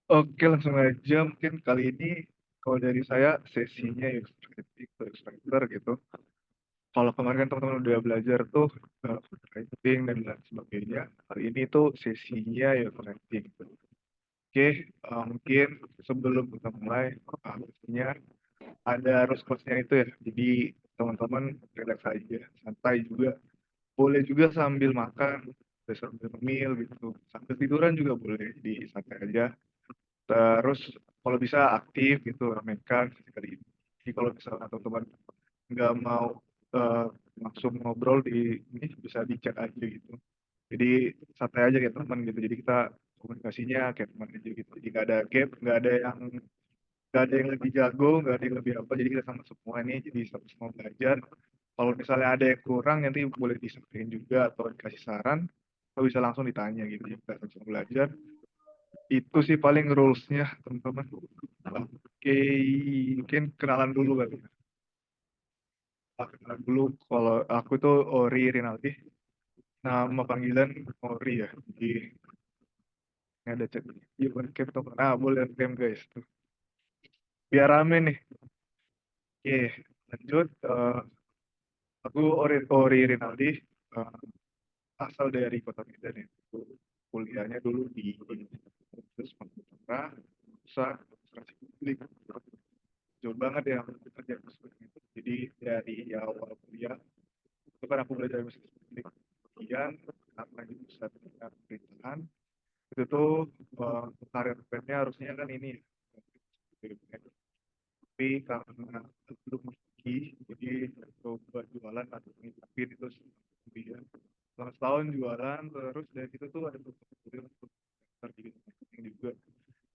Oke, langsung aja. Mungkin kali ini kalau dari saya sesinya Illustrator gitu. Kalau kemarin kan teman-teman udah belajar tuh writing dan lain sebagainya. Kali ini tuh sesinya Illustrating gitu. Oke, mungkin sebelum kita mulai, pastinya ada rules course-nya itu ya. Jadi teman-teman relax aja, santai juga. Boleh juga sambil makan, boleh sambil ngemil gitu. Sambil tiduran juga boleh, jadi santai aja. Terus kalau bisa aktif gitu, ramaikan sekali ini. Jadi kalau misalnya teman-teman nggak mau eh, langsung ngobrol di ini bisa di chat aja gitu. Jadi santai aja kayak teman gitu. Jadi kita komunikasinya kayak teman aja gitu. Jadi nggak ada gap, nggak ada yang lebih jago, nggak ada yang lebih apa. Jadi kita sama semua nih, jadi sama-sama belajar. Kalau misalnya ada yang kurang nanti boleh disampaikan juga atau dikasih saran, atau bisa langsung ditanya gitu. Jadi kita sama belajar. Itu sih paling rules-nya, teman-teman. Oke, mungkin kenalan dulu kali ya. Kenalan dulu, kalau aku tuh Ori Rinaldi, nama panggilan Ori ya. Jadi ini ada chat. Human Cap teman. Ah, boleh DM guys. Tuh. Biar rame nih. Oke, lanjut. Aku Ori Rinaldi, eh, asal dari Kota Medan ya. Aku kuliahnya dulu di Universitas Madura, jurusan Administrasi Publik. Jauh banget ya kerja seperti itu. Jadi dari awal kuliah itu kan aku belajar bisnis publik, kemudian karena jurusan pemerintahan itu tuh karir plannya harusnya kan ini ya. Tapi karena belum rezeki jadi coba jualan atau ngintipin itu kemudian selama setahun jualan terus dari situ tuh ada beberapa untuk strategi marketing juga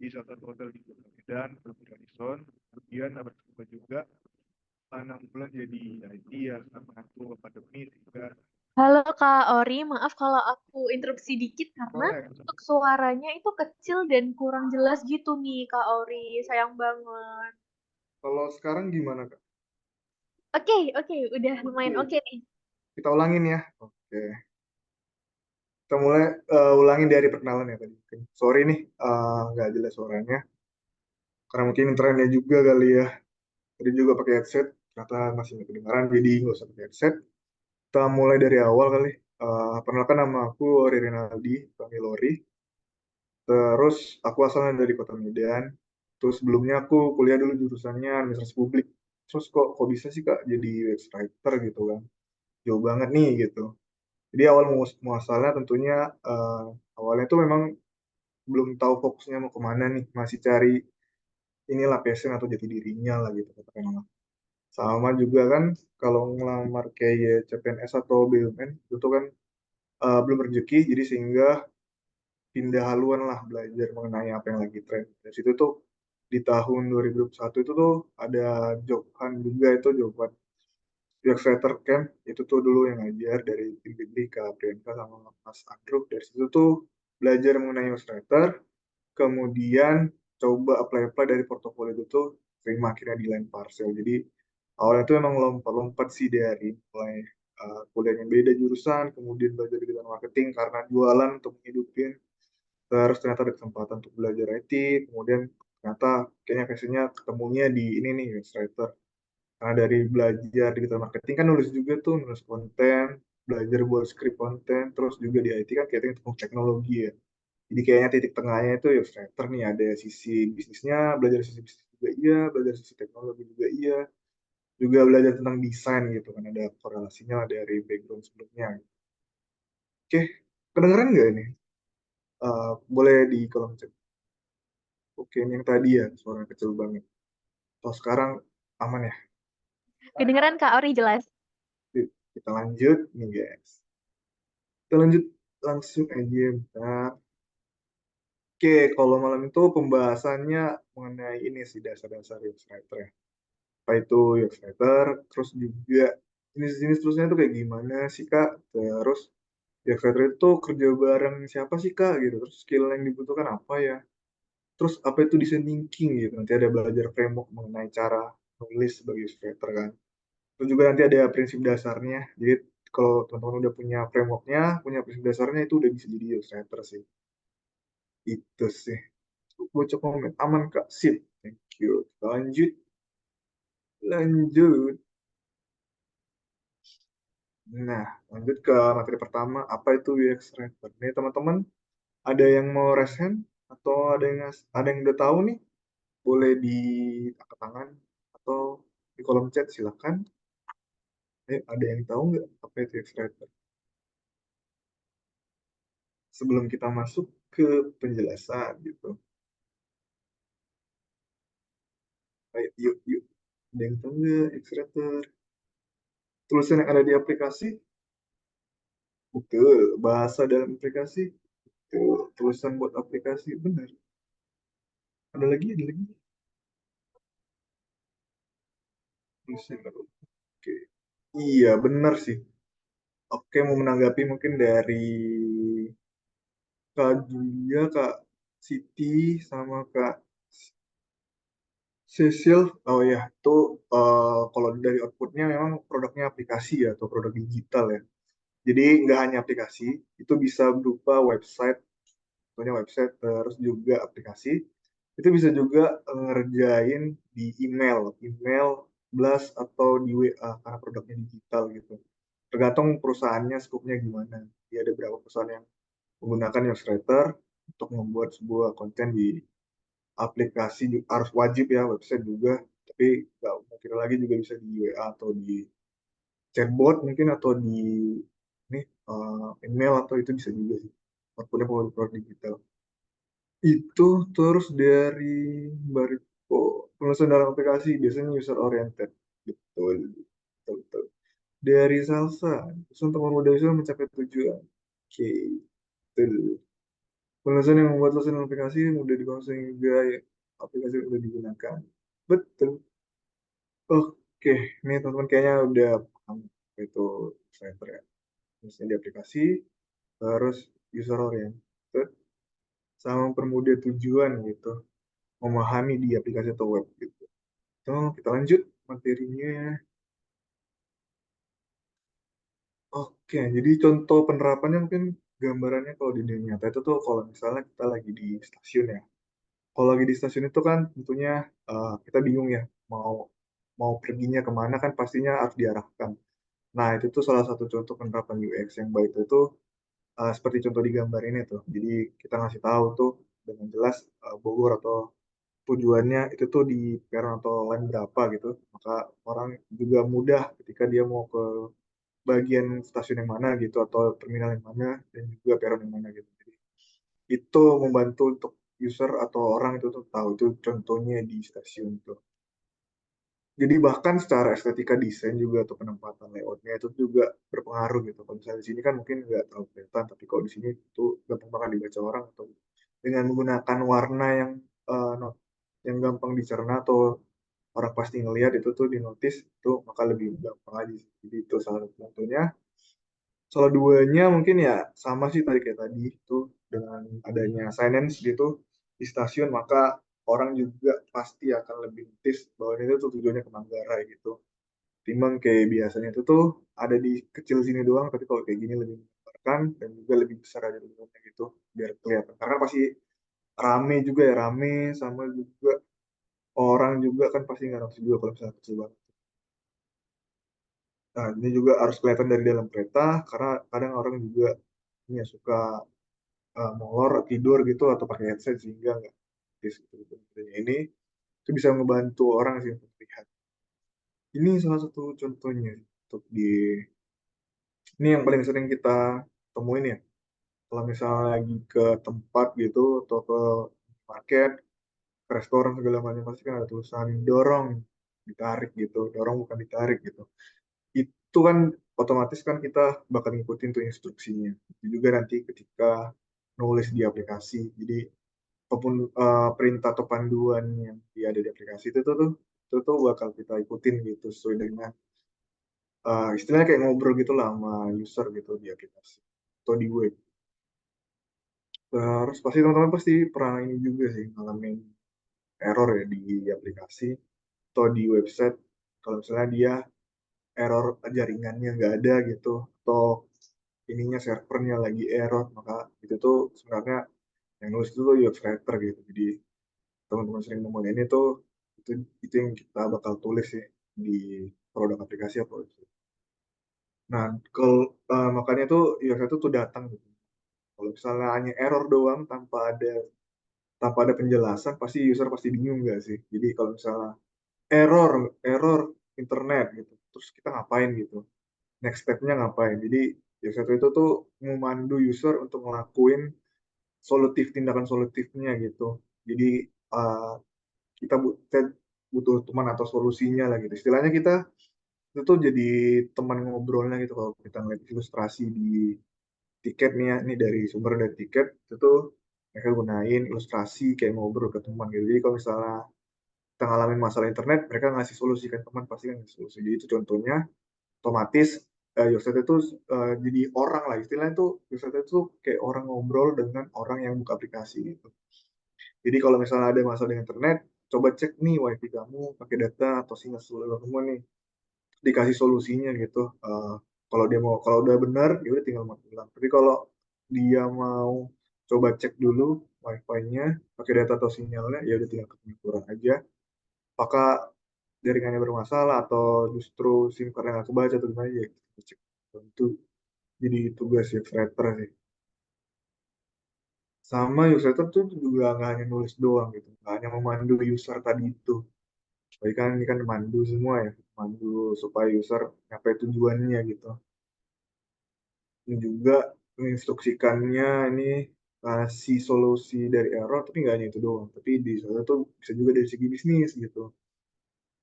di salah satu hotel di Kota Medan, Radisson. Kemudian ada juga 6 bulan jadi IT ya sama aku pandemi sehingga Halo Kak Ori, maaf kalau aku interupsi dikit karena boleh. untuk suaranya itu kecil dan kurang jelas gitu nih Kak Ori, sayang banget. Kalau sekarang gimana Kak? Oke, oke, udah lumayan Oke, oke nih. kita ulangin ya. Oke. Kita mulai ulangin dari perkenalan ya tadi. Oke. Sorry nih, nggak jelas suaranya. Karena mungkin internetnya juga kali ya. Tadi juga pakai headset, ternyata masih nggak kedengaran, jadi nggak usah pakai headset. Kita mulai dari awal kali. Perkenalkan nama aku Ori Rinaldi, panggil Ori. Terus aku asalnya dari Kota Medan. Terus sebelumnya aku kuliah dulu jurusannya administrasi publik. Terus kok bisa sih Kak jadi writer gitu kan? Jauh banget nih gitu. Jadi awal muasalnya tentunya awalnya tuh memang belum tahu fokusnya mau kemana nih, masih cari inilah passion atau jati dirinya lah gitu katakanlah. Sama juga kan kalau ngelamar kayak CPNS atau BUMN itu kan belum rezeki, jadi sehingga pindah haluan lah belajar mengenai apa yang lagi tren. Dari situ tuh di tahun 2021 itu tuh ada job hunt juga itu job hunt Illustrator Camp itu tuh dulu yang ngajar dari tim Bidli ke Priyanka sama Mas Andrew. Dari situ tuh belajar mengenai Illustrator, kemudian coba apply-apply dari portofolio itu tuh terima akhirnya di Line Parcel. Jadi awalnya tuh emang lompat-lompat sih dari mulai kuliah yang beda jurusan, kemudian belajar di bidang marketing karena jualan untuk menghidupin. Terus ternyata ada kesempatan untuk belajar IT, kemudian ternyata kayaknya passionnya ketemunya di ini nih, Illustrator. Karena dari belajar digital marketing kan nulis juga tuh, nulis konten, belajar buat script konten, terus juga di IT kan kayaknya tentang teknologi ya. Jadi kayaknya titik tengahnya itu Illustrator nih, ada sisi bisnisnya, belajar sisi bisnis juga iya, belajar sisi teknologi juga iya, juga belajar tentang desain gitu kan, ada korelasinya dari background sebelumnya. Oke, kedengeran nggak ini? Boleh di kolom chat. Oke, ini yang tadi ya, suara kecil banget. Kalau sekarang aman ya? Kedengeran Kak Ori jelas. Yuk, kita lanjut nih guys. Kita lanjut langsung aja. Bentar. Oke, kalau malam itu pembahasannya mengenai ini sih dasar-dasar Illustrator ya. Apa itu Illustrator, terus juga jenis-jenis terusnya itu kayak gimana sih Kak? Terus Illustrator itu kerja bareng siapa sih Kak? Gitu. Terus skill yang dibutuhkan apa ya? Terus apa itu design thinking gitu. Nanti ada belajar framework mengenai cara nulis sebagai Illustrator kan. Terus juga nanti ada prinsip dasarnya. Jadi kalau teman-teman udah punya frameworknya, punya prinsip dasarnya itu udah bisa jadi Illustrator sih. Itu sih. baca komen. Aman Kak, sip. Thank you. Lanjut, lanjut. Nah, lanjut ke materi pertama, apa itu UX Writer? Nih teman-teman, ada yang mau resen atau ada yang udah tahu nih? Boleh di angkat tangan atau di kolom chat silakan. Ada yang tahu nggak apa itu UX Writer? Sebelum kita masuk ke penjelasan gitu. Ayo, yuk, yuk. Ada yang tahu nggak UX Writer? Tulisan yang ada di aplikasi? Betul. Bahasa dalam aplikasi? Betul. Tulisan buat aplikasi? Benar. Ada lagi? Ada lagi? Tulisan. Oke. Iya, benar sih. Oke, mau menanggapi mungkin dari Kak Julia, Kak Siti, sama Kak Cecil. Oh ya, itu kalau dari outputnya memang produknya aplikasi ya, atau produk digital ya. Jadi nggak hanya aplikasi, itu bisa berupa website, contohnya website, terus juga aplikasi. Itu bisa juga ngerjain di email, blast, atau di WA, karena produknya digital gitu. Tergantung perusahaannya, skupnya gimana. Jadi ada beberapa perusahaan yang menggunakan newsletter untuk membuat sebuah konten di aplikasi, harus wajib ya, website juga, tapi nggak mungkin lagi juga bisa di WA atau di chatbot mungkin, atau di ini email, atau itu bisa juga sih. Outputnya produk digital. Itu terus dari Mbak Riko, penulisan dalam aplikasi biasanya user oriented. Betul, betul, betul. Dari Salsa, pesan untuk memudahkan user mencapai tujuan. Oke, betul. Penulisan yang membuat pesan aplikasi mudah dikonsumsi sehingga aplikasi mudah digunakan. Betul. Oke, ini teman-teman kayaknya udah paham apa itu Fiverr ya. Misalnya di aplikasi, terus user oriented, sama mempermudah tujuan gitu, memahami di aplikasi atau web gitu. So, kita lanjut materinya. Oke, jadi contoh penerapannya mungkin gambarannya kalau di dunia nyata itu tuh kalau misalnya kita lagi di stasiun ya. Kalau lagi di stasiun itu kan tentunya kita bingung ya, mau mau perginya kemana, kan pastinya harus diarahkan. Nah, itu tuh salah satu contoh penerapan UX yang baik itu seperti contoh di gambar ini tuh. Jadi kita ngasih tahu tuh dengan jelas Bogor atau tujuannya itu tuh di peron atau line berapa gitu. Maka orang juga mudah ketika dia mau ke bagian stasiun yang mana gitu, atau terminal yang mana, dan juga peron yang mana gitu. Jadi itu membantu untuk user atau orang itu tuh tahu itu contohnya di stasiun tuh. Jadi bahkan secara estetika desain juga atau penempatan layoutnya itu juga berpengaruh gitu. Kalau misalnya di sini kan mungkin nggak terlalu kelihatan, tapi kalau di sini itu gampang banget dibaca orang, atau dengan menggunakan warna yang yang gampang dicerna, atau orang pasti ngelihat itu tuh di notice itu, maka lebih gampang aja. Jadi itu salah satu contohnya. Salah duanya mungkin ya sama sih tadi kayak tadi itu, dengan adanya signage gitu di stasiun, maka orang juga pasti akan lebih notice bahwa ini tuh tujuannya ke Manggarai gitu. Timbang kayak biasanya itu tuh ada di kecil sini doang, tapi kalau kayak gini lebih menyebarkan dan juga lebih besar aja bentuknya gitu, biar kelihatan. Karena pasti rame juga ya, rame, sama juga orang juga kan pasti nggak nafsu juga kalau misalnya kecil banget. Nah, ini juga harus kelihatan dari dalam kereta, karena kadang orang juga ini ya, suka molor tidur gitu atau pakai headset sehingga nggak aktif gitu. Ini itu bisa membantu orang sih untuk lihat. Ini salah satu contohnya untuk di ini yang paling sering kita temuin ya. Kalau misalnya lagi ke tempat gitu, atau ke market, ke restoran segala macam, pasti kan ada tulisan dorong, ditarik gitu, dorong bukan ditarik gitu. Itu kan otomatis kan kita bakal ngikutin tuh instruksinya. Itu juga nanti ketika nulis di aplikasi. Jadi apapun perintah atau panduan yang dia ada di aplikasi itu tuh bakal kita ikutin gitu, sesuai dengan istilahnya kayak ngobrol gitu lah sama user gitu di aplikasi atau di web. Terus pasti teman-teman pasti pernah ini juga sih, ngalamin error ya di aplikasi atau di website. Kalau misalnya dia error, jaringannya nggak ada gitu, atau ininya servernya lagi error, maka itu tuh sebenarnya yang nulis itu tuh UX writer gitu. Jadi teman-teman sering nemuin ini tuh itu itu yang kita bakal tulis sih di produk aplikasi apa itu. Nah, kalau makanya tuh user itu tuh datang gitu. Kalau misalnya hanya error doang tanpa ada penjelasan, pasti user pasti bingung nggak sih. Jadi kalau misalnya error error internet gitu, terus kita ngapain gitu? Next step-nya ngapain? Jadi user itu tuh memandu user untuk ngelakuin tindakan solutifnya gitu. Jadi uh, kita butuh teman atau solusinya lah gitu. Istilahnya kita itu tuh jadi teman ngobrolnya gitu kalau kita ngeliat ilustrasi di tiket nih ya, ini dari sumber dari tiket itu tuh mereka gunain ilustrasi kayak ngobrol ke teman gitu. Jadi kalau misalnya kita ngalamin masalah internet, mereka ngasih solusi kan teman pasti kan ngasih solusi. Jadi itu contohnya otomatis Yosef itu jadi orang lah istilahnya tuh Yosef itu kayak orang ngobrol dengan orang yang buka aplikasi gitu. Jadi kalau misalnya ada masalah dengan internet, coba cek nih wifi kamu pakai data atau sinyal seluler kamu nih, dikasih solusinya gitu. Kalau udah benar, ya udah tinggal mati ulang. Tapi kalau dia mau coba cek dulu wifi-nya pakai data atau sinyalnya, ya udah tinggal ketemu kurang aja. Apakah jaringannya bermasalah atau justru SIM card nggak kebaca atau gimana ya kita cek. Itu jadi tugas ya writer sih. Sama user tuh juga nggak hanya nulis doang gitu, nggak hanya memandu user tadi itu. Tapi kan ini kan mandu semua ya, mandu supaya user nyampe tujuannya gitu. Ini juga menginstruksikannya ini kasih solusi dari error, tapi nggak hanya itu doang. Tapi di sana tuh bisa juga dari segi bisnis gitu.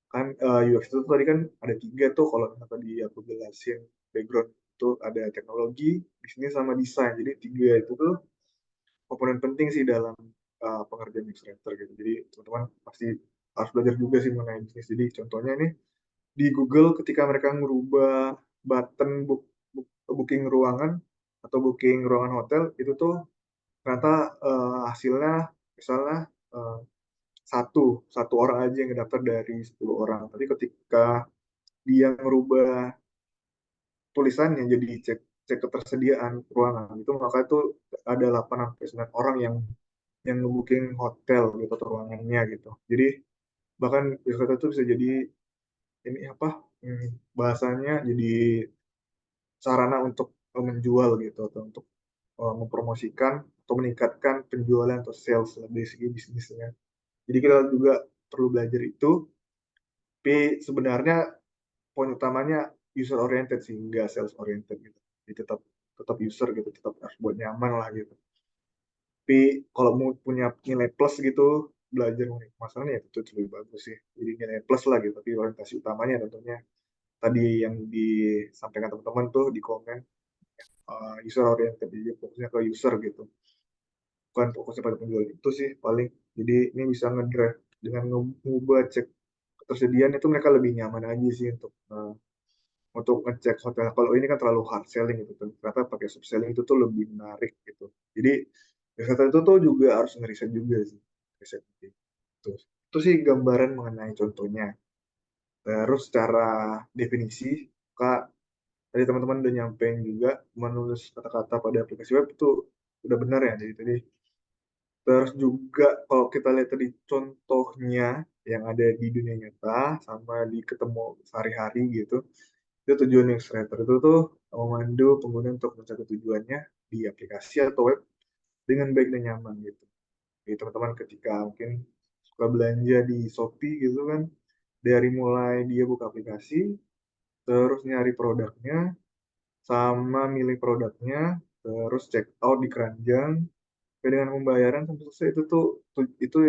Kan UX itu tadi kan ada tiga tuh kalau misalnya tadi aku jelasin background itu ada teknologi, bisnis sama desain. Jadi tiga itu tuh komponen penting sih dalam pengerjaan UX writer gitu. Jadi teman-teman pasti harus belajar juga sih mengenai bisnis. Jadi contohnya nih di Google ketika mereka merubah button booking ruangan atau booking ruangan hotel itu tuh ternyata hasilnya misalnya eh, satu satu orang aja yang daftar dari 10 orang. Tapi ketika dia merubah tulisannya jadi cek cek ketersediaan ruangan itu maka itu ada 8 sampai 9 orang yang ngebooking hotel gitu atau ruangannya gitu. Jadi bahkan wisata itu bisa jadi ini apa bahasanya jadi sarana untuk menjual gitu atau untuk mempromosikan atau meningkatkan penjualan atau sales dari segi bisnisnya. Jadi kita juga perlu belajar itu, tapi sebenarnya poin utamanya user oriented sih, nggak sales oriented gitu. Jadi tetap tetap user gitu, tetap harus buat nyaman lah gitu. Tapi kalau mau punya nilai plus gitu, belajar mengenai masalahnya ya itu lebih bagus sih. Jadi nilai plus lah gitu, tapi orientasi utamanya tentunya tadi yang disampaikan teman-teman tuh di komen user oriented, jadi fokusnya ke user gitu. Bukan fokusnya pada penjual itu sih paling. Jadi ini bisa ngedrive dengan ngubah cek ketersediaan itu mereka lebih nyaman aja sih untuk ngecek hotel. Kalau ini kan terlalu hard selling gitu kan. Ternyata pakai soft selling itu tuh lebih menarik gitu. Jadi wisata itu tuh juga harus ngeriset juga sih. Riset gitu. Itu sih gambaran mengenai contohnya. Terus secara definisi, Kak, tadi teman-teman udah nyampein juga menulis kata-kata pada aplikasi web itu udah benar ya. Jadi tadi terus juga kalau kita lihat tadi contohnya yang ada di dunia nyata sama di ketemu sehari-hari gitu, itu tujuan newsletter itu tuh memandu pengguna untuk mencapai tujuannya di aplikasi atau web dengan baik dan nyaman gitu. Jadi teman-teman ketika mungkin suka belanja di Shopee gitu kan, dari mulai dia buka aplikasi, terus nyari produknya, sama milih produknya, terus check out di keranjang, dengan pembayaran sampai selesai itu tuh itu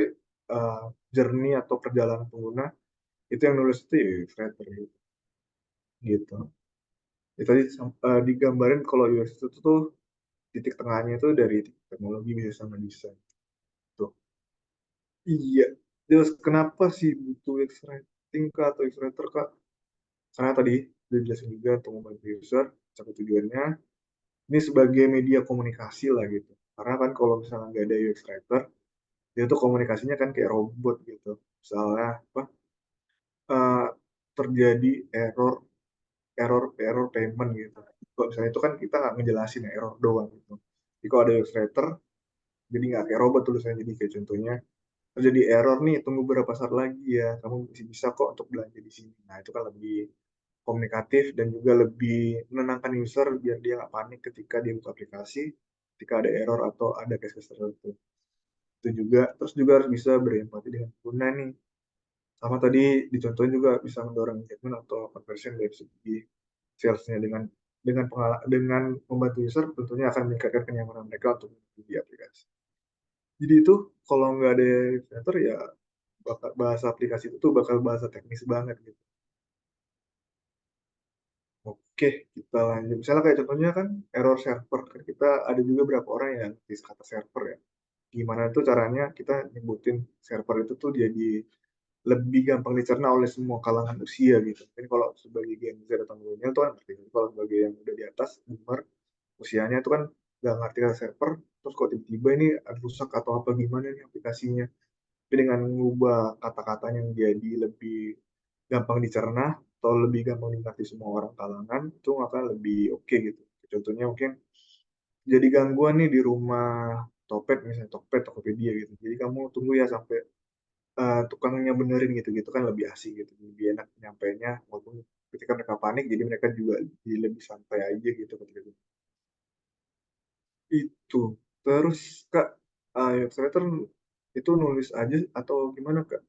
uh, journey atau perjalanan pengguna itu yang nulis itu ya illustrator gitu. Gitu. Ya, tadi digambarin kalau UX itu tuh titik tengahnya itu dari teknologi bisa sama desain. Tuh. Iya. Terus kenapa sih butuh UX writing kak atau illustrator kak? Karena tadi udah jelasin juga untuk membantu user capai tujuannya. Ini sebagai media komunikasi lah gitu. Karena kan kalau misalnya nggak ada UX writer, dia tuh komunikasinya kan kayak robot gitu. Misalnya apa eh, terjadi error error error payment gitu. Kalau misalnya itu kan kita nggak ngejelasin ya, error doang gitu. Jadi kalau ada illustrator, jadi nggak kayak robot tulisannya. Jadi kayak contohnya terjadi error nih, tunggu beberapa saat lagi ya, kamu masih bisa kok untuk belanja di sini. Nah, itu kan lebih komunikatif dan juga lebih menenangkan user biar dia nggak panik ketika dia buka aplikasi, ketika ada error atau ada case-case tertentu. Itu juga, terus juga harus bisa berempati dengan pengguna nih. Sama tadi dicontohin juga bisa mendorong engagement atau conversion dari segi salesnya dengan membantu user tentunya akan meningkatkan kenyamanan mereka untuk menggunakan di aplikasi. Jadi itu kalau nggak ada illustrator ya bahasa aplikasi itu tuh bakal bahasa teknis banget gitu. Oke, kita lanjut. Misalnya kayak contohnya kan error server. Kan kita ada juga beberapa orang yang ngerti kata server ya. Gimana tuh caranya kita nyebutin server itu tuh jadi lebih gampang dicerna oleh semua kalangan usia gitu. Jadi kalau sebagai Gen Z atau milenial tuh kan ngerti. Tapi kalau sebagai yang udah di atas, boomer, usianya itu kan nggak ngerti kata server, terus kok tiba-tiba ini ada rusak atau apa gimana nih aplikasinya. Tapi dengan mengubah kata-katanya menjadi lebih gampang dicerna atau lebih gampang dimengerti semua orang kalangan, itu akan lebih oke gitu. Contohnya mungkin jadi gangguan nih di rumah Topet, misalnya Tokped, Tokopedia gitu. Jadi kamu tunggu ya sampai tukangnya benerin gitu-gitu kan lebih asik gitu, lebih enak nyampainya walaupun ketika mereka panik jadi mereka juga jadi lebih santai aja gitu ketika itu. Terus Kak, Illustrator itu nulis aja atau gimana Kak?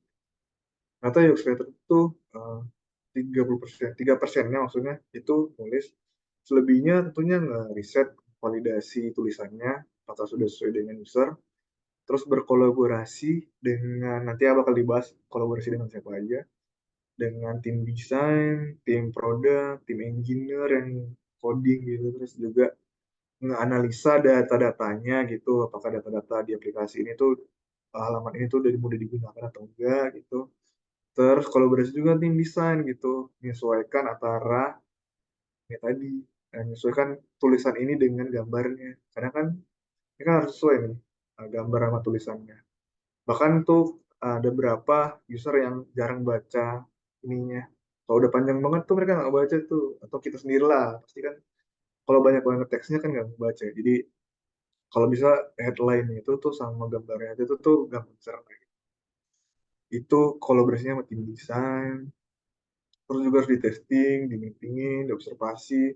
Ternyata Illustrator itu 30%, 3%-nya maksudnya itu nulis, selebihnya tentunya nge-riset, validasi tulisannya, apakah sudah sesuai dengan user, terus berkolaborasi dengan, nanti bakal dibahas kolaborasi dengan siapa aja, dengan tim desain, tim produk, tim engineer yang coding gitu, terus juga ngeanalisa data-datanya gitu, apakah data-data di aplikasi ini tuh halaman ini tuh dari mudah digunakan atau enggak gitu. Terus kolaborasi juga tim desain gitu, menyesuaikan antara ya tadi, menyesuaikan tulisan ini dengan gambarnya. Karena kan ini kan harus sesuai nih gambar sama tulisannya. Bahkan tuh ada berapa user yang jarang baca ininya. Kalau udah panjang banget tuh mereka nggak baca tuh, atau kita sendirilah pasti kan kalau banyak banget teksnya kan nggak baca. Jadi kalau bisa headline itu tuh sama gambarnya itu tuh gampang cerna. Itu kolaborasinya sama tim desain, terus juga harus di testing, di meetingin, di observasi.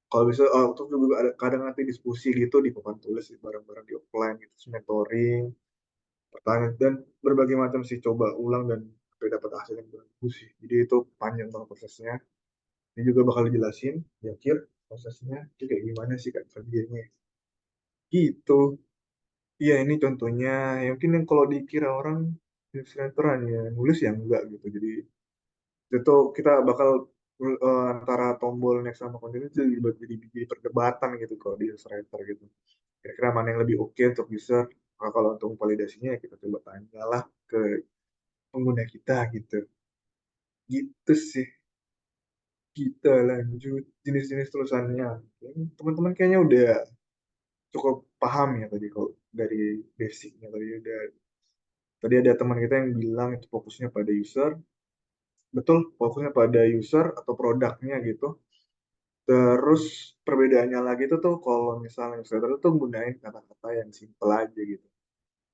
Kalau bisa, terus juga ada kadang nanti diskusi gitu di papan tulis bareng-bareng di offline gitu, terus mentoring, pertanyaan dan berbagai macam sih coba ulang dan sampai dapat hasil yang bagus sih. Jadi itu panjang banget prosesnya. Ini juga bakal dijelasin di akhir prosesnya itu kayak gimana sih kak kerjanya. Gitu. Iya ini contohnya. Ya, mungkin yang kalau dikira orang Illustrator hanya nulis yang enggak gitu. Jadi itu kita bakal antara tombol next sama konten itu jadi perdebatan gitu kalau di Illustrator gitu. Kira-kira mana yang lebih oke untuk user. Nah, kalau untuk validasinya ya kita coba tanyalah ke pengguna kita gitu. Gitu sih. Kita lanjut jenis-jenis tulisannya. Teman-teman kayaknya udah cukup paham ya tadi kalau dari basicnya tadi ada teman kita yang bilang itu fokusnya pada user, betul fokusnya pada user atau produknya gitu. Terus perbedaannya lagi itu tuh kalau misalnya Illustrator itu gunain kata-kata yang simple aja gitu.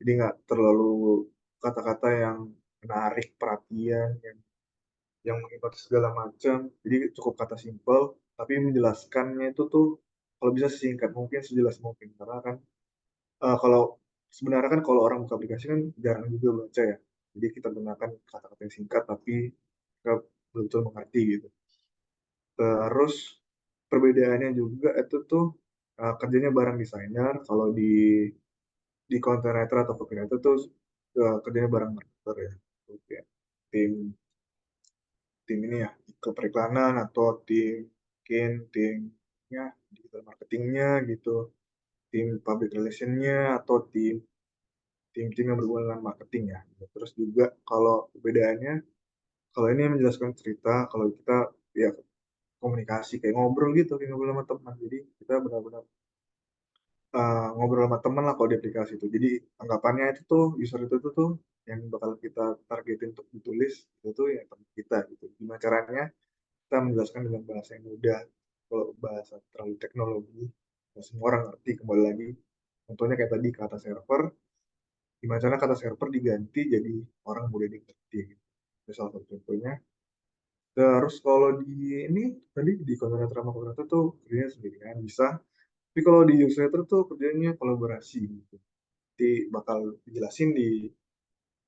Jadi nggak terlalu kata-kata yang menarik perhatian, yang mengibat segala macam. Jadi cukup kata simple, tapi menjelaskannya itu tuh kalau bisa singkat mungkin, sejelas mungkin. Karena kan kalau sebenarnya kan kalau orang buka aplikasi kan jarang juga baca ya. Jadi kita gunakan kata-kata yang singkat tapi kita betul-betul mengerti gitu. Terus perbedaannya juga itu tuh kerjanya bareng desainer. Kalau di content writer atau copywriter tuh kerjanya bareng marketer ya. Oke. Tim tim ini ya ke periklanan atau tim mungkin timnya digital marketingnya gitu, tim public relationnya atau tim-tim yang berhubungan dengan marketing ya. Terus juga kalau perbedaannya, kalau ini yang menjelaskan cerita, kalau kita ya komunikasi kayak ngobrol gitu, kayak ngobrol sama teman. Jadi kita benar-benar ngobrol sama teman lah kalau di aplikasi itu. Jadi anggapannya itu tuh user itu tuh yang bakal kita targetin untuk ditulis itu tuh ya teman kita gitu. Gimana caranya kita menjelaskan dengan bahasa yang mudah. Kalau bahasa terlalu teknologi, ya semua orang ngerti kembali lagi. Contohnya kayak tadi kata server, gimana cara kata server diganti jadi orang mudah dimengerti gitu. Itu salah satu contohnya. Terus kalau di ini tadi di konten drama konten tuh kerjanya sendirian bisa. Tapi kalau di Illustrator tuh kerjanya kolaborasi gitu. Nanti bakal dijelasin di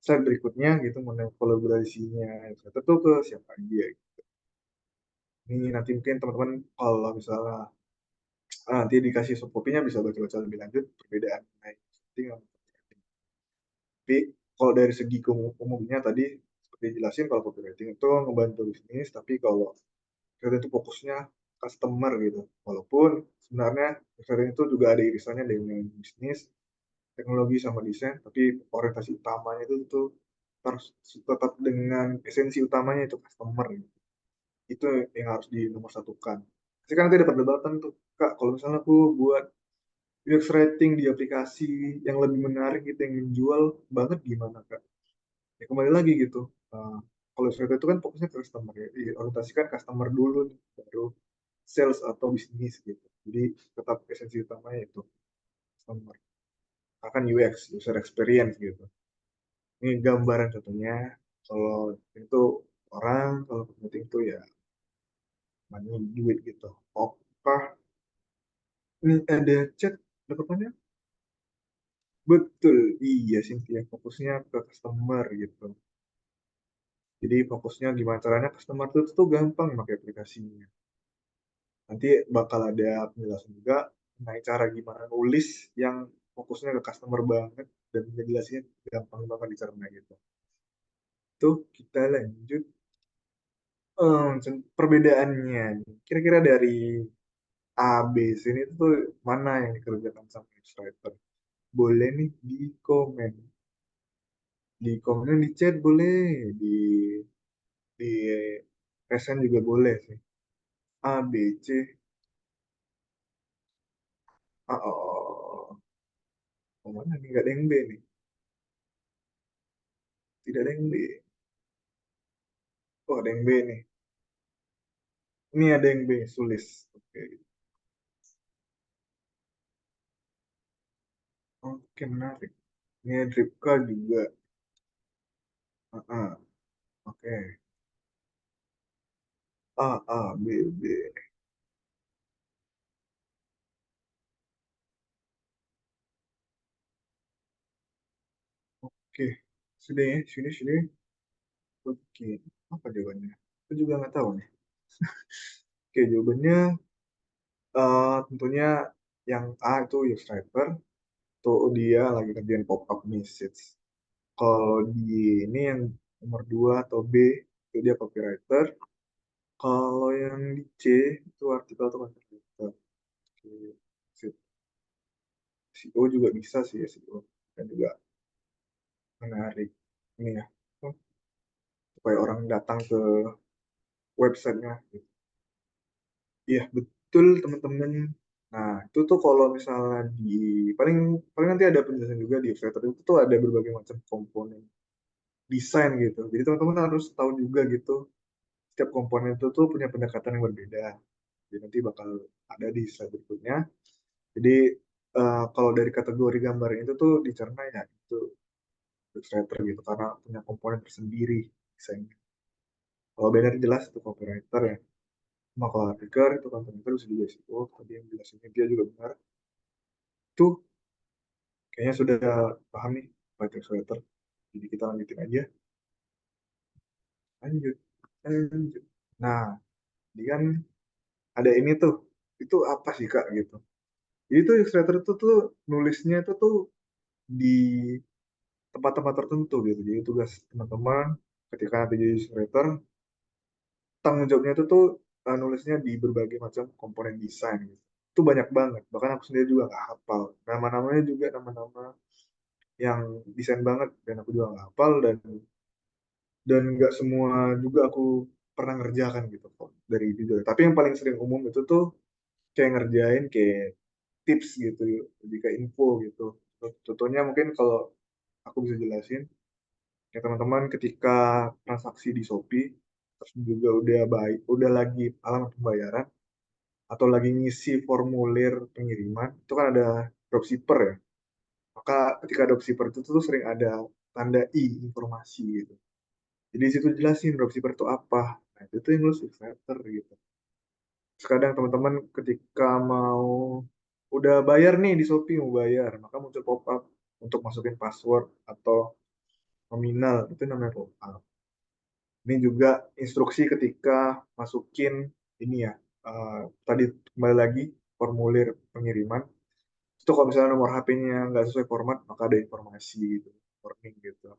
slide berikutnya gitu mengenai kolaborasinya Illustrator tuh ke siapa aja. Ini nanti mungkin teman-teman kalau misalnya nanti dikasih soft copy-nya bisa baca-baca lebih lanjut perbedaan naik setting sama copywriting. Tapi kalau dari segi umumnya tadi seperti jelasin kalau copywriting itu ngebantu bisnis, tapi kalau kita itu fokusnya customer gitu. Walaupun sebenarnya copywriting itu juga ada irisannya dengan bisnis, teknologi sama desain, tapi orientasi utamanya itu harus tetap dengan esensi utamanya itu customer gitu. Itu yang harus di nomor satukan. Pasti kan nanti ada perdebatan tuh, Kak, kalau misalnya aku buat UX rating di aplikasi yang lebih menarik gitu, yang menjual banget gimana, Kak? Ya kembali lagi gitu. Uh, kalau UX rating itu kan fokusnya ke customer ya, orientasikan customer dulu nih, baru sales atau bisnis gitu. Jadi tetap esensi utamanya itu customer. Akan UX, user experience gitu. Ini gambaran contohnya. Kalau itu orang, kalau marketing itu ya money, duit gitu. Oke, ini ada chat, ada pertanyaan? Betul, iya Cynthia, fokusnya ke customer gitu. Jadi fokusnya gimana caranya customer tuh gampang pakai aplikasinya. Nanti bakal ada penjelasan juga mengenai cara gimana nulis yang fokusnya ke customer banget dan ngejelasinnya gampang banget dicerna gitu. Tuh kita lanjut perbedaannya. Kira-kira dari A, B, C ini tuh mana yang dikerjakan sama Illustrator? Boleh nih di komen. Di komen di chat boleh, di present juga boleh sih. A, B, C. Oh, oh, mana nih? Nggak ada yang B nih. Tidak ada yang B. Oh, ada yang B nih. Ini ada yang B, sulis. Oke. Oke, menarik. Ini Dripka juga. Ah, ah. Oke. A, A, B, B. Oke. Sudah ya, sudah. Oke. Apa jawabannya? Aku juga nggak tahu nih. Oke, jawabannya tentunya yang A itu Illustrator. Tuh dia lagi kerjain pop-up message. Kalau di ini yang nomor 2 atau B, itu dia copywriter. Kalau yang di C, itu artikel atau content writer. Oke, sip. SEO juga bisa sih ya, SEO. Dan juga menarik. Ini ya, supaya orang datang ke websitenya. Iya, betul teman-teman. Nah, itu tuh kalau misalnya paling paling nanti ada penjelasan juga di Illustrator itu tuh ada berbagai macam komponen desain gitu. Jadi teman-teman harus tahu juga gitu. Setiap komponen itu tuh punya pendekatan yang berbeda. Jadi nanti bakal ada di slide berikutnya. Jadi kalau dari kategori gambar itu tuh dicerna ya itu Illustrator gitu karena punya komponen tersendiri desainnya. Kalau banner jelas itu copywriter ya. Cuma kalau artikel itu content writer bisa juga sih. Oh, tadi yang jelasinnya dia juga benar. Itu kayaknya sudah paham nih Pak Illustrator. Jadi kita lanjutin aja. Lanjut. Lanjut. Nah, ini kan ada ini tuh. Itu apa sih Kak gitu. Jadi tuh Illustrator tuh nulisnya itu tuh di tempat-tempat tertentu gitu. Jadi tugas teman-teman ketika nanti jadi illustrator, tanggung jawabnya itu tuh nulisnya di berbagai macam komponen desain gitu. Itu banyak banget. Bahkan aku sendiri juga nggak hafal. Nama-namanya juga nama-nama yang desain banget dan aku juga nggak hafal dan nggak semua juga aku pernah ngerjakan gitu kok dari judul. Tapi yang paling sering umum itu tuh kayak ngerjain kayak tips gitu, lebih kayak info gitu. Contohnya mungkin kalau aku bisa jelasin, ya teman-teman ketika transaksi di Shopee, terus juga udah baik, udah lagi alamat pembayaran, atau lagi ngisi formulir pengiriman, itu kan ada dropshipper ya. Maka ketika dropshipper itu tuh sering ada tanda I, informasi gitu. Jadi di situ jelasin dropshipper itu apa. Nah, itu tuh yang nulis newsletter gitu. Terus kadang teman-teman ketika mau udah bayar nih di Shopee mau bayar, maka muncul pop-up untuk masukin password atau nominal, itu namanya pop-up. Ini juga instruksi ketika masukin ini ya, tadi kembali lagi formulir pengiriman. Itu kalau misalnya nomor HP-nya nggak sesuai format, maka ada informasi gitu, warning gitu.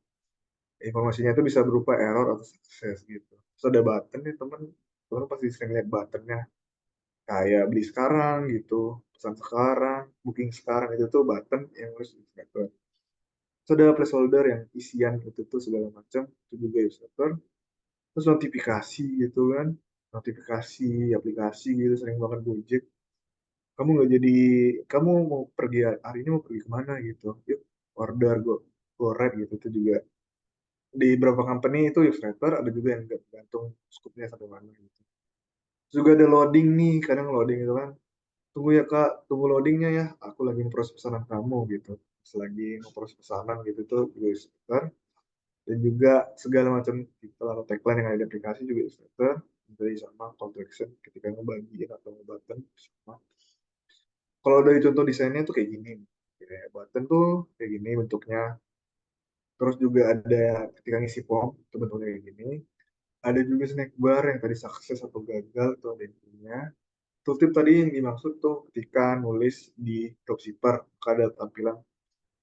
Informasinya itu bisa berupa error atau sukses gitu. Terus ada button nih teman, teman pasti sering lihat buttonnya kayak beli sekarang gitu, pesan sekarang, booking sekarang itu tuh button yang harus newsletter. Terus ada placeholder yang isian itu tuh segala macam, itu juga newsletter. Terus notifikasi gitu kan, notifikasi aplikasi gitu sering banget Gojek. Kamu nggak jadi, kamu mau pergi hari ini mau pergi kemana gitu, yuk order GoRed gitu itu juga di beberapa company itu newsletter, ada juga yang nggak tergantung skupnya sampai mana gitu. Terus juga ada loading nih, kadang loading itu kan, tunggu ya kak, tunggu loadingnya ya, aku lagi proses pesanan kamu gitu. Terus lagi proses pesanan gitu tuh juga newsletter. Dan juga segala macam titel atau tagline yang ada di aplikasi juga newsletter. Jadi sama call to action ketika ngebagiin atau nge-button sama. Kalau dari contoh desainnya tuh kayak gini. Kayak button tuh kayak gini bentuknya. Terus juga ada ketika ngisi form itu bentuknya kayak gini. Ada juga snack bar yang tadi sukses atau gagal tuh ada intinya. Tooltip tadi yang dimaksud tuh ketika nulis di dropshipper ada tampilan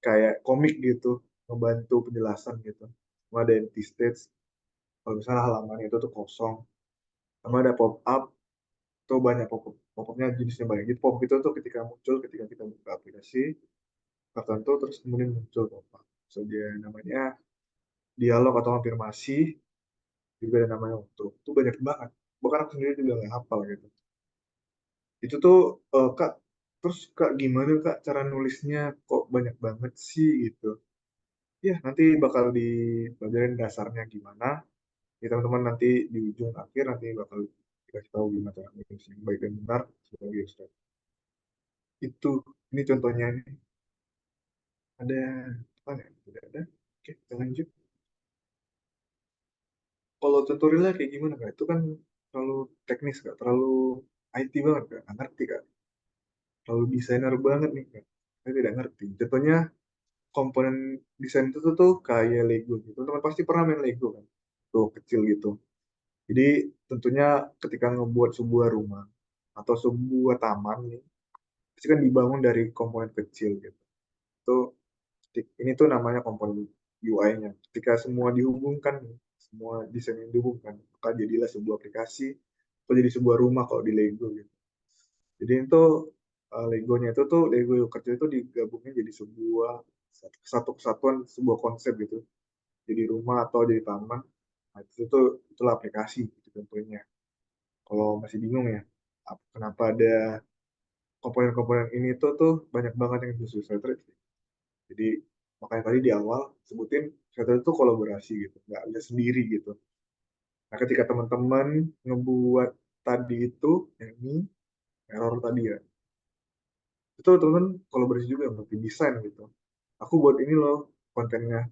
kayak komik gitu, membantu penjelasan gitu. Ada empty stage, kalau misalnya halaman itu tuh kosong. Sama ada pop up, tuh banyak pop-upnya jenisnya banyak. Jadi pop itu tuh ketika muncul ketika kita buka aplikasi tertentu terus kemudian muncul pop up. So dia namanya dialog atau afirmasi, juga ada namanya untuk. Itu banyak banget. Bahkan aku sendiri juga nggak hafal gitu. Itu tuh Kak, terus Kak gimana Kak cara nulisnya kok banyak banget sih gitu. Ya, nanti bakal dipelajarin dasarnya gimana. Ya, teman-teman nanti di ujung akhir nanti bakal dikasih tahu gimana cara nulis yang baik dan benar sebagai Ustaz. Itu, ini contohnya nih. Ada apa ya? Tidak ada. Oke, kita lanjut. Kalau tutorialnya kayak gimana Kak? Itu kan terlalu teknis Kak, terlalu IT banget Kak. Nggak ngerti Kak. Terlalu desainer banget nih Kak. Saya tidak ngerti. Contohnya komponen desain itu tuh kayak Lego gitu. Teman pasti pernah main Lego kan? Tuh kecil gitu. Jadi tentunya ketika ngebuat sebuah rumah atau sebuah taman nih, pasti kan dibangun dari komponen kecil gitu. Itu ini tuh namanya komponen UI-nya. Ketika semua dihubungkan, semua desain yang dihubungkan, maka jadilah sebuah aplikasi atau jadi sebuah rumah kalau di Lego gitu. Jadi itu Legonya itu tuh Lego kecil itu digabungin jadi sebuah satu kesatuan sebuah konsep gitu. Jadi rumah atau jadi taman. Nah, itu tuh itulah aplikasi gitu tentunya. Kalau masih bingung ya, kenapa ada komponen-komponen ini tuh banyak banget yang khusus Illustrator. Jadi makanya tadi di awal sebutin Illustrator itu kolaborasi gitu, nggak bisa sendiri gitu. Nah ketika teman-teman ngebuat tadi itu, yang ini error tadi ya, itu teman-teman kolaborasi juga ngerti desain gitu. Aku buat ini loh kontennya.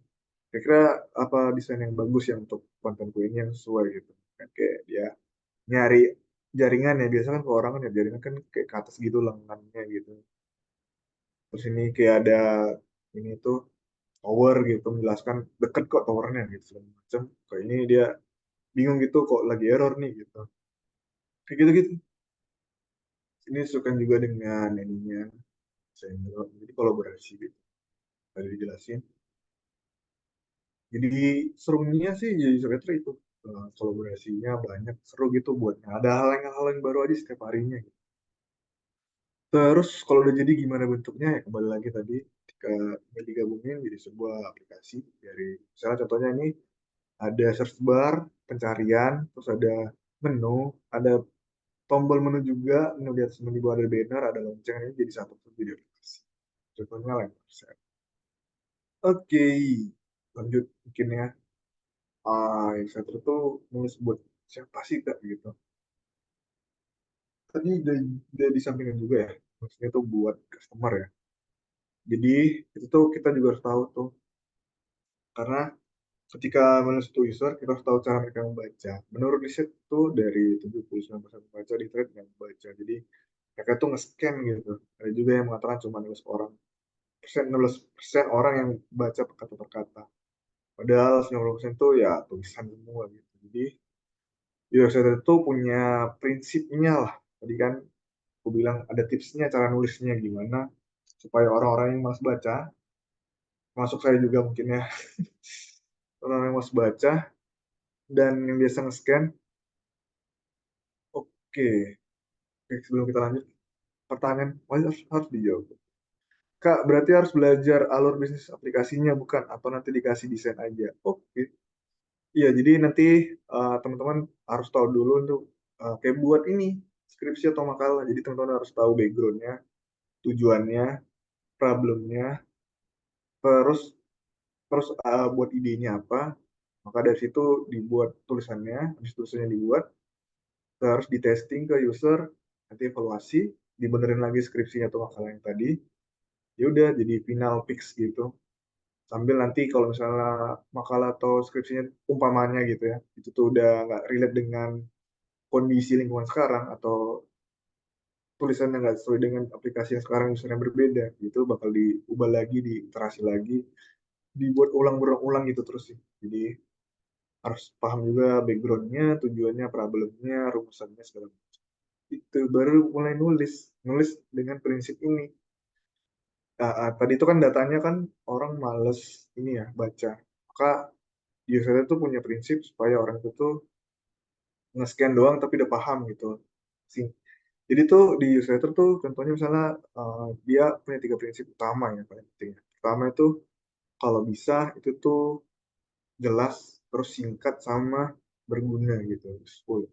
Kira-kira apa desain yang bagus ya untuk kontenku ini yang sesuai gitu. Kan kayak dia nyari jaringan ya biasanya kan kalau orang kan ya jaringan kan kayak ke atas gitu lengannya gitu. Terus ini kayak ada ini tuh tower gitu menjelaskan deket kok towernya gitu segala macam. Kayak ini dia bingung gitu kok lagi error nih gitu. Kayak gitu-gitu. Ini suka juga dengan ininya senior. Jadi kolaborasi gitu. Tadi dijelasin. Jadi serunya sih jadi sekretary itu. Kolaborasinya banyak seru gitu buat ada hal yang baru aja setiap harinya gitu. Terus kalau udah jadi gimana bentuknya ya kembali lagi tadi ketika digabungin jadi sebuah aplikasi dari misalnya contohnya ini ada search bar, pencarian, terus ada menu, ada tombol menu juga, menu di atas menu di bawah ada banner, ada lonceng ini jadi satu video aplikasi. Contohnya lain persen. Oke, lanjut mungkin ya. Illustrator tuh nulis buat siapa sih kak gitu. Tadi udah disampaikan juga ya, maksudnya tuh buat customer ya. Jadi itu tuh kita juga harus tahu tuh, karena ketika menulis to user, kita harus tahu cara mereka membaca. Menurut riset tuh dari 79% membaca di thread yang membaca. Jadi mereka tuh nge-scan gitu. Ada juga yang mengatakan cuma 16% orang yang baca kata per kata. Padahal 90% tuh ya tulisan semua gitu. Jadi user itu punya prinsipnya lah. Tadi kan aku bilang ada tipsnya cara nulisnya gimana supaya orang-orang yang malas baca, masuk saya juga mungkin ya, orang yang malas baca dan yang biasa nge-scan. Oke, oke, sebelum kita lanjut, pertanyaan harus dijawab. Kak, berarti harus belajar alur bisnis aplikasinya bukan? Atau nanti dikasih desain aja? Oke. Iya, jadi nanti teman-teman harus tahu dulu untuk kayak buat ini, skripsi atau makalah. Jadi teman-teman harus tahu background-nya, tujuannya, problemnya, terus terus buat idenya apa. Maka dari situ dibuat tulisannya, habis tulisannya dibuat, terus di testing ke user, nanti evaluasi, dibenerin lagi skripsinya atau makalah yang tadi, ya udah jadi final fix gitu. Sambil nanti kalau misalnya makalah atau skripsinya umpamanya gitu ya, itu tuh udah nggak relate dengan kondisi lingkungan sekarang atau tulisannya nggak sesuai dengan aplikasi yang sekarang misalnya berbeda, itu bakal diubah lagi, diiterasi lagi, dibuat ulang-ulang gitu terus sih. Jadi harus paham juga backgroundnya, tujuannya, problemnya, rumusannya segala macam. Itu baru mulai nulis, nulis dengan prinsip ini. Tadi itu kan datanya kan orang males ini ya baca. Maka user itu punya prinsip supaya orang itu tuh nge-scan doang tapi udah paham gitu. Jadi tuh di newsletter tuh contohnya misalnya dia punya 3 prinsip utama yang paling penting. Pertama itu kalau bisa itu tuh jelas, terus singkat sama berguna gitu, useful.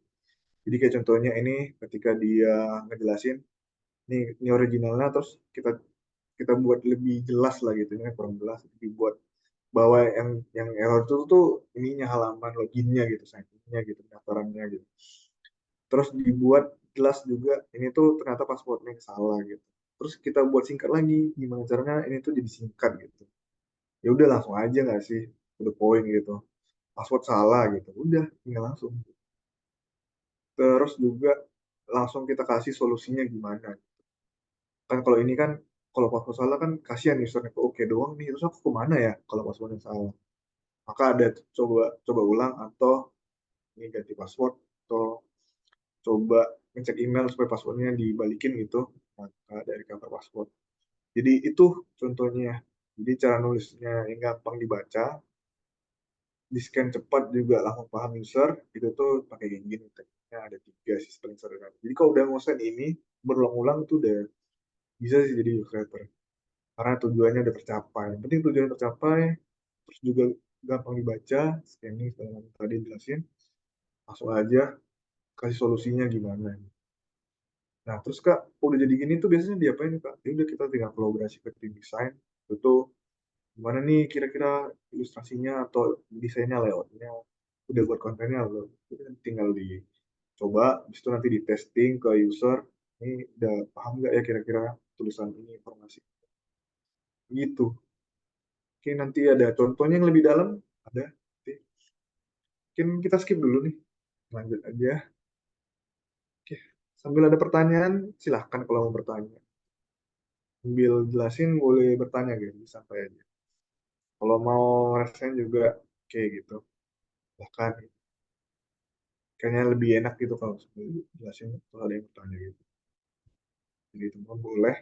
Jadi kayak contohnya ini ketika dia ngejelasin ini originalnya terus kita kita buat lebih jelas lah gitu, ini kurang jelas dibuat bahwa yang error itu tuh ininya halaman loginnya gitu, signingnya gitu, pendaftarannya gitu. Terus dibuat jelas juga ini tuh ternyata passwordnya yang salah gitu. Terus kita buat singkat lagi, gimana caranya ini tuh jadi singkat gitu. Ya udah langsung aja nggak sih, to the point gitu. Password salah gitu, udah tinggal langsung. Terus juga langsung kita kasih solusinya gimana. Kan kalau ini kan kalau password salah kan kasihan usernya ke oke doang nih, terus aku kemana ya kalau passwordnya salah. Maka ada coba coba ulang atau ini ganti password atau coba ngecek email supaya passwordnya dibalikin gitu, maka dari cover password. Jadi itu contohnya. Jadi cara nulisnya yang gampang dibaca, di scan cepat juga langsung paham user, itu tuh pakai kayak gini. Tekniknya ada 3 sih paling sederhana. Jadi kalau udah ngosen ini berulang-ulang tuh udah bisa sih jadi illustrator. Karena tujuannya udah tercapai. Yang penting tujuannya tercapai, terus juga gampang dibaca, scanning segala macam tadi jelasin, langsung aja kasih solusinya gimana. Nah, terus Kak, udah jadi gini tuh biasanya diapain Kak? Ya udah kita tinggal kolaborasi ke tim desain. Itu gimana nih kira-kira ilustrasinya atau desainnya layoutnya. Udah buat kontennya loh. Itu kan tinggal dicoba, habis itu nanti di testing ke user. Ini udah paham nggak ya kira-kira tulisan ini informasi. Gitu. Oke, nanti ada contohnya yang lebih dalam. Ada. Oke. Mungkin kita skip dulu nih. Lanjut aja. Oke. Sambil ada pertanyaan, silahkan kalau mau bertanya. Sambil jelasin boleh bertanya gitu, sampai aja. Kalau mau rasain juga kayak gitu, bahkan kayaknya lebih enak gitu kalau sambil jelasin kalau ada yang bertanya gitu. Jadi teman boleh.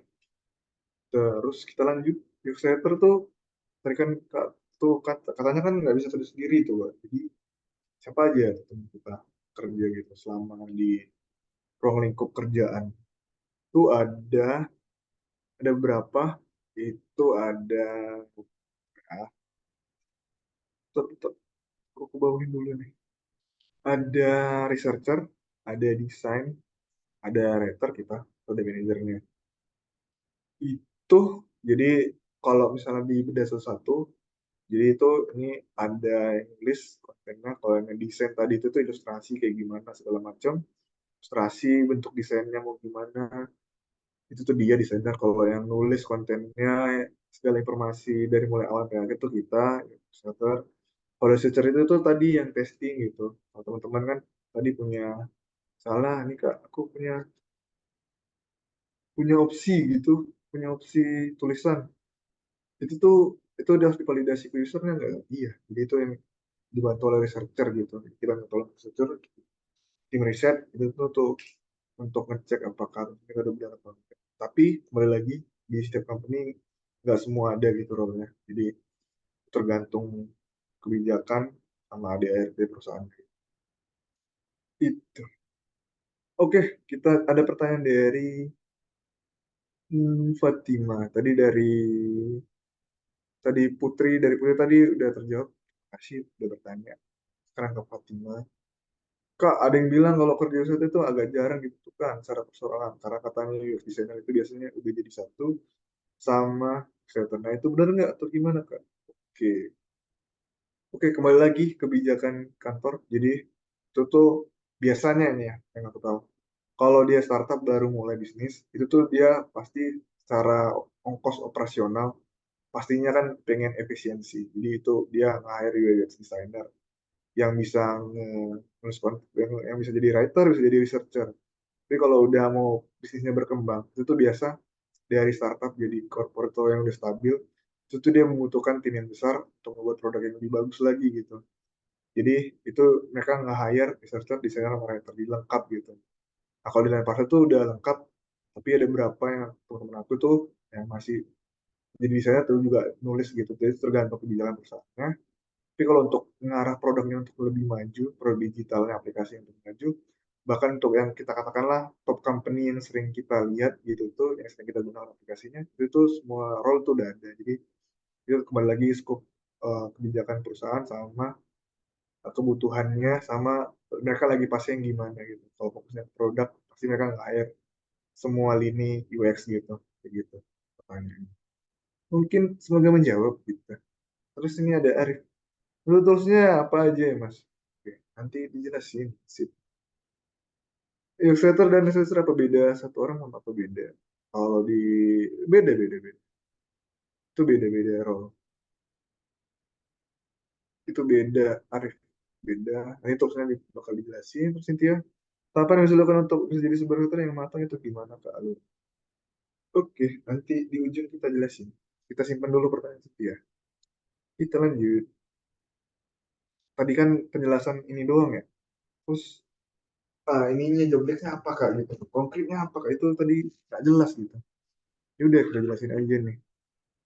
Terus kita lanjut. Newsletter tuh tadi kan tuh katanya kan nggak bisa tulis sendiri tuh, Pak. Jadi siapa aja teman kita kerja gitu selama di ruang lingkup kerjaan. Itu ada berapa? Itu ada ya, aku bawain dulu nih. Ada researcher, ada desain, ada writer kita, ada manajernya. Itu jadi kalau misalnya di beda satu-satu, jadi itu ini ada yang nulis kontennya, kalau yang desain tadi itu tuh ilustrasi kayak gimana segala macam, ilustrasi bentuk desainnya mau gimana, itu tuh dia desainer. Kalau yang nulis kontennya, segala informasi dari mulai awal sampai akhir tuh kita, illustrator. Kalau researcher itu tuh tadi yang testing gitu. Kalau teman-teman kan tadi punya salah nih kak, aku punya punya opsi gitu, punya opsi tulisan. Itu udah harus divalidasi ke usernya nggak? Iya. Jadi itu yang dibantu oleh researcher gitu. Kita bantu oleh researcher, tim riset itu tuh untuk ngecek apakah mereka udah benar apa enggak. Tapi kembali lagi di setiap company nggak semua ada gitu role-nya. Jadi tergantung kebijakan sama ADART perusahaan. Itu. Oke, kita ada pertanyaan dari Fatima. Dari Putri tadi udah terjawab. Kasih udah bertanya. Sekarang ke Fatima. Kak, ada yang bilang kalau kerja riset itu agak jarang dibutuhkan secara persoalan. Karena katanya UX designer itu biasanya udah jadi satu sama kreator. Nah, itu benar nggak atau gimana, Kak? Oke. Oke, kembali lagi kebijakan kantor. Jadi, itu tuh biasanya ini ya, yang aku tahu. Kalau dia startup baru mulai bisnis, itu tuh dia pasti secara ongkos operasional, pastinya kan pengen efisiensi. Jadi itu dia nge-hire UX designer yang bisa nge-respon, yang bisa jadi writer, bisa jadi researcher. Tapi kalau udah mau bisnisnya berkembang, itu tuh biasa dari startup jadi corporate yang udah stabil, itu tuh dia membutuhkan tim yang besar untuk membuat produk yang lebih bagus lagi gitu. Jadi itu mereka nge-hire researcher, desainer, sama writer, jadi lengkap gitu. Nah kalau di lain pasar tuh udah lengkap, tapi ada beberapa yang teman-teman aku tuh yang masih jadi desainer tuh juga nulis gitu. Jadi tergantung kebijakan perusahaannya. Tapi kalau untuk mengarah produknya untuk lebih maju, produk digitalnya, aplikasi yang lebih maju, bahkan untuk yang kita katakanlah top company yang sering kita lihat gitu tuh, yang sering kita gunakan aplikasinya, itu tuh semua role tuh udah ada. Jadi itu kembali lagi skop kebijakan perusahaan sama kebutuhannya sama mereka lagi pasnya yang gimana gitu. Kalau fokusnya ke produk, pasti mereka nggak hire semua lini UX gitu. Kayak gitu pertanyaannya. Mungkin semoga menjawab gitu. Terus ini ada Arif. Menurut toolsnya apa aja ya Mas? Oke, nanti dijelasin. Sip. Illustrator dan Illustrator apa beda? Satu orang sama apa beda? Kalau di beda beda beda. Itu beda beda role. Itu beda Arif. Beda. Nah, ini toolsnya bakal dijelasin. Terus Cynthia, apa yang bisa dilakukan untuk bisa jadi sebuah illustrator yang matang itu gimana Kak Alur? Oke, nanti di ujung kita jelasin. Kita simpan dulu pertanyaan Cynthia. Kita lanjut. Tadi kan penjelasan ini doang ya. Terus ininya job desk-nya apa Kak gitu. Konkretnya apa Kak? Itu tadi nggak jelas gitu. Ya udah kita jelasin aja nih.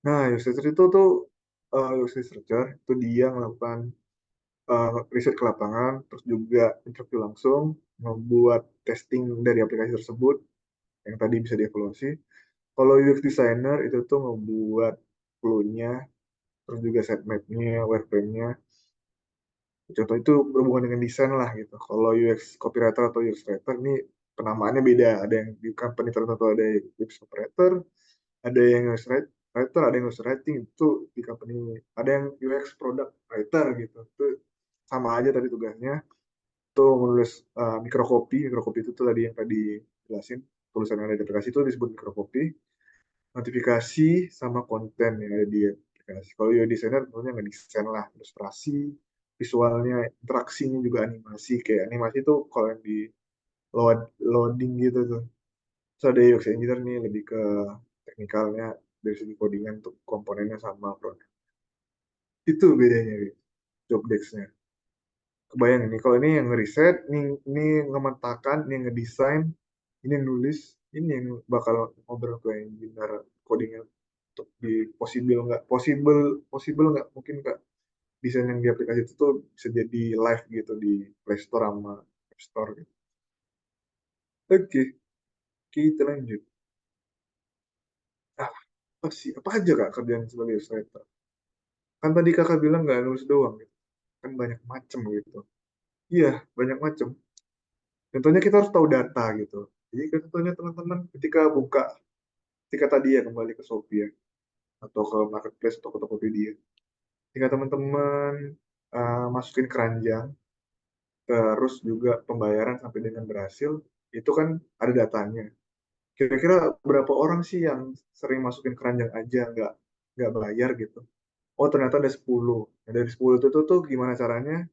Nah, UX researcher itu tuh UX researcher itu dia melakukan riset ke lapangan, terus juga interview langsung, membuat testing dari aplikasi tersebut yang tadi bisa dievaluasi. Kalau UX designer itu tuh membuat flow-nya, terus juga sitemap-nya, wireframe-nya. Contoh itu berhubungan dengan desain lah gitu. Kalau UX copywriter atau UX writer ini penamaannya beda. Ada yang di company tertentu ada UX copywriter, ada yang UX writer, ada yang UX writing itu di company ini. Ada yang UX product writer gitu. Itu sama aja tadi tugasnya. Itu menulis microcopy itu tuh tadi yang tadi jelasin. Tulisan yang ada di aplikasi itu disebut microcopy. Notifikasi sama konten yang ada di aplikasi. Kalau UI designer tentunya ngedesain lah, ilustrasi, visualnya, interaksinya juga animasi. Kayak animasi itu kalau yang di loading gitu tuh. Terus ada UX engineer nih lebih ke teknikalnya dari segi codingan untuk komponennya sama produk. Itu bedanya job desk-nya. Kebayang ini kalau ini yang ngeriset, ini ngemetakan, ini yang ngedesain, ini yang nulis, ini yang bakal ngobrol ke engineer codingnya untuk di possible possible nggak mungkin kak desain yang di aplikasi itu tuh bisa jadi live gitu di Play Store sama App Store gitu. Oke, kita lanjut. Ah, apa aja kak kerjaan sebagai illustrator? Kan tadi kakak bilang nggak nulis doang gitu. Kan banyak macem gitu. Iya, banyak macem. Contohnya kita harus tahu data gitu. Jadi contohnya teman-teman ketika tadi ya kembali ke Shopee ya, atau ke marketplace atau ke Tokopedia. Ketika teman-teman masukin keranjang, terus juga pembayaran sampai dengan berhasil, itu kan ada datanya. kira-kira berapa orang sih yang sering masukin keranjang aja nggak bayar gitu. Oh ternyata ada 10. Nah, dari 10 itu tuh gimana caranya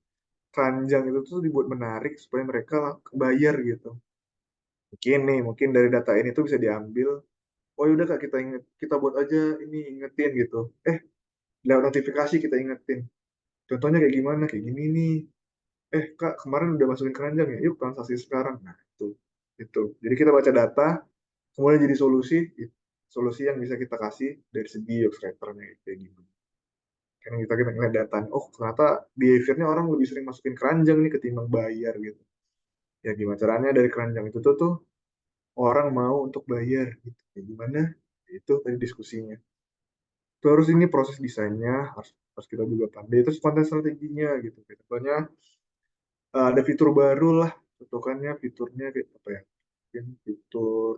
keranjang itu tuh dibuat menarik supaya mereka bayar gitu. Mungkin dari data ini tuh bisa diambil. Oh yaudah kak kita inget, kita buat aja ini ingetin gitu. Lewat notifikasi kita ingetin. Contohnya kayak gimana? Kayak gini nih. Kak kemarin udah masukin keranjang ya? Yuk transaksi sekarang. Nah itu. Jadi kita baca data, kemudian jadi solusi yang bisa kita kasih dari segi Yoscribernya kayak gimana. Karena kita ngeliat data, oh ternyata behaviornya orang lebih sering masukin keranjang nih ketimbang bayar gitu. Ya gimana caranya dari keranjang itu tuh orang mau untuk bayar gitu. Ya gimana? Itu tadi diskusinya. Terus ini proses desainnya harus kita juga pandai. Terus konten strateginya gitu. Contohnya ada fitur baru lah. Contohnya fiturnya kayak apa ya? Mungkin fitur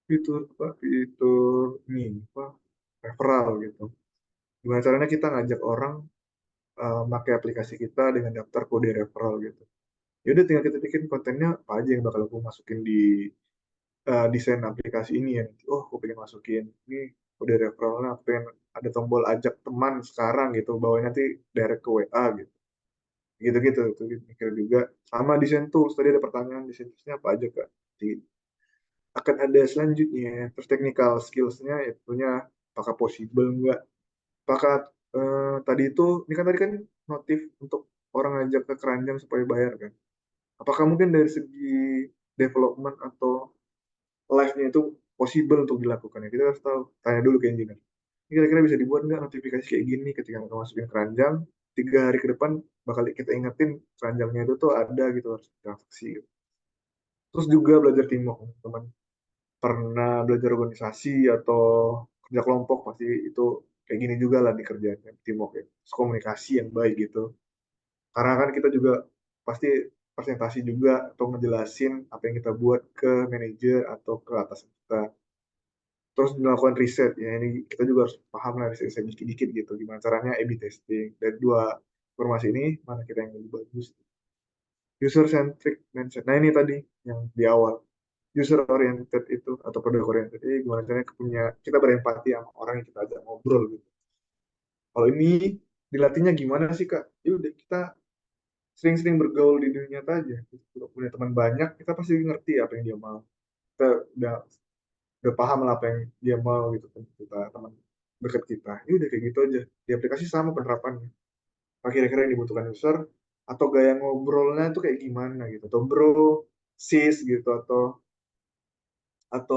fitur apa? Fitur ini apa? Referral gitu. Gimana caranya kita ngajak orang pakai aplikasi kita dengan daftar kode referral gitu. Ya udah tinggal kita bikin kontennya apa aja yang bakal aku masukin di desain aplikasi ini ya. Oh, aku pengen masukin ini kode referralnya, aku pengen ada tombol ajak teman sekarang gitu, bawahnya nanti direct ke WA gitu. Gitu-gitu, itu mikir juga. Sama desain tools, tadi ada pertanyaan desain toolsnya apa aja Kak. Akan ada selanjutnya, terus technical skillsnya ya tentunya apakah possible nggak. Apakah tadi itu, ini kan tadi kan notif untuk orang ngajak ke keranjang supaya bayar kan. Apakah mungkin dari segi development atau live-nya itu possible untuk dilakukan ya. Kita harus tahu, tanya dulu ke engineer. Ini kira-kira bisa dibuat nggak notifikasi kayak gini ketika kita masukin keranjang, 3 hari ke depan bakal kita ingetin keranjangnya itu tuh ada gitu harus transaksi. Gitu. Terus juga belajar teamwork, teman. Pernah belajar organisasi atau kerja kelompok pasti itu kayak gini juga lah dikerjain teamwork ya. Terus komunikasi yang baik gitu. Karena kan kita juga pasti presentasi juga atau ngejelasin apa yang kita buat ke manajer atau ke atas kita. Terus melakukan riset ya ini kita juga harus paham lah riset dikit-dikit gitu gimana caranya A/B testing dan dua informasi ini mana kita yang lebih bagus user centric mindset. Nah ini tadi yang di awal user oriented itu atau product oriented ini gimana caranya kita berempati sama orang yang kita ajak ngobrol gitu. Kalau ini dilatihnya gimana sih kak? Ya udah kita sering-sering bergaul di dunia nyata aja. Kalau punya teman banyak kita pasti ngerti apa yang dia mau. Kita udah udah paham lah apa yang dia mau gitu kan kita teman dekat kita ya udah kayak gitu aja di aplikasi sama penerapannya apa kira-kira yang dibutuhkan user atau gaya ngobrolnya tuh kayak gimana gitu atau bro sis gitu atau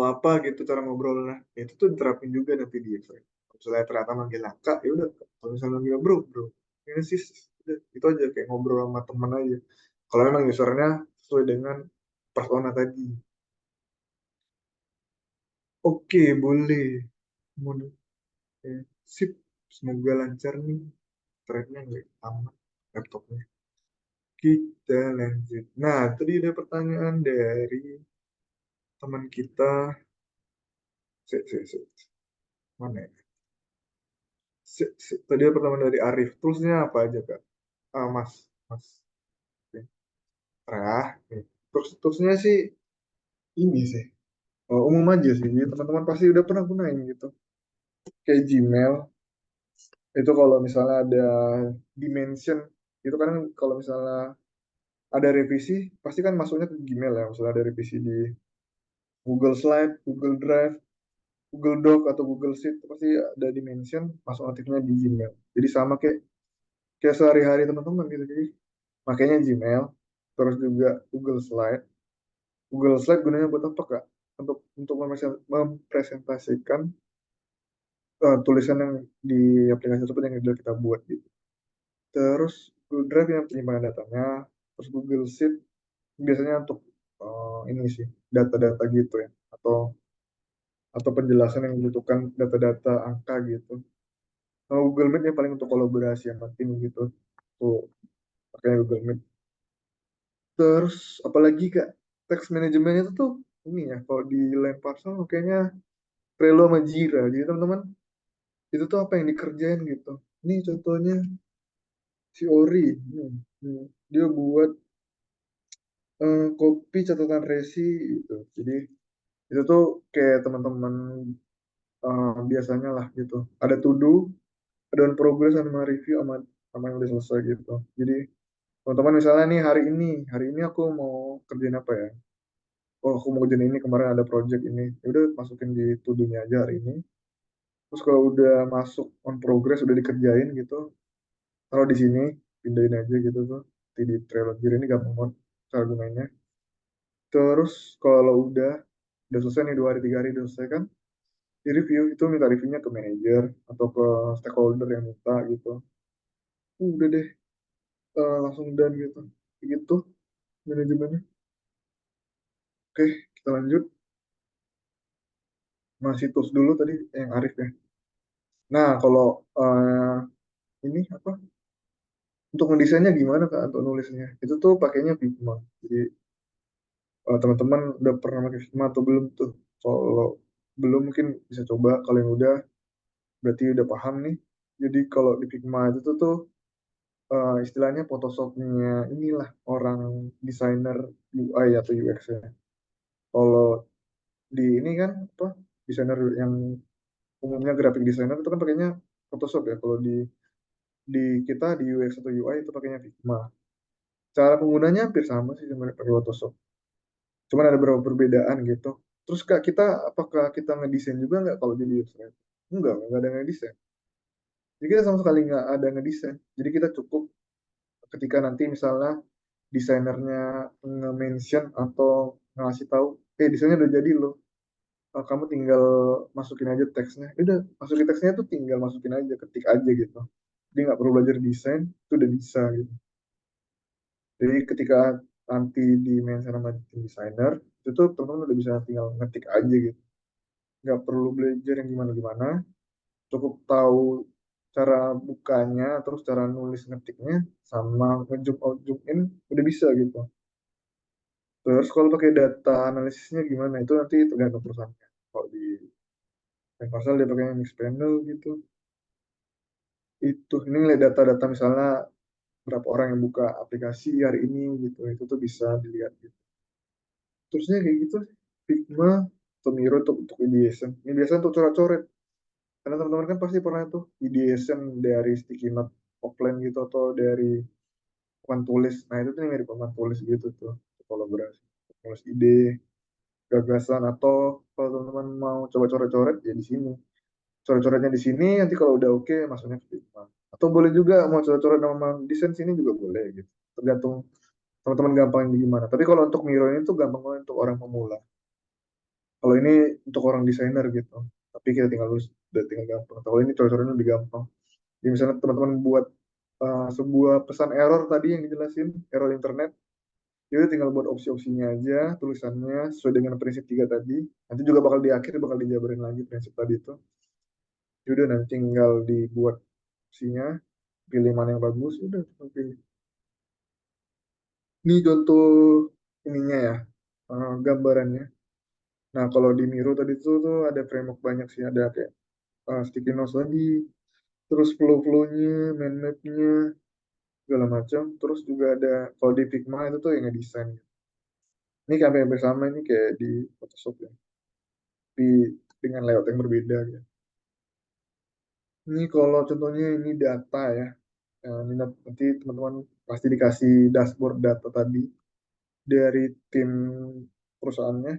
apa gitu cara ngobrolnya. Ya, itu tuh diterapin juga nanti di Excel. Kalau misalnya ternyata manggil kak ya udah kalau misalnya manggil bro ini sis udah itu aja kayak ngobrol sama teman aja kalau memang usernya sesuai dengan persona tadi. Oke boleh. Oke, sip. Semoga lancar nih. Threadnya nggak aman laptopnya. Kita lanjut. Nah, tadi ada pertanyaan dari teman kita. Mana ya? Tadi ada pertanyaan dari Arif. Toolsnya apa aja, Kak? Mas. Mas. Oke. Oke. Toolsnya sih ini sih. Umum aja sih. Jadi teman-teman pasti udah pernah gunain gitu. Kayak Gmail. Itu kalau misalnya ada dimension. Itu kan kalau misalnya ada revisi, pasti kan masuknya ke Gmail ya. Misalnya ada revisi di Google Slide, Google Drive, Google Doc atau Google Sheet, pasti ada di mention, masuk notifnya di Gmail. Jadi sama kayak kayak sehari-hari teman-teman gitu. Jadi makanya Gmail, terus juga Google Slide. Google Slide gunanya buat apa kak? Untuk mempresentasikan tulisan yang di aplikasi tersebut yang sudah kita buat gitu. Terus Google Drive yang penyimpanan datanya, terus Google Sheet biasanya untuk ini sih data-data gitu ya atau penjelasan yang membutuhkan data-data angka gitu. Kalau Google Meet ya paling untuk kolaborasi yang penting gitu. Tuh pakai Google Meet. Terus apalagi kak teks manajemennya itu tuh ini ya kalau di Line Parcel kayaknya Trello sama Jira. Jadi teman-teman itu tuh apa yang dikerjain gitu. Ini contohnya si Ori. Dia buat copy catatan resi gitu. Jadi Itu tuh kayak teman-teman biasanya lah gitu. Ada to do, ada on progress sama review sama yang udah selesai gitu. Jadi teman-teman misalnya nih hari ini aku mau kerjain apa ya? Oh aku mau kerjain ini kemarin ada project ini. Ya udah masukin di to do-nya aja hari ini. Terus kalau udah masuk on progress udah dikerjain gitu, taruh di sini, pindahin aja gitu tuh. Di trailer jadi ini gampang banget cara gunainnya. Terus kalau udah selesai nih 2 hari 3 hari udah selesai kan, di review itu minta reviewnya ke manajer atau ke stakeholder yang minta gitu. Udah deh langsung done gitu. Gitu manajemennya. Oke, kita lanjut. Masih tools dulu tadi yang Arif ya. Nah, kalau ini apa? Untuk ngedesainnya gimana Kak untuk nulisnya? Itu tuh pakainya Figma. Jadi teman-teman udah pernah pakai Figma atau belum tuh? Kalau belum mungkin bisa coba. Kalau yang udah berarti udah paham nih. Jadi kalau di Figma itu tuh istilahnya Photoshop-nya inilah orang desainer UI atau UX ya. Kalau di ini kan apa desainer yang umumnya graphic designer itu kan pakainya Photoshop ya. Kalau di kita di UX atau UI itu pakainya Figma. Cara penggunanya hampir sama sih sebenarnya pakai Photoshop. Cuman ada beberapa perbedaan gitu. Terus Kak, apakah kita ngedesain juga nggak kalau di Illustrator? Nggak ada ngedesain. Jadi kita sama sekali nggak ada ngedesain. Jadi kita cukup ketika nanti misalnya desainernya nge-mention atau ngasih tahu, desainnya udah jadi loh. Kamu tinggal masukin aja teksnya. Udah, masukin teksnya tuh tinggal masukin aja, ketik aja gitu. Jadi nggak perlu belajar desain, itu udah bisa gitu. Jadi ketika nanti di mention sama tim desainer, itu tuh teman-teman udah bisa tinggal ngetik aja gitu. Nggak perlu belajar yang gimana-gimana, cukup tahu cara bukanya, terus cara nulis ngetiknya, sama nge-zoom out, zoom in, udah bisa gitu. Terus kalau pakai data analisisnya gimana? Itu nanti tergantung perusahaannya. Kalau di Pasal dia pakai mix panel gitu. Itu ini lihat data-data misalnya berapa orang yang buka aplikasi hari ini gitu. Itu tuh bisa dilihat gitu. Terusnya kayak gitu Figma atau Miro untuk ideation. Ini biasanya untuk coret-coret. Karena teman-teman kan pasti pernah tuh ideation dari sticky note offline gitu atau dari papan tulis. Nah itu tuh yang mirip papan tulis gitu tuh kolaborasi. Tulis ide, gagasan atau kalau teman-teman mau coba coret-coret ya di sini. Coret-coretnya di sini nanti kalau udah oke masuknya ke Figma. Atau boleh juga mau coret-coret nama desain sini juga boleh gitu. Tergantung teman-teman gampang gimana. Tapi kalau untuk Miro ini tuh gampang banget untuk orang pemula. Kalau ini untuk orang desainer gitu. Tapi kita tinggal lulus, udah tinggal gampang. Kalau ini coret-coretnya lebih gampang. Jadi misalnya teman-teman buat sebuah pesan error tadi yang dijelasin, error internet, jadi tinggal buat opsi-opsinya aja, tulisannya sesuai dengan prinsip tiga tadi. Nanti juga bakal di akhir bakal dijabarin lagi prinsip tadi itu. Udah nanti tinggal dibuat opsinya, pilih mana yang bagus, udah tinggal pilih. Ini contoh ininya ya, gambarannya. Nah, kalau di Miro tadi tuh ada framework banyak sih, ada kayak sticky notes tadi, terus flow-flownya, mind map-nya, segala macam. Terus juga ada, kalau di Figma itu tuh yang ngedesain. Ini kami yang bersama ini kayak di Photoshop ya, tapi dengan layout yang berbeda ya. Ini kalau contohnya ini data ya. Ini nanti teman-teman pasti dikasih dashboard data tadi dari tim perusahaannya.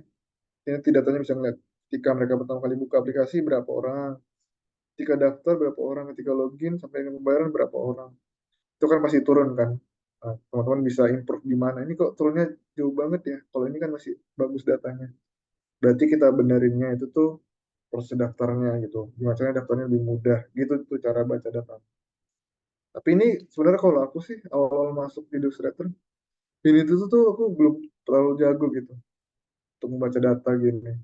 Ini nanti datanya bisa ngeliat ketika mereka pertama kali buka aplikasi berapa orang, ketika daftar berapa orang, ketika login sampai dengan pembayaran berapa orang. Itu kan pasti turun kan. Nah, teman-teman bisa improve di mana. Ini kok turunnya jauh banget ya. Kalau ini kan masih bagus datanya. Berarti kita benerinnya itu tuh proses daftarnya gitu. Gimana caranya daftarnya lebih mudah. Gitu tuh cara baca data. Tapi ini sebenarnya kalau aku sih awal-awal masuk di Illustrator, ini tuh aku belum terlalu jago gitu untuk membaca data gini.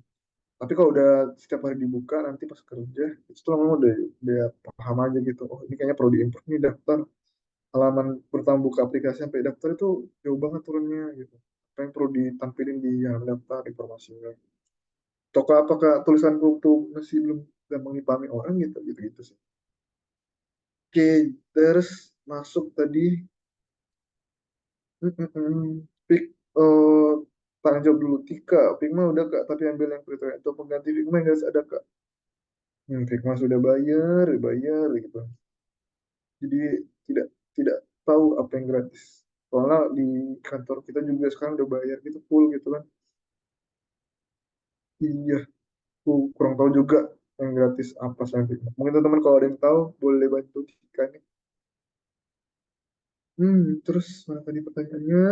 Tapi kalau udah setiap hari dibuka nanti pas kerja, itu tuh lama udah paham aja gitu. Oh ini kayaknya perlu diimport nih daftar. Halaman pertama buka aplikasi sampai daftar itu jauh banget turunnya gitu. Apa yang perlu ditampilin di halaman daftar informasinya. Atau apakah tulisanku tuh masih belum gampang dipahami orang gitu gitu gitu sih. Oke, terus masuk tadi. Hmm, hmm, hmm. Pick, tanya jawab dulu. Tika, Figma udah kak, tapi ambil yang kriteria untuk pengganti Figma yang harus ada kak. Figma sudah bayar, bayar gitu. Jadi tidak tidak tahu apa yang gratis. Soalnya di kantor kita juga sekarang udah bayar gitu full gitu kan. Iya, aku kurang tahu juga yang gratis apa selain Figma. Mungkin teman-teman kalau ada yang tahu boleh bantu Tika nih. Terus mana tadi pertanyaannya?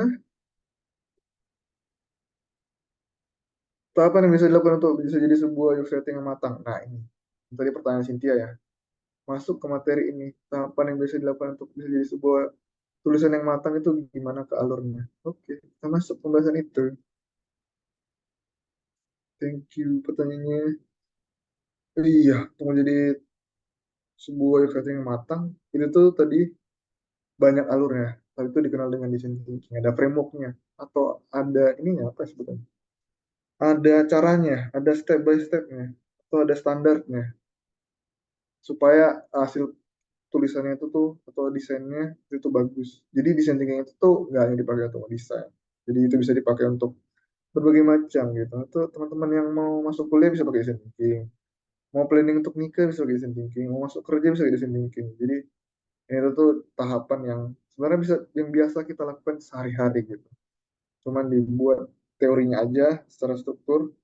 Tahapan yang bisa dilakukan untuk bisa jadi sebuah user setting yang matang. Nah ini, tadi pertanyaan Cynthia ya. Masuk ke materi ini, tahapan yang bisa dilakukan untuk bisa jadi sebuah tulisan yang matang itu gimana ke alurnya. Oke, kita masuk pembahasan itu. Thank you pertanyaannya. Iya, untuk menjadi sebuah user setting yang matang, itu tuh tadi banyak alurnya. Tapi itu dikenal dengan design thinking. Ada frameworknya, atau ada ininya apa sebetulnya? Ada caranya, ada step by stepnya, atau ada standarnya supaya hasil tulisannya itu tuh atau desainnya itu tuh bagus. Jadi desain thinking itu tuh nggak hanya dipakai untuk desain. Jadi itu bisa dipakai untuk berbagai macam gitu. Itu teman-teman yang mau masuk kuliah bisa pakai desain thinking. Mau planning untuk nikah bisa pakai desain thinking. Mau masuk kerja bisa pakai desain thinking. Jadi itu tuh tahapan yang sebenarnya bisa yang biasa kita lakukan sehari-hari gitu. Cuman dibuat teorinya aja secara struktur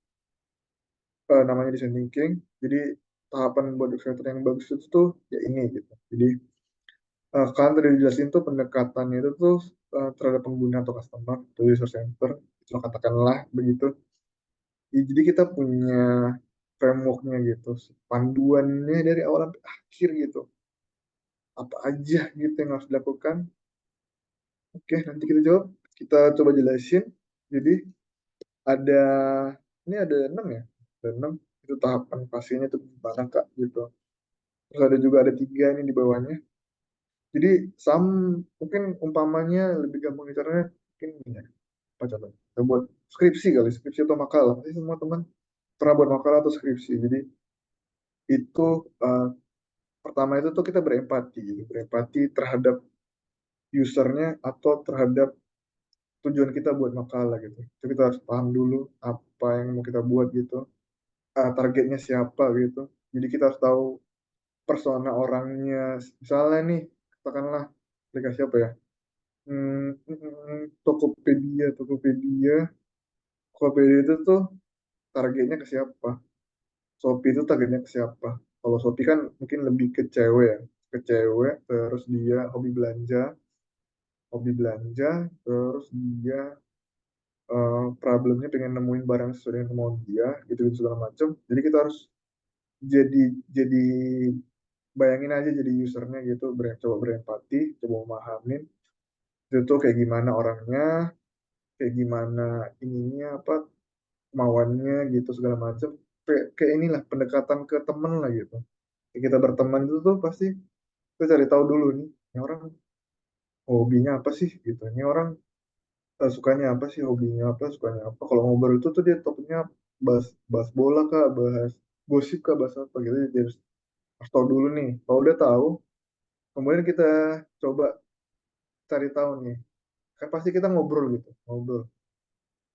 namanya design thinking. Jadi tahapan buat creator yang bagus itu tuh ya ini gitu. Jadi kan tadi dijelasin tuh pendekatannya itu tuh terhadap pengguna atau customer atau user center, itu katakanlah begitu. Jadi kita punya frameworknya gitu, panduannya dari awal sampai akhir gitu. Apa aja gitu yang harus dilakukan. Oke, nanti kita jawab. Kita coba jelasin. Jadi ada ini ada 6 ya, ada 6 itu tahapan pastinya itu gimana kak gitu. Terus ada juga ada 3 ini di bawahnya. Jadi mungkin umpamanya lebih gampang caranya mungkin ini ya, apa coba kita buat skripsi kali skripsi atau makalah pasti semua teman pernah buat makalah atau skripsi jadi itu uh, pertama itu tuh kita berempati gitu berempati terhadap usernya atau terhadap tujuan kita buat makalah gitu itu kita harus paham dulu apa yang mau kita buat gitu targetnya siapa gitu jadi kita harus tahu persona orangnya misalnya nih katakanlah aplikasi apa ya Tokopedia Tokopedia itu tuh targetnya ke siapa? Shopee itu targetnya ke siapa? Kalau Shopee kan mungkin lebih ke cewek ya. Ke cewek, terus dia hobi belanja, terus dia problemnya pengen nemuin barang sesuai dengan kemauan dia, gitu-gitu segala macam. Jadi kita harus jadi bayangin aja jadi usernya gitu, coba berempati, coba memahamin itu tuh kayak gimana orangnya, kayak gimana ininya apa kemauannya gitu segala macam. Kayak inilah pendekatan ke temen lah gitu. Kita berteman itu tuh pasti kita cari tahu dulu nih, ini orang hobinya apa sih gitu. Ini orang sukanya apa sih, hobinya apa, sukanya apa. Kalau ngobrol itu tuh dia topiknya bahas bahas bola kah, bahas gosip kah, bahas apa gitu. Jadi harus tahu dulu nih. Kalau udah tahu, kemudian kita coba cari tahu nih. Kan pasti kita ngobrol gitu, ngobrol.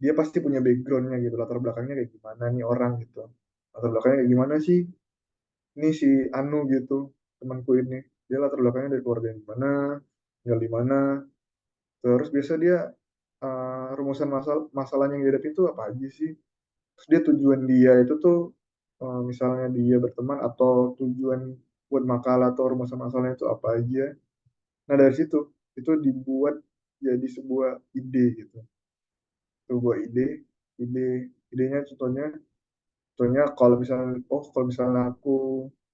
Dia pasti punya backgroundnya gitu, latar belakangnya kayak gimana nih orang gitu. Latar belakangnya kayak gimana sih? Ini si Anu gitu, temanku ini. Dia latar belakangnya dari keluarga yang gimana, tinggal di mana, terus biasa dia rumusan masalahnya yang dihadapi itu apa aja sih? Terus dia tujuan dia itu tuh misalnya dia berteman atau tujuan buat makalah atau rumusan masalahnya itu apa aja. Nah dari situ itu dibuat jadi sebuah ide gitu. Sebuah ide, idenya contohnya kalau misalnya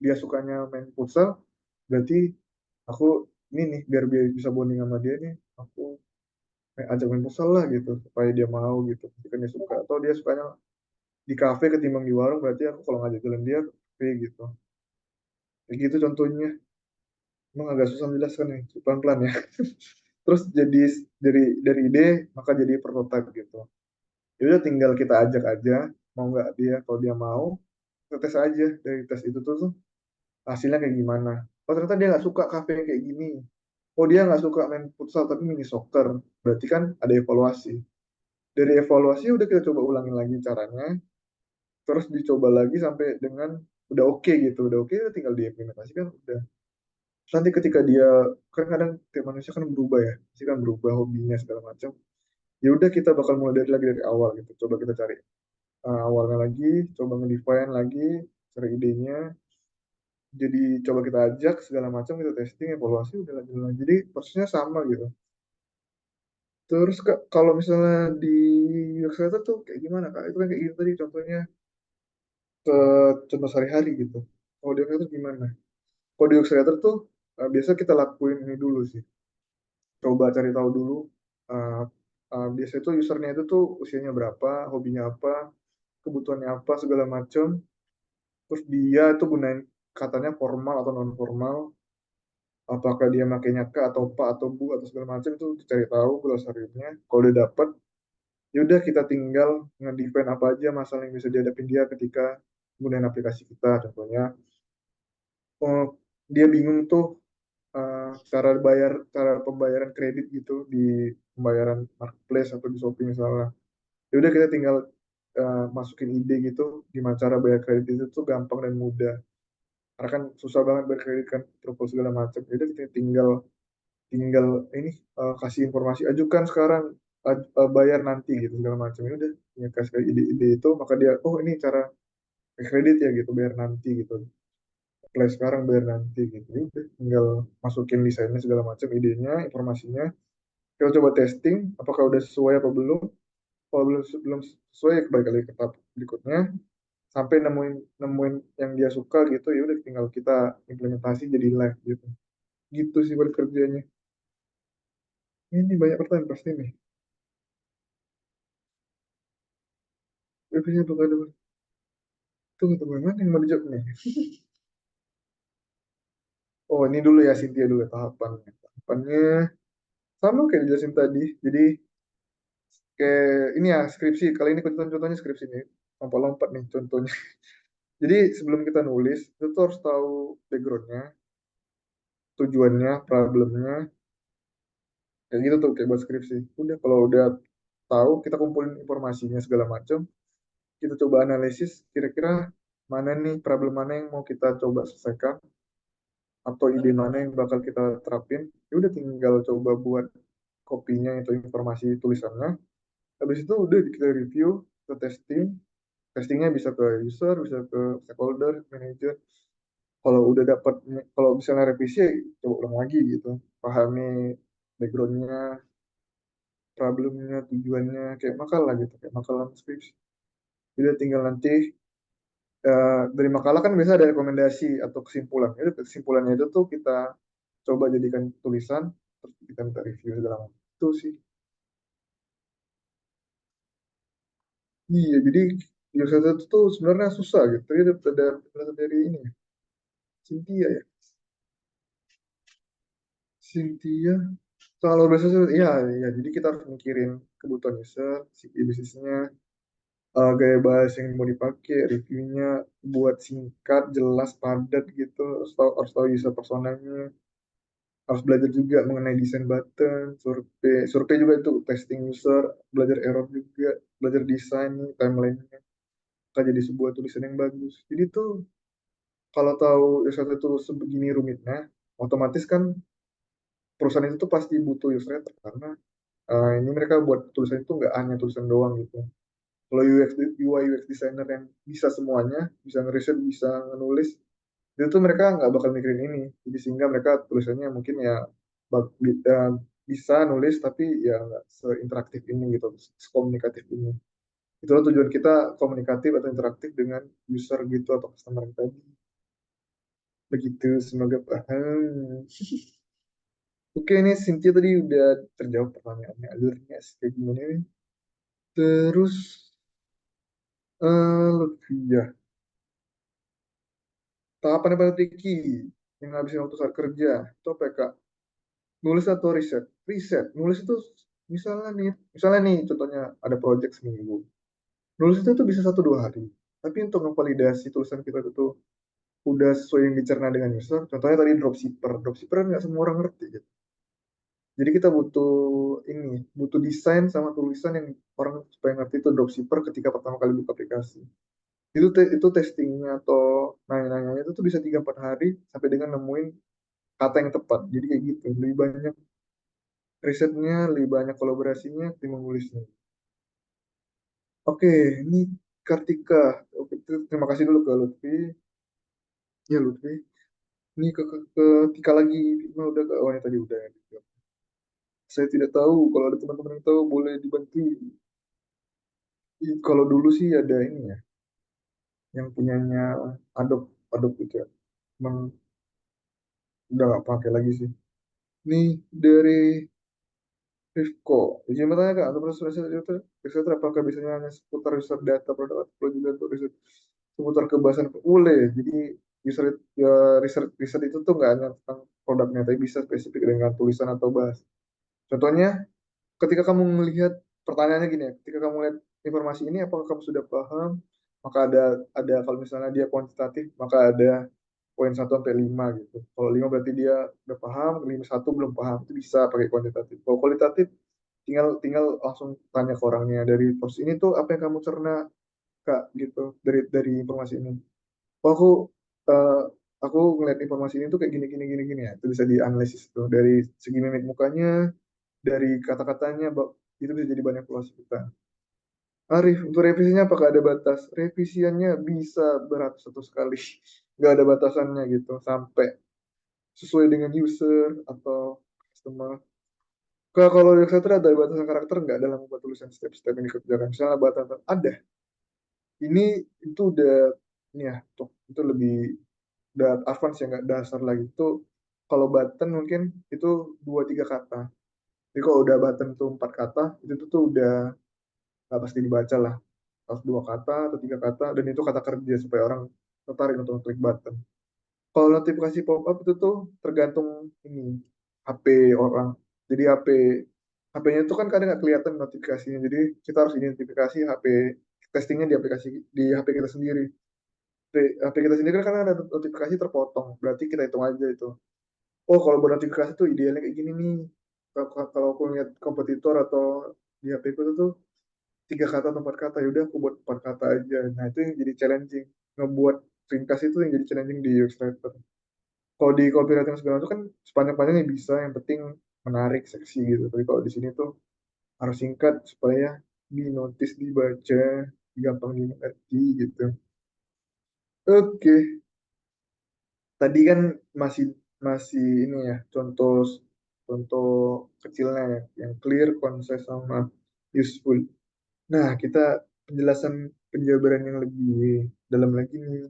dia sukanya main futsal, berarti aku ini nih biar bisa bonding sama dia nih, aku ajak main futsal lah gitu supaya dia mau gitu ketika dia suka atau dia sukanya di kafe ketimbang di warung berarti aku kalau ngajak jalan dia ke kafe gitu kayak gitu contohnya emang agak susah menjelaskan nih pelan-pelan ya terus jadi dari ide maka jadi prototipe gitu ya udah tinggal kita ajak aja mau nggak dia kalau dia mau kita tes aja dari tes itu tuh hasilnya kayak gimana oh ternyata dia nggak suka kafe yang kayak gini oh dia nggak suka main futsal tapi mini soccer berarti kan ada evaluasi Dari evaluasi udah kita coba ulangin lagi caranya, terus dicoba lagi sampai dengan udah oke gitu, udah oke tinggal diimplementasikan udah. Terus nanti ketika dia, kan kadang tiap manusia kan berubah ya, pasti kan berubah hobinya segala macam. Ya udah kita bakal mulai dari lagi dari awal gitu. Coba kita cari awalnya lagi, coba ngedefine lagi, cari idenya, jadi coba kita ajak segala macam, kita testing, evaluasi udah lagi lagi. Jadi prosesnya sama gitu. Terus Kak, kalau misalnya di UX Writer tuh kayak gimana Kak? Itu kan kayak gitu tadi contohnya ke contoh sehari-hari gitu. Kalau di UX Writer gimana? Kalau di UX Writer tuh biasa kita lakuin ini dulu sih. Coba cari tahu dulu. Uh, biasanya tuh usernya itu tuh usianya berapa, hobinya apa, kebutuhannya apa, segala macam. Terus dia itu gunain katanya formal atau non formal. Apakah dia makainya K atau Pak atau Bu atau segala macam itu cari tahu berdasarkannya. Kalau udah dapat, ya udah kita tinggal nge-define apa aja masalah yang bisa dihadapin dia ketika gunain aplikasi kita. Contohnya, oh, dia bingung tuh cara pembayaran kredit gitu di pembayaran marketplace atau di Shopee misalnya. Ya udah kita tinggal masukin ide gitu gimana cara bayar kredit itu tuh gampang dan mudah. Karena kan susah banget bayar kredit kan, propose segala macam. Ya udah kita tinggal tinggal ini kasih informasi, ajukan sekarang, bayar nanti gitu segala macam. Ya udah, ya kasih ide-ide itu, maka dia oh ini cara kredit ya gitu, bayar nanti gitu, apply sekarang bayar nanti gitu. Ya udah, tinggal masukin desainnya segala macam, idenya, informasinya, kita coba testing apakah udah sesuai apa belum. Kalau belum belum sesuai ya balik lagi ke tahap berikutnya sampai nemuin nemuin yang dia suka gitu. Ya udah tinggal kita implementasi jadi live gitu. Gitu sih buat kerjanya. Ini banyak pertanyaan pasti nih. Revisinya tuh ada. Tunggu tunggu, mana yang mau dijawab nih? Oh, ini dulu ya, Cynthia dulu tahapannya. Tahapannya sama kayak dijelasin tadi. Jadi kayak ini ya skripsi. Kali ini contohnya skripsi nih. Lompat-lompat nih contohnya. Jadi sebelum kita nulis, itu tuh harus tahu backgroundnya, tujuannya, problemnya, kayak gitu tuh kayak buat skripsi. Udah kalau udah tahu, kita kumpulin informasinya segala macam, kita coba analisis kira-kira mana nih problem mana yang mau kita coba selesaikan atau ide mana yang bakal kita terapin. Ya udah tinggal coba buat kopinya itu informasi tulisannya. Habis itu udah kita review, kita testing. Testingnya bisa ke user, bisa ke stakeholder, manager. Kalau udah dapat, kalau misalnya revisi, ya coba ulang lagi gitu. Pahami backgroundnya, problemnya, tujuannya, kayak makalah gitu, kayak makalah skripsi. Jadi tinggal nanti dari makalah kan biasa ada rekomendasi atau kesimpulan. Itu kesimpulannya itu tuh kita coba jadikan tulisan, terus kita minta review segala macam. Itu sih. Iya, jadi user itu tuh sebenarnya susah gitu. Tadi ada dari ini ya, Cynthia ya. Cynthia, kalau biasanya ya, ya, jadi kita harus mikirin kebutuhan user, CV bisnisnya, gaya bahasa yang mau dipakai, reviewnya, buat singkat, jelas, padat gitu, harus tahu user personanya, harus belajar juga mengenai desain button, survei, survei juga itu testing user, belajar error juga, belajar desain, timeline-nya, akan jadi sebuah tulisan yang bagus. Jadi tuh kalau tahu user itu sebegini rumitnya, otomatis kan perusahaan itu tuh pasti butuh user karena ini mereka buat tulisan itu nggak hanya tulisan doang gitu. Kalau UI UX designer yang bisa semuanya, bisa ngeriset, bisa nulis, itu tuh mereka nggak bakal mikirin ini. Jadi sehingga mereka tulisannya mungkin ya bisa nulis tapi ya nggak seinteraktif ini gitu, sekomunikatif ini. Itulah tujuan kita komunikatif atau interaktif dengan user gitu atau customer tadi. Begitu, semoga paham. Oke, ini Cynthia tadi udah terjawab pertanyaannya. Alurnya kayak gimana nih? Terus lebih ya, tahapan yang paling tricky yang ngabisin waktu saat kerja itu apa ya, Kak? Nulis atau riset? Riset. Nulis itu misalnya nih contohnya ada project seminggu. Nulis itu tuh bisa 1 2 hari. Tapi untuk memvalidasi tulisan kita itu tuh udah sesuai yang dicerna dengan user. Contohnya tadi dropshipper. Dropshipper kan nggak semua orang ngerti gitu. Jadi kita butuh ini, butuh desain sama tulisan yang orang supaya ngerti itu dropshipper ketika pertama kali buka aplikasi. Itu testingnya atau nanya-nanya itu tuh bisa 3-4 hari sampai dengan nemuin kata yang tepat. Jadi kayak gitu, lebih banyak risetnya, lebih banyak kolaborasinya, tim menulisnya. Oke, ini Kartika. Oke, terima kasih dulu ke Lutfi. Ya Lutfi. Ini ke Tika lagi. Nah, udah ke, oh ini tadi udah. Saya tidak tahu, kalau ada teman-teman yang tahu boleh dibantu. Kalau dulu sih ada ini ya, yang punyanya Adobe, Adobe itu ya. Emang udah nggak pakai lagi sih. Nih dari Rifko, izin bertanya Kak, untuk proses riset apakah biasanya hanya seputar riset data produk atau juga untuk riset seputar kebahasan boleh. Jadi user ya, riset riset itu tuh nggak hanya tentang produknya, tapi bisa spesifik dengan tulisan atau bahas. Contohnya, ketika kamu melihat pertanyaannya gini ya, ketika kamu lihat informasi ini, apakah kamu sudah paham? Maka ada kalau misalnya dia kuantitatif, maka ada poin 1 sampai 5 gitu. Kalau 5 berarti dia udah paham, 1 belum paham, itu bisa pakai kuantitatif. Kalau kualitatif, tinggal tinggal langsung tanya ke orangnya dari pos ini tuh apa yang kamu cerna Kak gitu dari informasi ini. Oh eh, aku ngeliat informasi ini tuh kayak gini gini gini gini ya. Itu bisa dianalisis tuh dari segi mimik mukanya, dari kata-katanya, itu bisa jadi banyak evaluasi kita. Arif, untuk revisinya apakah ada batas? Revisiannya bisa beratus-ratus kali, nggak ada batasannya gitu, sampai sesuai dengan user atau customer. Kalau di Excel ada batasan karakter nggak dalam membuat tulisan step-step yang dikerjakan? Misalnya batasan ada, ini itu udah ini ya, tuh, itu lebih udah advance ya nggak dasar lagi. Itu kalau button mungkin itu 2-3 kata. Jadi kalau udah button tuh 4 kata, itu tuh udah nggak pasti dibaca lah. Harus 2 kata atau 3 kata, dan itu kata kerja supaya orang tertarik untuk klik button. Kalau notifikasi pop-up itu tuh tergantung ini HP orang. Jadi HP-nya itu kan kadang nggak kelihatan notifikasinya. Jadi kita harus identifikasi HP testingnya di aplikasi di HP kita sendiri. Di HP kita sendiri kan ada notifikasi terpotong. Berarti kita hitung aja itu. Oh kalau bernotifikasi tuh idealnya kayak gini nih. Kalau aku lihat kompetitor atau di HP ku tuh 3 kata atau 4 kata, yaudah aku buat 4 kata aja. Nah itu yang jadi challenging, ngebuat ringkas itu yang jadi challenging di Illustrator. Kalau di copywriting segala itu kan sepanjang-panjangnya bisa, yang penting menarik seksi gitu. Tapi kalau di sini tuh harus singkat supaya di notice, dibaca, gampang dimengerti gitu. Oke, tadi kan masih masih ini ya, contoh contoh kecilnya ya, yang clear, concise sama useful. Nah, kita penjelasan penjabaran yang lebih dalam lagi nih.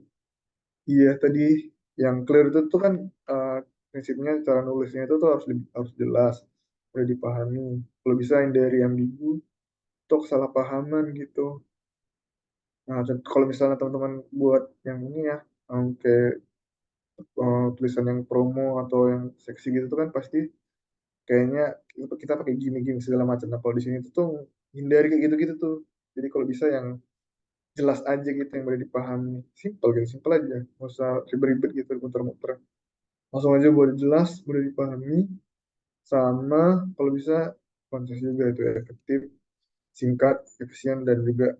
Iya, tadi yang clear itu tuh kan prinsipnya cara nulisnya itu tuh harus jelas, udah dipahami. Kalau bisa hindari ambigu, atau kesalahpahaman gitu. Nah, kalau misalnya teman-teman buat yang ini ya, kayak tulisan yang promo atau yang seksi gitu tuh kan pasti kayaknya kita pakai gini-gini segala macam. Nah, kalau di sini tuh hindari kayak gitu-gitu tuh. Jadi kalau bisa yang jelas aja gitu yang boleh dipahami, simple gitu, simple aja, nggak usah ribet-ribet gitu muter-muter, langsung aja boleh jelas, boleh dipahami, sama kalau bisa konses juga itu ya, efektif, singkat, efisien, dan juga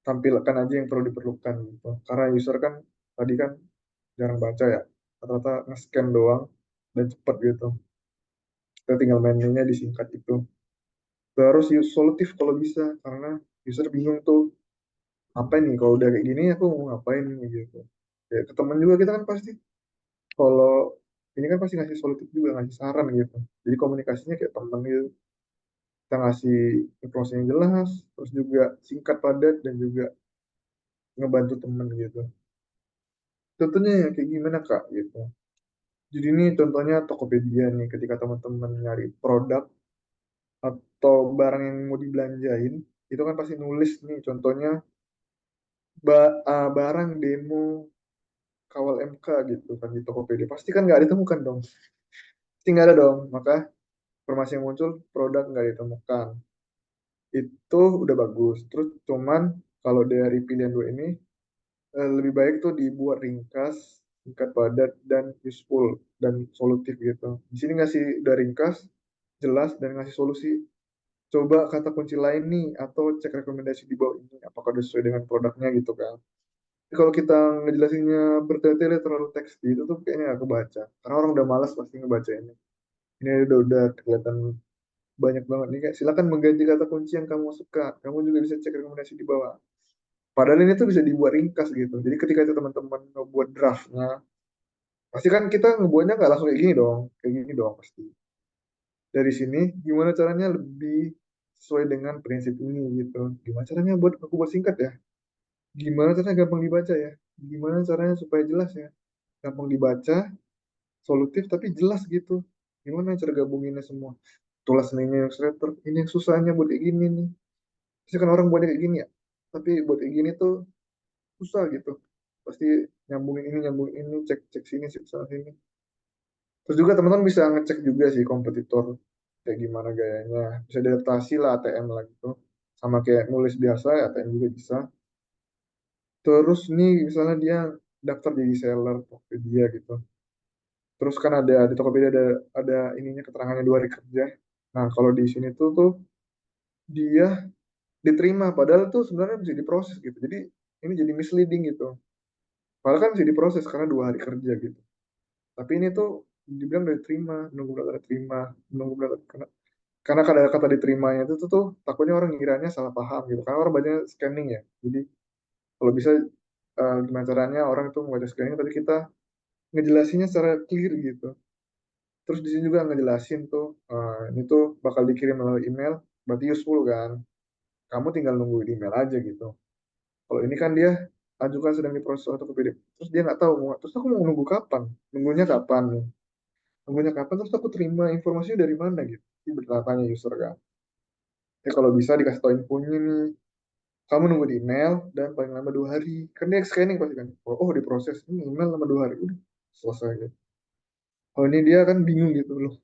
tampilkan aja yang perlu diperlukan gitu. Karena user kan tadi kan jarang baca ya, rata-rata nge-scan doang dan cepat gitu, kita tinggal menunya disingkat itu. Terus solutif kalau bisa, karena user bingung tuh apa nih kalau udah kayak gini aku mau ngapain nih gitu. Ya, ke temen juga kita kan pasti kalau ini kan pasti ngasih solutif juga, ngasih saran gitu. Jadi komunikasinya kayak temen gitu. Kita ngasih informasi yang jelas, terus juga singkat padat dan juga ngebantu temen gitu. Contohnya ya kayak gimana Kak gitu. Jadi ini contohnya Tokopedia nih, ketika teman-teman nyari produk atau barang yang mau dibelanjain, itu kan pasti nulis nih contohnya barang demo kawal MK gitu kan di Tokopedia. Pasti kan nggak ditemukan dong. Pasti nggak ada dong. Maka informasi yang muncul produk nggak ditemukan. Itu udah bagus. Terus cuman kalau dari pilihan dua ini lebih baik tuh dibuat ringkas, singkat padat dan useful dan solutif gitu. Di sini ngasih udah ringkas, jelas dan ngasih solusi. Coba kata kunci lain nih, atau cek rekomendasi di bawah ini, apakah udah sesuai dengan produknya gitu kan. Tapi kalau kita ngejelasinnya bertele-tele terlalu teks gitu tuh kayaknya nggak kebaca. Karena orang udah malas pasti ngebaca ini. Ini udah kelihatan banyak banget nih. Kayak silakan mengganti kata kunci yang kamu suka. Kamu juga bisa cek rekomendasi di bawah. Padahal ini tuh bisa dibuat ringkas gitu. Jadi ketika itu teman-teman ngebuat draftnya, pasti kan kita ngebuatnya nggak langsung kayak gini dong. Kayak gini dong pasti. Dari sini, gimana caranya lebih sesuai dengan prinsip ini gitu. Gimana caranya buat aku buat singkat ya? Gimana caranya gampang dibaca ya? Gimana caranya supaya jelas ya? Gampang dibaca, solutif tapi jelas gitu. Gimana cara gabunginnya semua? Tulis nih Illustrator, ini yang susahnya buat kayak gini nih. Pasti kan orang buatnya kayak gini ya. Tapi buat kayak gini tuh susah gitu. Pasti nyambungin ini, cek cek sini, cek sana sini. Terus juga teman-teman bisa ngecek juga sih kompetitor kayak gimana gayanya. Bisa diadaptasi lah ATM lah gitu. Sama kayak nulis biasa, ya ATM juga bisa. Terus nih misalnya dia daftar jadi seller Tokopedia gitu. Terus kan ada di Tokopedia ada ininya keterangannya 2 hari kerja. Nah, kalau di sini tuh dia diterima padahal tuh sebenarnya bisa diproses gitu. Jadi ini jadi misleading gitu. Padahal kan bisa diproses karena 2 hari kerja gitu. Tapi ini tuh dibilang udah diterima, nunggu berapa diterima, nunggu berapa karena kata-kata diterimanya itu tuh takutnya orang ngiranya salah paham gitu. Karena orang banyak scanning ya. Jadi kalau bisa gimana caranya orang itu membaca scanning tapi kita ngejelasinnya secara clear gitu. Terus di sini juga ngejelasin tuh ini tuh bakal dikirim melalui email, berarti useful kan. Kamu tinggal nunggu di email aja gitu. Kalau ini kan dia ajukan sedang diproses atau ke PDF. Terus dia nggak tahu terus aku mau nunggu kapan? Nunggunya kapan nih? Nunggunya kapan? Terus aku terima informasinya dari mana gitu? Ini bertanya user kan. Ya kalau bisa dikasih tahu infonya nih. Kamu nunggu di email dan paling lama 2 hari. Kan dia scanning pasti kan. Oh, diproses. Ini email lama 2 hari. Udah selesai gitu. Oh ini dia kan bingung gitu loh.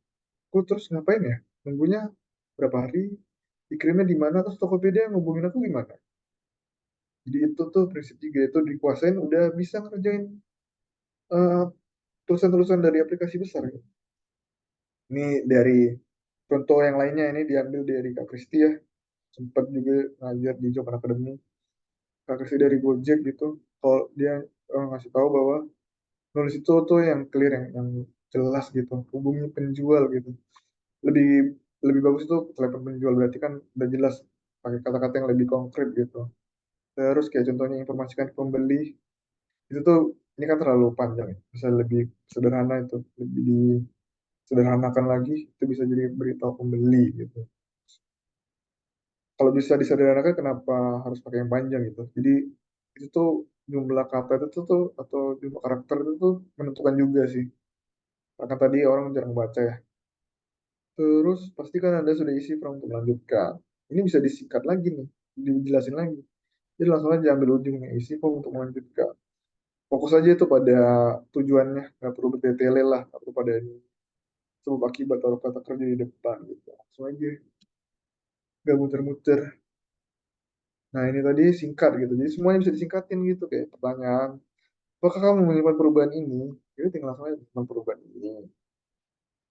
Aku terus ngapain ya? Nunggunya berapa hari? Dikirimnya di mana? Terus Tokopedia ngubungin aku gimana? Jadi itu tuh prinsip tiga itu dikuasain udah bisa ngerjain eh, tulisan-tulisan dari aplikasi besar. Gitu. Ini dari contoh yang lainnya ini diambil dari Kak Kristi ya. Sempat juga ngajar di Jokan Academy. Kak Kristi dari Gojek gitu. Kalau dia ngasih tahu bahwa nulis itu tuh yang clear, yang jelas gitu. Hubungi penjual gitu. Lebih lebih bagus itu telepon penjual berarti kan udah jelas pakai kata-kata yang lebih konkret gitu. Terus kayak contohnya informasikan ke pembeli itu tuh ini kan terlalu panjang ya. Bisa lebih sederhana itu, lebih disederhanakan lagi itu bisa jadi beritahu pembeli gitu. Kalau bisa disederhanakan kenapa harus pakai yang panjang gitu. Jadi itu tuh jumlah kata itu tuh atau jumlah karakter itu tuh menentukan juga sih. Karena tadi orang jarang baca ya. Terus pastikan Anda sudah isi form untuk melanjutkan. Ini bisa disingkat lagi nih, dijelasin lagi. Jadi langsung aja ambil ujungnya, isi form untuk melanjutkan. Fokus aja itu pada tujuannya, nggak perlu bertele-tele lah, nggak perlu pada ini. Sebab akibat taruh kata kerja di depan gitu. Langsung aja, nggak muter-muter. Nah ini tadi singkat gitu, jadi semuanya bisa disingkatin gitu kayak pertanyaan. Apakah kamu menyimpan perubahan ini? Jadi tinggal langsung aja menyimpan perubahan ini.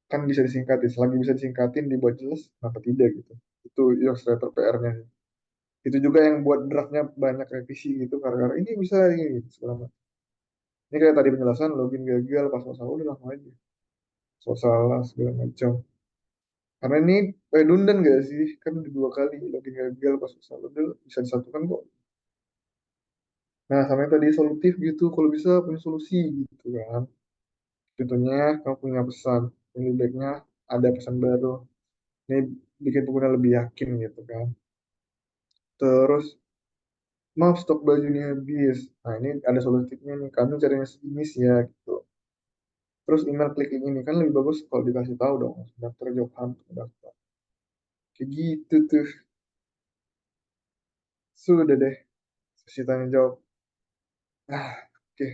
Kan bisa disingkatin, selagi bisa disingkatin, dibuat jelas, kenapa tidak gitu. Itu Illustrator PR-nya. Itu juga yang buat draftnya banyak revisi gitu karena ini bisa ini gitu, segala macam. Ini kayak tadi penjelasan login gagal pas masalah udah langsung aja soal salah segala macam karena ini redundant gak sih kan udah 2 kali login gagal pas masalah udah bisa disatukan kok. Nah sama yang tadi solutif gitu kalau bisa punya solusi gitu kan. Contohnya kamu punya pesan ini baiknya ada pesan baru ini bikin pengguna lebih yakin gitu kan. Terus maaf stok bajunya habis. Nah ini ada solutifnya nih kami carinya segini sih ya gitu. Terus email klik link ini kan lebih bagus kalau dikasih tahu dong daftar job hunt daftar kayak gitu tuh. Sudah deh sesi tanya jawab. Oke.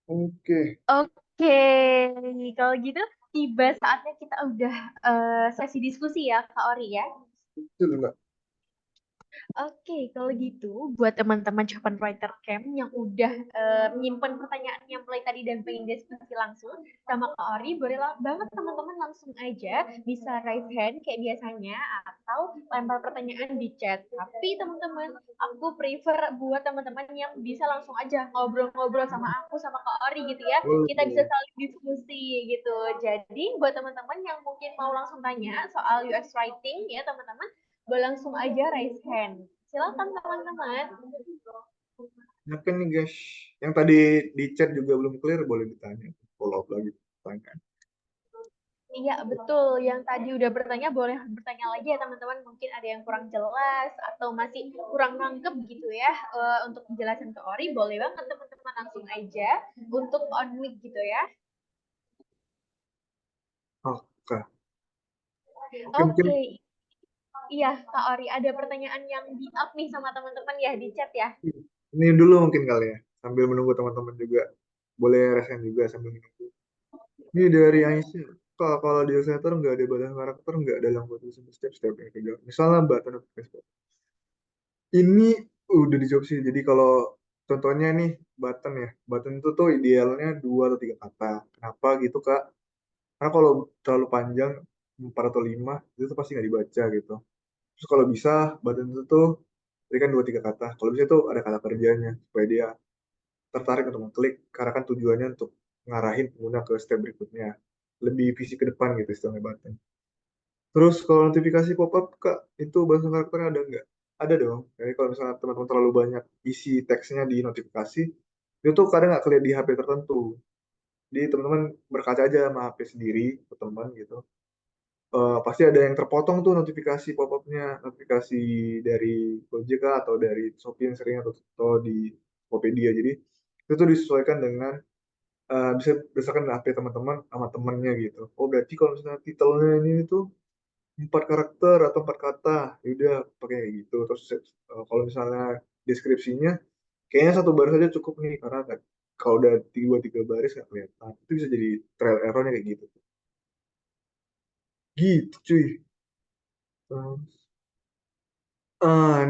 Oke. Oke, kalau gitu tiba saatnya kita udah sesi diskusi ya, Kak Ori ya. Betul nggak? Oke, kalau gitu buat teman-teman Japan Writer Camp yang udah menyimpan pertanyaannya mulai tadi dan pengen diskusi langsung sama Kak Ori, boleh banget teman-teman langsung aja bisa raise hand kayak biasanya atau lempar pertanyaan di chat. Tapi teman-teman, aku prefer buat teman-teman yang bisa langsung aja ngobrol-ngobrol sama aku sama Kak Ori gitu ya. Kita bisa Boleh. saling diskusi gitu. Jadi buat teman-teman yang mungkin mau langsung tanya soal UX writing ya teman-teman, boleh langsung aja raise hand. Silakan teman-teman. Silakan nih guys. Yang tadi di chat juga belum clear, boleh ditanya. Follow up lagi pertanyaan. Iya, betul. Yang tadi udah bertanya, boleh bertanya lagi ya teman-teman. Mungkin ada yang kurang jelas atau masih kurang nangkep gitu ya. Untuk menjelaskan ke Ori, boleh banget teman-teman langsung aja untuk on mic gitu ya. Oke. Oke, mungkin Oke, iya Kak Ori, ada pertanyaan yang di up nih sama teman-teman ya di chat ya. ini dulu mungkin kali ya. Sambil menunggu teman-teman juga. Boleh resen juga sambil menunggu. Ini dari Aisyah. Kak, kalau di Illustrator nggak ada badan karakter nggak dalam buat tulisan step-step yang kerja. Misalnya button of Facebook. Ini udah dijawab sih. Jadi kalau contohnya nih button ya. Button itu tuh idealnya dua atau tiga kata. Kenapa gitu Kak? Karena kalau terlalu panjang, 4 atau 5, itu tuh pasti nggak dibaca gitu. Terus kalau bisa, button itu tuh berikan dua tiga kata. Kalau bisa tuh ada kata kerjanya, supaya dia tertarik untuk mengklik, karena kan tujuannya untuk ngarahin pengguna ke step berikutnya. Lebih visi ke depan gitu istilahnya button. Terus kalau notifikasi pop-up, Kak, itu bahasa karakternya ada nggak? Ada dong. Jadi kalau misalnya teman-teman terlalu banyak isi teksnya di notifikasi, itu tuh kadang nggak kelihatan di HP tertentu. Jadi teman-teman berkaca aja sama HP sendiri, ke teman gitu. Pasti ada yang terpotong tuh notifikasi pop-up-nya, notifikasi dari Gojek kah, atau dari Shopee yang sering atau di Tokopedia. Jadi itu tuh disesuaikan dengan bisa berdasarkan HP teman-teman sama temennya gitu. Oh berarti kalau misalnya titelnya ini tuh 4 karakter atau 4 kata, ya udah pakai kayak gitu. Terus kalau misalnya deskripsinya, kayaknya satu baris saja cukup nih karena kalau udah tiga baris nggak kelihatan. Itu bisa jadi trial errornya kayak gitu. Gitu cuy. Terus,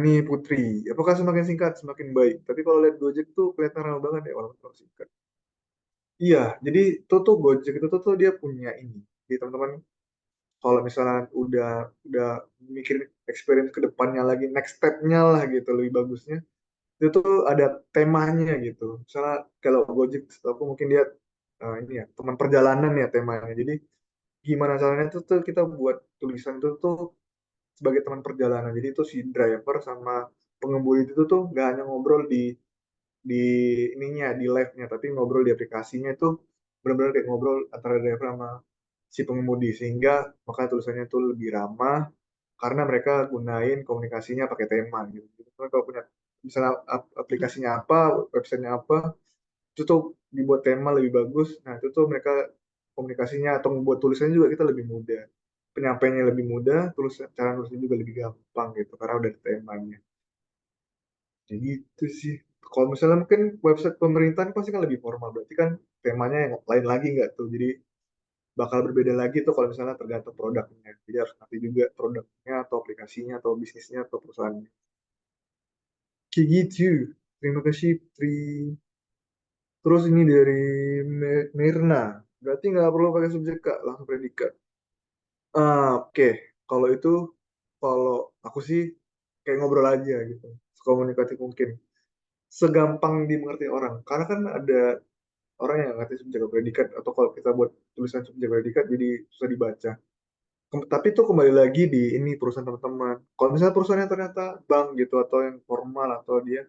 nih Putri, apakah semakin singkat semakin baik? Tapi kalau lihat Gojek tuh kelihatan ramah banget ya walaupun kalau singkat. Iya, jadi tuh Gojek itu tuh dia punya ini. Jadi teman-teman kalau misalnya udah mikirin experience ke depannya lagi, next step-nya lah gitu lebih bagusnya, itu tuh ada temanya gitu. Misalnya kalau Gojek, setahu aku mungkin dia ini ya teman perjalanan ya temanya. Jadi gimana caranya tuh kita buat tulisan itu tuh sebagai teman perjalanan. Jadi itu si driver sama pengemudi itu tuh nggak hanya ngobrol di ininya di live-nya, tapi ngobrol di aplikasinya itu benar-benar kayak ngobrol antara driver sama si pengemudi sehingga maka tulisannya itu lebih ramah karena mereka gunain komunikasinya pakai tema gitu. Jadi, kalau punya misalnya aplikasinya apa, websitenya apa, itu tuh dibuat tema lebih bagus. Nah itu tuh mereka komunikasinya atau membuat tulisannya juga kita lebih mudah. Penyampaiannya lebih mudah, cara nulisnya juga lebih gampang gitu karena udah ada temanya. Jadi itu sih. Kalau misalnya mungkin website pemerintahan pasti kan lebih formal, berarti kan temanya yang lain lagi nggak tuh. Jadi bakal berbeda lagi tuh kalau misalnya tergantung produknya. Jadi harus nanti juga produknya atau aplikasinya atau bisnisnya atau perusahaannya. Kayak gitu. Terima kasih Tri. Terus ini dari Mirna. Berarti nggak perlu pakai subjek Kak, langsung predikat. Oke. Kalau itu, kalau aku sih kayak ngobrol aja gitu. Komunikatif mungkin. Segampang dimengerti orang. Karena kan ada orang yang ngerti subjek predikat atau kalau kita buat tulisan subjek predikat jadi susah dibaca. Tapi itu kembali lagi di ini perusahaan teman-teman. Kalau misalnya perusahaannya ternyata bank gitu atau yang formal atau dia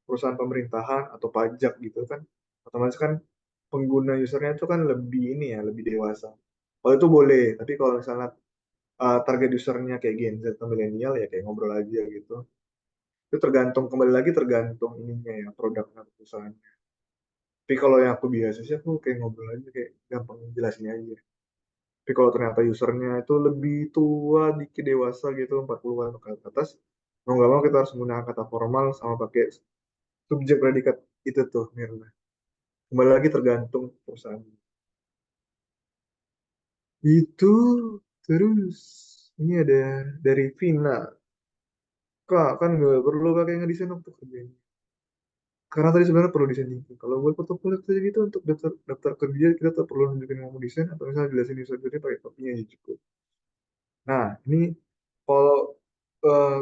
perusahaan pemerintahan atau pajak gitu kan, otomatis kan pengguna usernya itu kan lebih ini ya, lebih dewasa. Kalau itu boleh, tapi kalau misalnya target usernya kayak Gen Z atau milenial ya kayak ngobrol aja gitu. Itu tergantung kembali lagi tergantung ininya ya produknya atau perusahaan. Tapi kalau yang aku biasa sih aku kayak ngobrol aja kayak gampang jelasin aja. Tapi kalau ternyata usernya itu lebih tua, dikit dewasa gitu, 40-an ke atas, mau nggak mau kita harus menggunakan kata formal sama pakai subjek predikat itu tuh, Mirna. Kembali lagi tergantung perusahaan. Itu terus ini ada dari Vina. Kak, kan nggak perlu kakek ngedesain waktu kerjanya. Karena tadi sebenarnya perlu desain thinking. Kalau buat portofolio kayak gitu untuk daftar daftar kerja kita tetap perlu nunjukin mau desain atau misalnya jelasin user journey pakai kopinya aja cukup. Nah, ini kalau eh,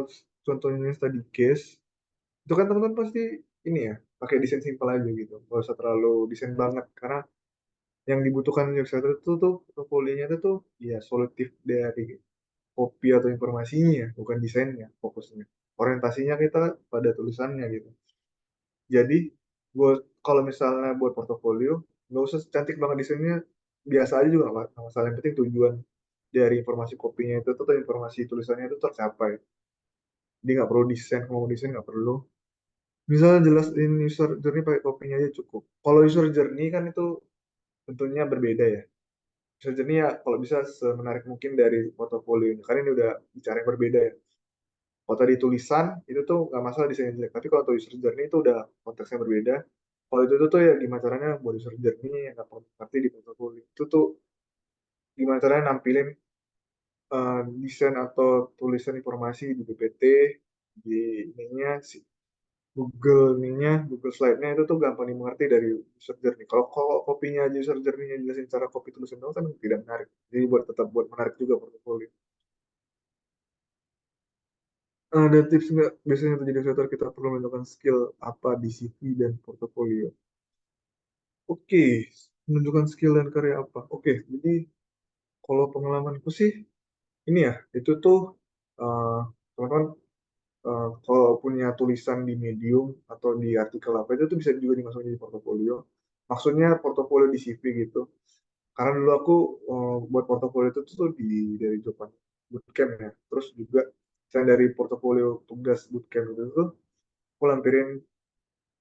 contohnya study case, itu kan teman-teman pasti ini ya, pakai desain simpel aja gitu. Nggak usah terlalu desain banget, karena yang dibutuhkan newsletter itu tuh portofolionya itu tuh ya solutif dari kopi atau informasinya, bukan desainnya fokusnya. Orientasinya kita pada tulisannya gitu. Jadi buat kalau misalnya buat portofolio, nggak usah cantik banget desainnya, biasa aja juga nggak masalah. Yang penting tujuan dari informasi kopinya itu tuh atau informasi tulisannya itu tercapai. Jadi nggak perlu desain, kalau mau desain nggak perlu. Misalnya jelasin user journey pakai kopinya aja cukup. Kalau user journey kan itu tentunya berbeda ya. User journey ya kalau bisa semenarik mungkin dari portofolio ini. Karena ini udah bicara yang berbeda ya. Kalau tadi tulisan itu tuh nggak masalah desainnya jelek. Tapi kalau tuh user journey itu udah konteksnya berbeda. Kalau itu tuh ya gimana caranya buat user journey yang nggak ngerti di portofolio. Itu tuh gimana caranya nampilin desain atau tulisan informasi di PPT, di ininya, Google ininya, Google Slide-nya itu tuh gampang dimengerti dari user journey. Kalau kopinya aja user journey-nya jelasin cara copy tulisan doang kan tidak menarik. Jadi buat tetap buat menarik juga portofolio. Ada tips nggak biasanya untuk jadi creator kita perlu menunjukkan skill apa di CV dan portofolio? Oke, menunjukkan skill dan karya apa? Oke, jadi kalau pengalamanku sih ini ya, itu tuh eh, teman-teman kalau punya tulisan di Medium atau di artikel apa itu tuh bisa juga dimasukin di portofolio. Maksudnya portofolio di CV gitu. Karena dulu aku buat portofolio itu tuh dari Jopan Bootcamp ya. Terus juga saya dari portofolio tugas Bootcamp itu tuh aku lampirin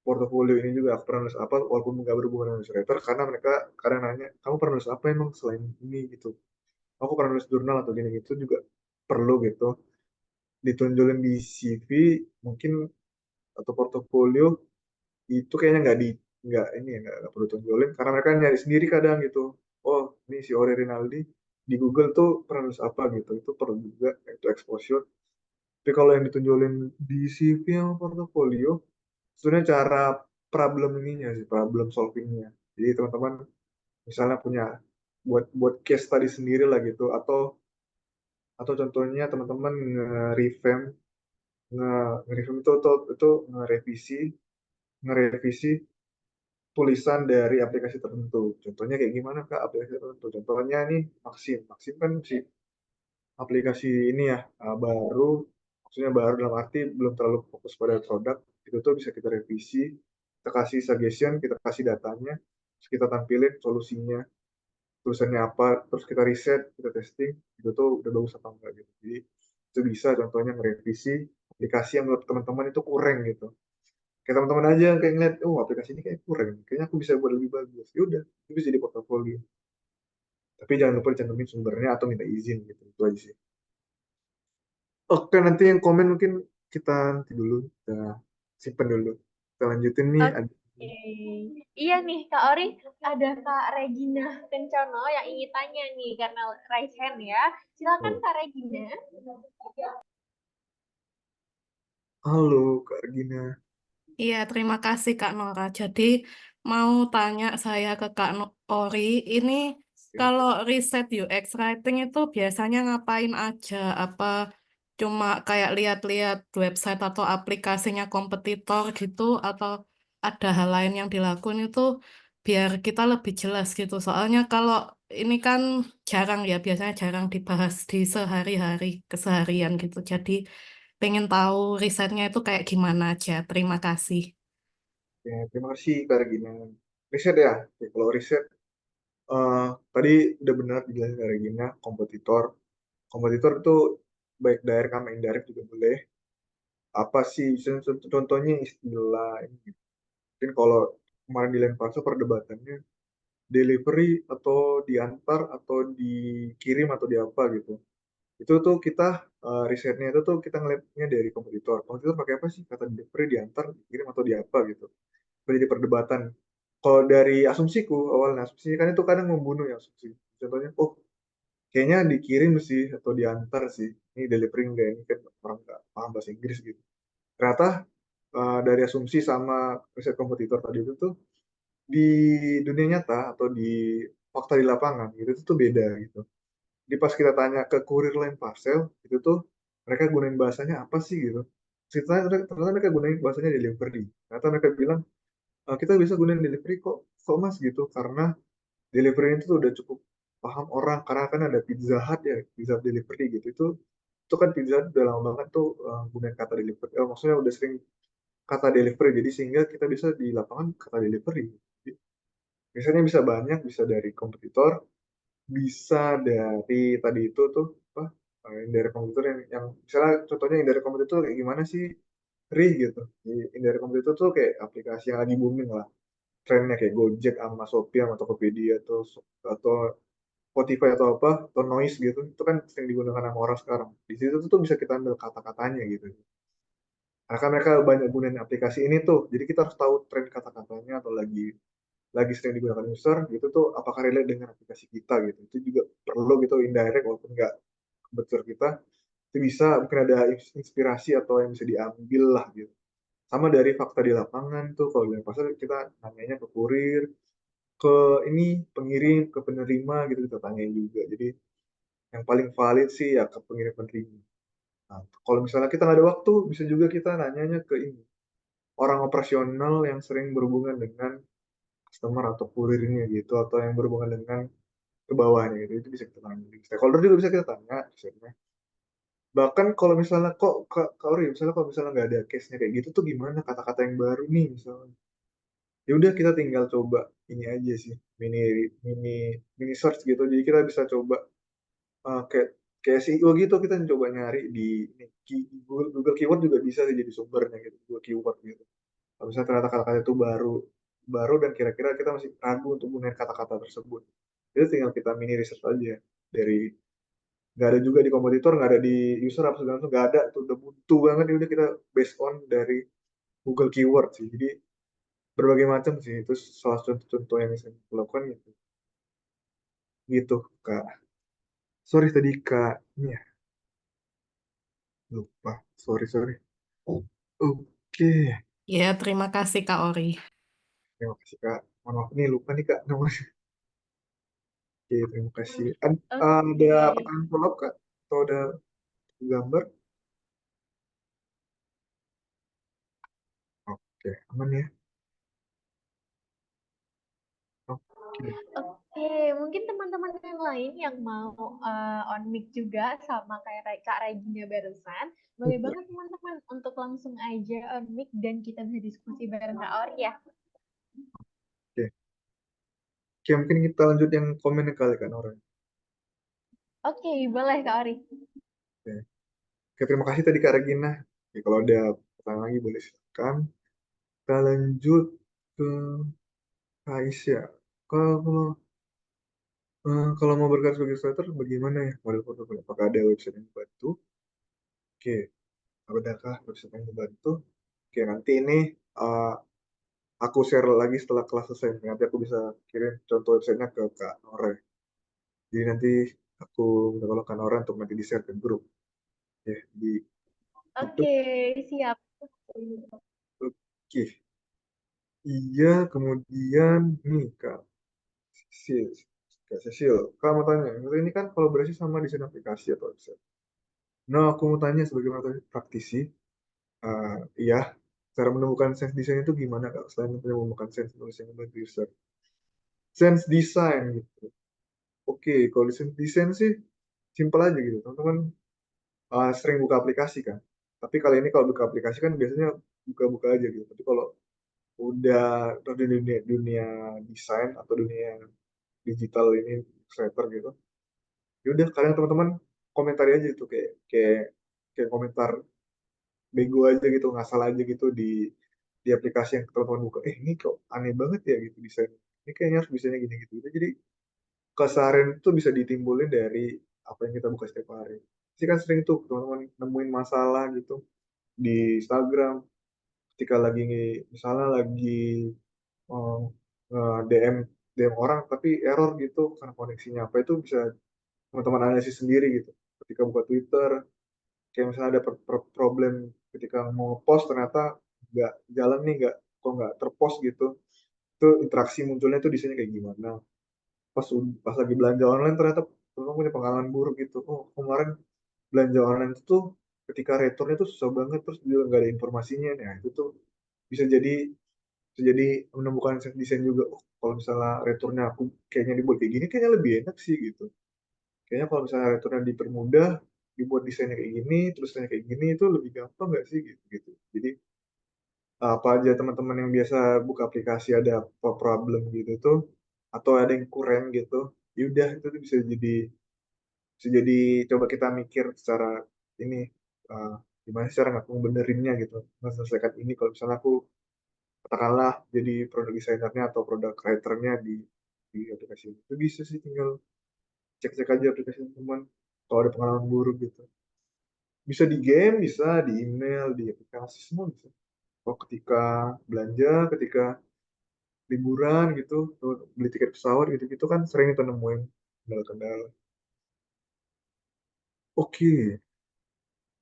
portofolio ini juga aku pernah nulis apa walaupun nggak berhubungan dengan illustrator karena mereka kadang nanya kamu pernah nulis apa emang selain ini gitu. Aku pernah nulis jurnal atau gini gitu juga perlu gitu ditonjolin di CV mungkin atau portofolio itu kayaknya nggak ini ya nggak perlu tonjolin karena mereka nyari sendiri kadang gitu. Oh ini si Ore Rinaldi di Google tuh pernah nulis apa gitu itu perlu juga itu exposure. Tapi kalau yang ditonjolin di CV sama portofolio sebenarnya cara problem ininya sih problem solvingnya. Jadi teman-teman misalnya punya buat buat case tadi sendiri lah gitu atau contohnya teman-teman nge-revamp nge-revamp itu ngerevisi tulisan dari aplikasi tertentu. Contohnya kayak gimana Kak aplikasi tertentu? Contohnya nih Maxim. Maxim kan si aplikasi ini ya baru, maksudnya baru dalam arti belum terlalu fokus pada produk. Itu tuh bisa kita revisi, kita kasih suggestion, kita kasih datanya, terus kita tampilin solusinya, tulisannya apa, terus kita riset, kita testing, itu tuh udah bagus apa enggak gitu. Jadi itu bisa contohnya ngerevisi aplikasi yang menurut teman-teman itu kurang gitu. Kayak teman-teman aja yang kayak ngeliat, oh aplikasi ini kayak kurang, kayaknya aku bisa buat lebih bagus. Ya udah, itu bisa jadi portofolio. Tapi jangan lupa dicantumin sumbernya atau minta izin gitu. Itu aja sih. Oke, nanti yang komen mungkin kita nanti dulu, kita simpen dulu. Kita lanjutin nih. Oke. Iya nih, Kak Ori, ada Kak Regina Kencono yang ingin tanya nih, karena raise hand ya. Silakan Oh, Kak Regina. halo Kak Regina. Iya, terima kasih Kak Nora. Jadi mau tanya saya ke Ori, ini Oke. kalau riset UX writing itu biasanya ngapain aja? Apa cuma kayak lihat-lihat website atau aplikasinya kompetitor gitu, atau ada hal lain yang dilakukan itu biar kita lebih jelas gitu. Soalnya kalau ini kan jarang ya, biasanya jarang dibahas di sehari-hari, keseharian gitu. Jadi pengen tahu risetnya itu kayak gimana aja. Terima kasih. Ya, terima kasih Kak Regina. Riset ya. Oke, kalau riset, eh, tadi udah benar dijelasin Kak Regina, kompetitor. Kompetitor itu baik direct sama indirect juga boleh. Apa sih, contohnya istilah ini. Mungkin kalau kemarin di Lenpasa perdebatannya, delivery atau diantar atau dikirim atau di apa gitu. Itu tuh kita risetnya itu tuh kita ngeliatnya dari kompetitor. Kompetitor pakai apa sih? Kata delivery, diantar, dikirim atau di apa gitu. Itu jadi perdebatan. Kalau dari asumsiku awalnya, asumsi kan itu kadang membunuh ya asumsi. Contohnya, oh kayaknya dikirim sih atau diantar sih. ini delivery enggak, ini kan orang nggak paham bahasa Inggris gitu. Ternyata dari asumsi sama riset kompetitor tadi itu tuh di dunia nyata atau di fakta di lapangan gitu itu tuh beda gitu. Jadi pas kita tanya ke kurir lain parcel itu tuh mereka gunain bahasanya apa sih gitu. Ternyata mereka gunain bahasanya delivery. Ternyata mereka bilang, kita bisa gunain delivery kok, kok mas gitu, karena delivery itu tuh udah cukup paham orang, karena kan ada Pizza Hut ya, Pizza Hut delivery gitu. Itu kan Pizza Hut udah lama banget tuh gunain kata delivery. Maksudnya udah sering kata delivery, jadi sehingga kita bisa di lapangan kata delivery. Jadi, biasanya bisa banyak, bisa dari kompetitor, bisa dari tadi itu tuh apa, yang dari kompetitor yang misalnya contohnya yang dari kompetitor kayak gimana sih, Ri gitu. Yang dari kompetitor tuh kayak aplikasi yang lagi booming lah, trennya kayak Gojek sama Shopee sama Tokopedia atau Spotify atau apa atau Noise gitu, itu kan sering digunakan sama orang sekarang. Di situ tuh bisa kita ambil kata-katanya gitu. Nah, kan mereka banyak gunain aplikasi ini tuh, jadi kita harus tahu tren kata-katanya atau lagi sering digunakan user gitu tuh apakah relate dengan aplikasi kita gitu. Itu juga perlu gitu indirect walaupun nggak kebetulan kita, itu bisa mungkin ada inspirasi atau yang bisa diambil lah gitu. Sama dari fakta di lapangan tuh, kalau di pasar kita nanyanya ke kurir, ke ini pengirim, ke penerima gitu kita tanyain juga. Jadi yang paling valid sih ya ke pengirim penerima. Nah, kalau misalnya kita nggak ada waktu, bisa juga kita nanyanya ke ini orang operasional yang sering berhubungan dengan customer atau kurirnya gitu, atau yang berhubungan dengan ke bawahnya gitu, itu bisa kita tanya. Stakeholder juga bisa kita tanya misalnya. Bahkan kalau misalnya kok Kak Ori, misalnya kalau misalnya nggak ada case-nya kayak gitu tuh gimana kata-kata yang baru nih misalnya. Ya udah kita tinggal coba ini aja sih, mini mini mini search gitu. Jadi kita bisa coba kayak kayak SEO gitu, kita coba nyari di ini, Google Keyword juga bisa sih jadi sumbernya gitu, Google Keyword gitu. Kalau misalnya ternyata kata-kata itu baru baru dan kira-kira kita masih ragu untuk gunain kata-kata tersebut, itu tinggal kita mini research aja dari, nggak ada juga di kompetitor, nggak ada di user apa segala macam, nggak ada tuh, udah buntu banget. Ya udah kita based on dari Google Keyword sih. Jadi berbagai macam sih, itu salah satu contoh yang bisa dilakukan gitu. Gitu Kak. Sorry tadi Kak, ini ya lupa. Sorry sorry. Oke, Ya, terima kasih Kak Ori. terima kasih Kak. Mohon maaf nih, lupa nih Kak namanya. Oke, terima kasih. Ada Oke. pertanyaan follow-up Kak? Atau ada gambar? Oke, aman ya. Oke. Oke, mungkin teman-teman yang lain yang mau on mic juga sama kayak Kak Regina barusan, boleh banget teman-teman untuk langsung aja on mic dan kita bisa diskusi bareng Kak Ori ya. Oke. Oke, mungkin kita lanjut yang komen kali kan orang. Oke, boleh Kak Ori. Oke. Oke, terima kasih tadi Kak Regina. Oke, kalau ada pertanyaan lagi boleh silakan. Kita lanjut ke Kak Aisyah. Kalau kalau mau berkarya sebagai illustrator, bagaimana ya model portofolio? Apakah ada website yang membantu? Oke, adakah website yang membantu? Oke, nanti ini uh, aku share lagi setelah kelas selesai. Nanti aku bisa kirim contoh websitenya ke Kak Nore. Jadi nanti aku minta tolong Kak Nore untuk nanti di-share ke grup. Ya, di itu. Oke, siap. Oke. Iya, kemudian nih Kak Cecil. Kak Cecil, Kak mau tanya, ini kan kolaborasi sama desain aplikasi atau website. Nah, aku mau tanya sebagai praktisi, iya, cara menemukan sense desain itu gimana Kak? Selain menemukan sense desain untuk user. Sense design gitu. Oke, kalau desain sih simpel aja gitu. Teman-teman sering buka aplikasi kan. Tapi kali ini kalau buka aplikasi kan biasanya buka-buka aja gitu. Tapi kalau udah di dunia dunia desain atau dunia digital ini, creator gitu, ya udah kadang teman-teman komentari aja itu kayak kayak kayak komentar bego aja gitu, ngasal aja gitu di aplikasi yang teman-teman buka. Ini kok aneh banget ya gitu desain, ini kayaknya harus bisanya gini gitu, gitu. Jadi keseharian itu bisa ditimbulin dari apa yang kita buka setiap hari. Sih kan sering tuh teman-teman nemuin masalah gitu di Instagram ketika lagi misalnya lagi um, DM DM orang tapi error gitu karena koneksinya apa, itu bisa teman-teman analisis sendiri gitu ketika buka Twitter kayak misalnya ada problem ketika mau post ternyata nggak jalan nih, nggak kok nggak terpost gitu, itu interaksi munculnya tuh di sini kayak gimana. Pas lagi belanja online ternyata teman punya pengalaman buruk gitu, oh kemarin belanja online itu tuh ketika returnnya tuh susah banget, terus juga nggak ada informasinya. Nah itu tuh bisa jadi menemukan desain juga, oh kalau misalnya returnnya aku kayaknya dibuat kayak gini kayaknya lebih enak sih gitu. Kayaknya kalau misalnya returnnya dipermudah, dibuat desainnya kayak gini, tulisannya kayak gini, itu lebih gampang nggak sih gitu gitu. Jadi apa aja teman-teman yang biasa buka aplikasi ada apa problem gitu tuh, atau ada yang kurang gitu, yaudah itu tuh bisa jadi coba kita mikir secara ini, uh, gimana sih cara aku benerinnya gitu, menyelesaikan ini kalau misalnya aku katakanlah jadi produk desainernya atau produk writernya di aplikasi ini. Itu bisa sih, tinggal cek-cek aja aplikasi teman kalau ada pengalaman buruk gitu. Bisa di game, bisa di email, di aplikasi, semua bisa. Oh, ketika belanja, ketika liburan gitu, atau beli tiket pesawat gitu-gitu kan sering kita nemuin kendala-kendala. Oke,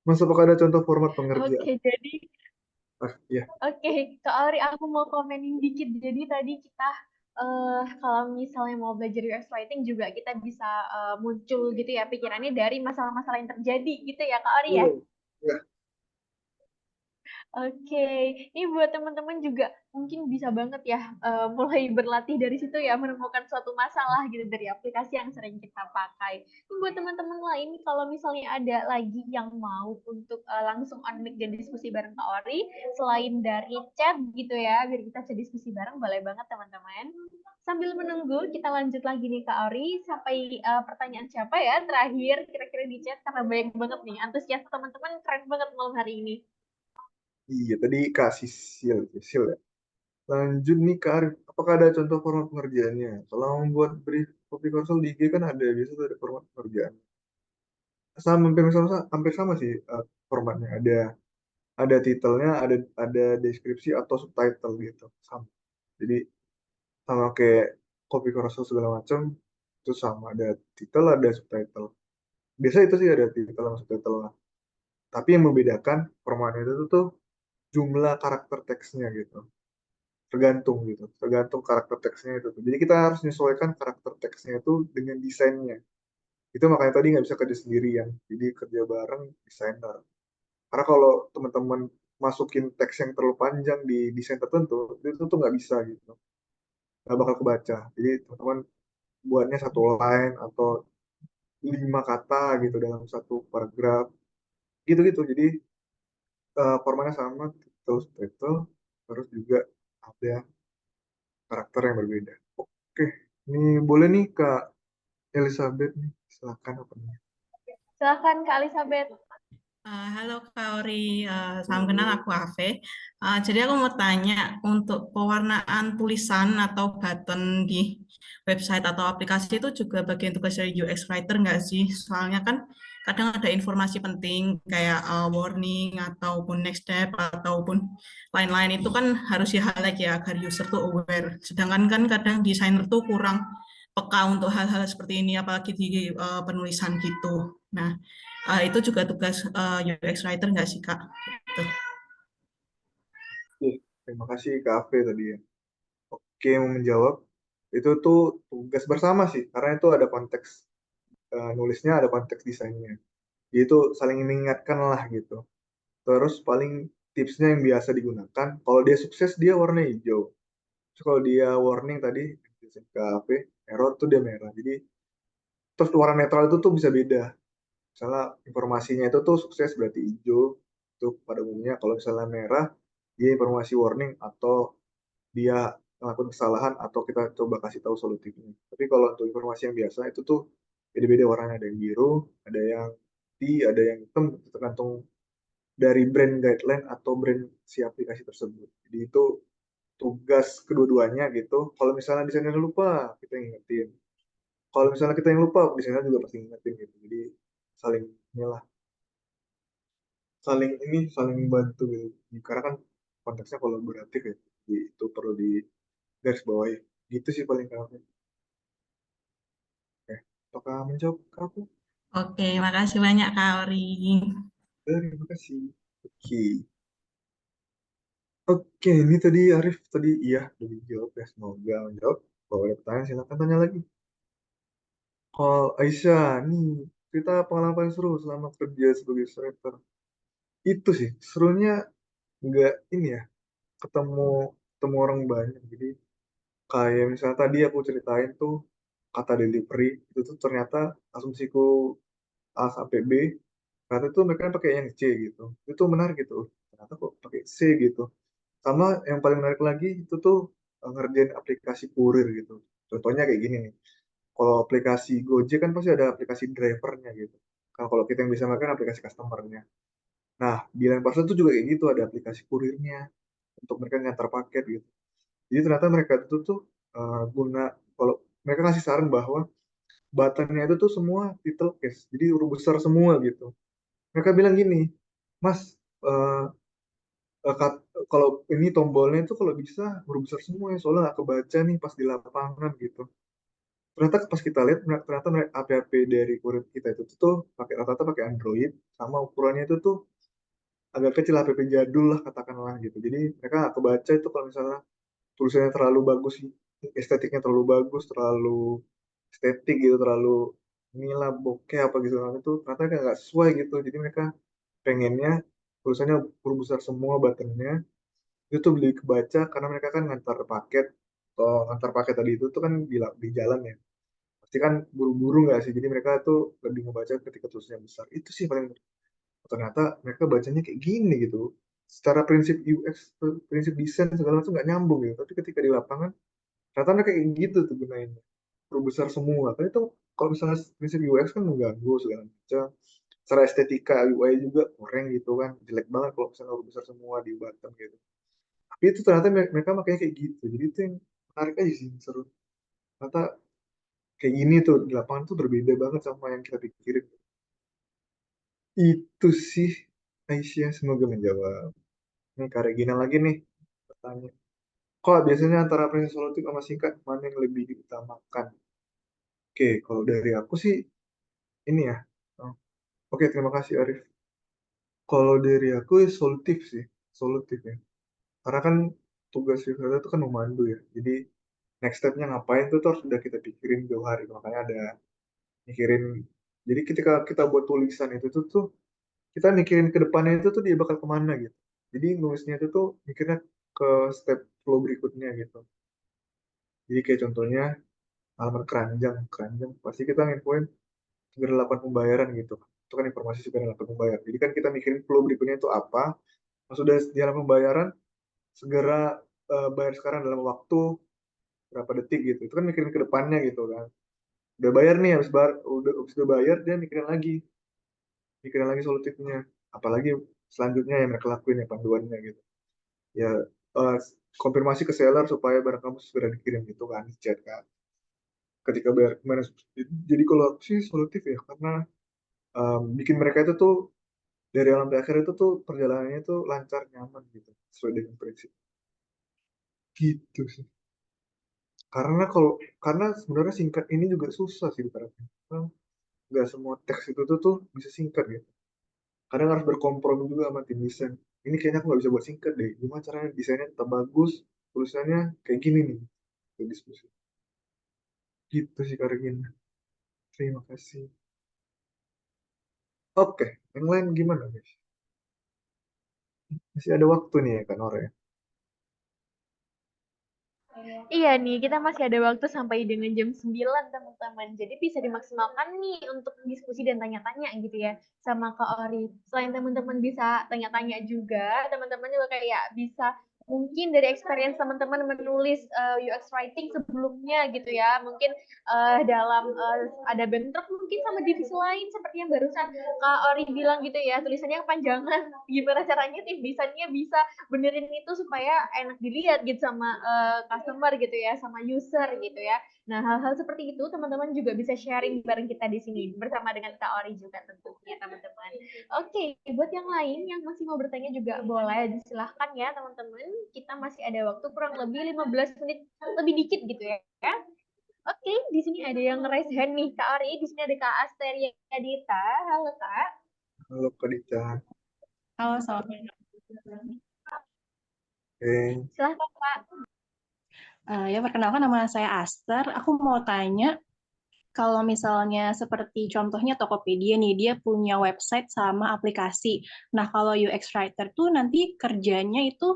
Mas apakah ada contoh format pengerjaan? Oke, jadi Ah, iya. oke, Kak Ari, aku mau komenin dikit. Jadi tadi kita kalau misalnya mau belajar UX writing juga kita bisa muncul gitu ya pikirannya dari masalah-masalah yang terjadi gitu ya Kak Ari ya. Iya. Iya. Oke, ini buat teman-teman juga mungkin bisa banget ya mulai berlatih dari situ ya menemukan suatu masalah gitu dari aplikasi yang sering kita pakai. Ini buat teman-teman lain kalau misalnya ada lagi yang mau untuk langsung on mic dan diskusi bareng Kak Ori, selain dari chat gitu ya, biar kita bisa diskusi bareng, boleh banget teman-teman. Sambil menunggu, kita lanjut lagi nih Kak Ori, sampai pertanyaan siapa ya terakhir kira-kira di chat karena banyak banget nih antusias teman-teman keren banget malam hari ini. Iya, tadi Kak Sisil, Sisil ya. Lanjut nih Kak Arif, apakah ada contoh format pengerjaannya? Kalau membuat brief proposal di IG kan ada, biasa tuh ada format pengerjaan. Sama, hampir sama sih formatnya. Ada titelnya, ada deskripsi atau subtitle gitu. Sama. Jadi sama kayak copy carousel segala macam, itu sama, ada titel, ada subtitle. Biasa itu sih ada titel sama subtitle lah. Tapi yang membedakan formatnya itu tuh jumlah karakter teksnya gitu. Tergantung gitu, tergantung karakter teksnya itu tuh. Jadi kita harus menyesuaikan karakter teksnya itu dengan desainnya. Itu makanya tadi nggak bisa kerja sendirian, jadi kerja bareng desainer. Karena kalau teman-teman masukin teks yang terlalu panjang di desain tertentu, itu tuh nggak bisa gitu, nggak bakal kebaca. Jadi teman-teman buatnya satu line atau 5 kata gitu dalam satu paragraf, gitu-gitu. Jadi formatnya sama, title, terus juga ada karakter yang berbeda. Oke, ini boleh nih Kak Elizabeth nih, silakan opennya. Silakan Kak Elizabeth. Halo Kak Ori, salam kenal aku Ave. Jadi aku mau tanya untuk pewarnaan tulisan atau button di website atau aplikasi itu juga bagian tugas dari UX writer nggak sih? Soalnya kan kadang ada informasi penting kayak warning ataupun next step ataupun lain-lain itu kan harus di highlight ya agar user tuh aware. Sedangkan kan kadang desainer tuh kurang peka untuk hal-hal seperti ini apalagi di penulisan gitu. Nah, itu juga tugas UX writer nggak sih, Kak? Gitu. Oke, terima kasih Kak Ave tadi ya. Oke, mau menjawab, itu tuh tugas bersama sih, karena itu ada konteks nulisnya, ada konteks desainnya. Jadi itu saling mengingatkan lah gitu. Terus paling tipsnya yang biasa digunakan, kalau dia sukses dia warna hijau. Terus kalau dia warning tadi, Kak Ave, error tuh dia merah. Jadi terus warna netral itu tuh bisa beda. Misalnya informasinya itu tuh sukses berarti hijau, itu pada umumnya. Kalau misalnya merah, dia informasi warning atau dia melakukan kesalahan atau kita coba kasih tahu solutifnya. Tapi kalau untuk informasi yang biasa itu tuh beda-beda warnanya, ada yang biru, ada yang putih, ada yang hitam, tergantung dari brand guideline atau brand si aplikasi tersebut. Jadi itu tugas kedua-duanya gitu. Kalau misalnya desainer lupa, kita ingetin. Kalau misalnya kita yang lupa, desainer juga pasti ingetin gitu. Jadi saling inilah, saling bantu gitu. Karena kan konteksnya kolaboratif ya. Jadi itu perlu di garis bawahi. Gitu sih paling kami. Oke. Apakah menjawab ke aku? Oke, makasih banyak Kak Ori. Terima kasih. Oke. Oke, ini tadi Arif tadi iya udah dijawab ya. Semoga menjawab. Kalau ada pertanyaan silakan tanya lagi. Kalau Aisyah, nih kita pengalaman paling seru selama kerja sebagai writer. Itu sih serunya nggak ini ya ketemu ketemu orang banyak. Jadi kayak misalnya tadi aku ceritain tuh kata delivery itu tuh ternyata asumsiku A sampai B ternyata tuh mereka pakai yang C gitu. Itu menarik gitu. Ternyata kok pakai C gitu. Sama yang paling menarik lagi itu tuh ngerjain aplikasi kurir gitu. Contohnya kayak gini nih. Kalau aplikasi Gojek kan pasti ada aplikasi drivernya gitu. Kalau kita yang bisa makan aplikasi customernya. Nah, di lain parcel itu juga kayak gitu, ada aplikasi kurirnya untuk mereka ngantar paket gitu. Jadi ternyata mereka itu tuh guna kalau mereka ngasih saran bahwa buttonnya itu tuh semua title case, jadi huruf besar semua gitu. Mereka bilang gini, Mas, eh, kalau ini tombolnya itu kalau bisa huruf besar semua ya, soalnya nggak kebaca nih pas di lapangan gitu. Ternyata pas kita lihat, ternyata APP dari kurir kita itu tuh pakai rata-rata pakai Android, sama ukurannya itu tuh agak kecil APP jadul lah katakanlah gitu. Jadi mereka nggak kebaca itu kalau misalnya tulisannya terlalu bagus, estetiknya terlalu bagus, terlalu estetik gitu, terlalu inilah bokeh apa gitu nah, itu ternyata nggak sesuai gitu. Jadi mereka pengennya tulisannya huruf besar semua buttonnya itu tuh beli kebaca karena mereka kan ngantar paket atau ngantar paket tadi itu tuh kan di jalan ya. Pasti kan buru-buru nggak sih? Jadi mereka tuh lebih ngebaca ketika tulisannya besar. Itu sih paling ternyata mereka bacanya kayak gini gitu. Secara prinsip UX, prinsip desain segala macam nggak nyambung gitu. Tapi ketika di lapangan, ternyata mereka kayak gitu tuh gunain. Huruf besar semua. Tapi itu kalau misalnya prinsip UX kan mengganggu segala macam. Secara estetika UI juga kurang gitu kan. Jelek banget kalau misalnya huruf besar semua di button gitu. Tapi itu ternyata mereka makanya kayak gitu. Jadi itu yang menarik aja sih, seru. Ternyata kayak gini tuh di lapangan tuh berbeda banget sama yang kita pikirin. Itu sih Aisyah semoga menjawab. Ini Kak Regina lagi nih bertanya. Kok biasanya antara proses solutif sama singkat mana yang lebih diutamakan? Oke, kalau dari aku sih ini ya. Oh, oke, terima kasih Arif. Kalau dari aku ya solutif sih, solutif ya. Karena kan tugas reviewer itu kan memandu ya. Jadi next step-nya ngapain tuh harus udah kita pikirin jauh hari. Makanya ada mikirin. Jadi ketika kita buat tulisan itu tuh kita mikirin ke depannya itu tuh dia bakal kemana gitu. Jadi nulisnya itu tuh mikirnya ke step flow berikutnya gitu. Jadi kayak contohnya halaman keranjang, keranjang pasti kita nginfoin segera lakukan pembayaran gitu. Itu kan informasi segera lakukan pembayaran. Jadi kan kita mikirin flow berikutnya itu apa. Pas sudah jalan pembayaran, segera bayar sekarang dalam waktu berapa detik gitu. Itu kan mikirin ke depannya gitu kan. Udah bayar nih, udah bayar, dia mikirin lagi solutifnya. Apalagi selanjutnya yang mereka lakuin ya panduannya gitu. Ya eh, konfirmasi ke seller supaya barang kamu segera dikirim gitu kan, di chat kan. Ketika bayar kemarin. Jadi kalau aku sih solutif ya, karena bikin mereka itu tuh dari awal sampai akhir itu tuh perjalanannya tuh lancar nyaman gitu sesuai dengan prinsip gitu sih karena sebenarnya singkat ini juga susah sih diterapkan. Nggak semua teks itu tuh bisa singkat gitu, kadang harus berkompromi juga sama tim desain. Ini kayaknya aku nggak bisa buat singkat deh, gimana caranya desainnya tetap bagus, tulisannya kayak gini nih. Kita diskusi gitu sih Karin. Terima kasih. Oke, yang lain gimana guys? Masih ada waktu nih ya kan Nora ya. Iya nih, kita masih ada waktu sampai dengan jam 9, teman-teman. Jadi bisa dimaksimalkan nih untuk diskusi dan tanya-tanya gitu ya sama Kak Ori. Selain teman-teman bisa tanya-tanya juga, teman-teman juga kayak bisa mungkin dari experience teman-teman menulis UX writing sebelumnya gitu ya. Mungkin dalam ada bentrok mungkin sama divisi lain seperti yang barusan Kak Ori bilang gitu ya, tulisannya kepanjangan. Gimana caranya tim desainnya bisa benerin itu supaya enak dilihat gitu sama customer gitu ya, sama user gitu ya. Nah, hal-hal seperti itu teman-teman juga bisa sharing bareng kita di sini bersama dengan Kak Ori juga tentunya teman-teman. Oke, buat yang lain yang masih mau bertanya juga boleh disilahkan ya teman-teman. Kita masih ada waktu kurang lebih 15 menit lebih dikit gitu ya. Oke, di sini ada yang raise hand nih Kak Ori. Di sini ada Kak Asteria Dita. Halo Kak. Halo Kak Dita. Halo, selamat malam. Oke. Silahkan Kak. Ya, perkenalkan nama saya Aster. Aku mau tanya, kalau misalnya seperti contohnya Tokopedia nih, dia punya website sama aplikasi. Nah, kalau UX Writer tuh nanti kerjanya itu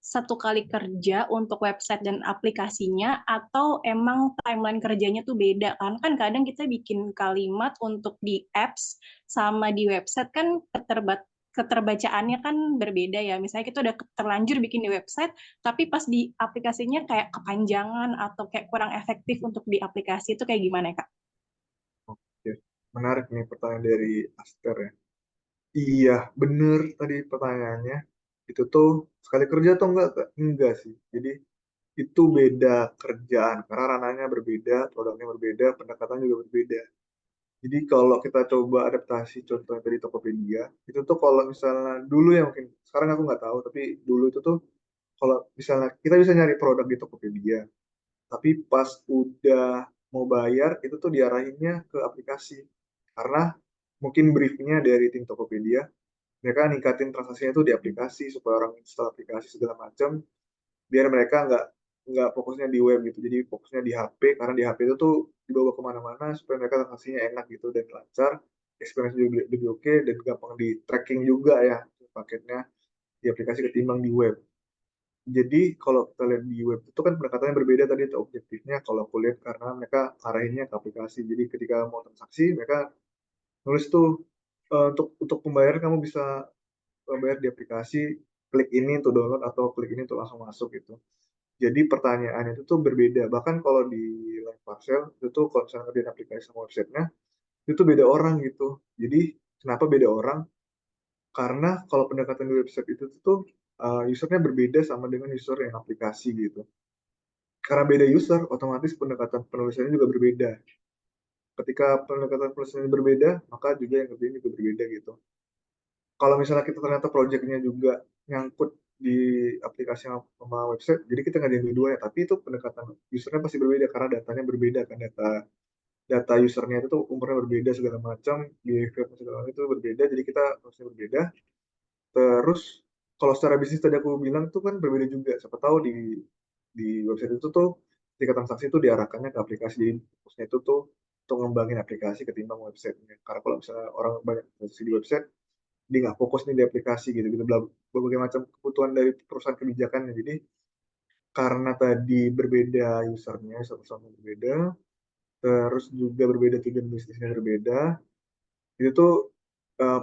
satu kali kerja untuk website dan aplikasinya, atau emang timeline kerjanya tuh beda kan? Kan kadang kita bikin kalimat untuk di apps sama di website kan keterbacaannya kan berbeda ya. Misalnya kita udah terlanjur bikin di website, tapi pas di aplikasinya kayak kepanjangan atau kayak kurang efektif untuk di aplikasi itu kayak gimana ya, Kak? Oke. Menarik nih pertanyaan dari Aster ya. Iya, bener tadi pertanyaannya. Itu tuh sekali kerja atau enggak? Kak? Enggak sih. Jadi itu beda kerjaan karena ranahnya berbeda, produknya berbeda, pendekatan juga berbeda. Jadi kalau kita coba adaptasi contohnya dari Tokopedia, itu tuh kalau misalnya dulu ya mungkin, sekarang aku nggak tahu, tapi dulu itu tuh kalau misalnya kita bisa nyari produk di Tokopedia, tapi pas udah mau bayar itu tuh diarahinnya ke aplikasi. Karena mungkin briefnya dari tim Tokopedia, mereka ningkatin transaksinya itu di aplikasi supaya orang install aplikasi segala macam, biar mereka nggak fokusnya di web gitu, jadi fokusnya di HP, karena di HP itu tuh dibawa kemana-mana supaya mereka transaksinya enak gitu dan lancar, experience juga lebih oke, dan gampang di tracking juga ya paketnya di aplikasi ketimbang di web. Jadi kalau kita lihat di web itu kan pendekatannya berbeda tadi tuh objektifnya, kalau aku lihat karena mereka arahinnya ke aplikasi, jadi ketika mau transaksi mereka nulis tuh untuk pembayaran kamu bisa bayar di aplikasi, klik ini untuk download atau klik ini untuk langsung masuk gitu. Jadi pertanyaannya itu tuh berbeda. Bahkan kalau di live parcel itu tuh kalau misalnya di aplikasi sama websitenya itu tuh beda orang gitu. Jadi kenapa beda orang? Karena kalau pendekatan di website itu tuh usernya berbeda sama dengan user yang aplikasi gitu. Karena beda user, otomatis pendekatan penulisannya juga berbeda. Ketika pendekatan penulisannya berbeda, maka juga yang ngerjain juga berbeda gitu. Kalau misalnya kita ternyata projectnya juga nyangkut di aplikasi sama website, jadi kita ngerjain dua-duanya, tapi itu pendekatan usernya pasti berbeda karena datanya berbeda kan, data data usernya itu tuh umurnya berbeda segala macam, behavior segala macam itu berbeda, jadi kita harusnya berbeda. Terus kalau secara bisnis tadi aku bilang tuh kan berbeda juga. Siapa tahu di website itu tuh ketika transaksi itu diarahkannya ke aplikasi. Jadi fokusnya itu tuh untuk ngembangin aplikasi ketimbang websitenya. Karena kalau misalnya orang banyak transaksi di website, dia nggak fokus nih di aplikasi gitu gitu. Berbagai macam kebutuhan dari perusahaan kebijakannya. Jadi karena tadi berbeda usernya, satu-sama berbeda, terus juga berbeda tujuan bisnisnya berbeda, itu tuh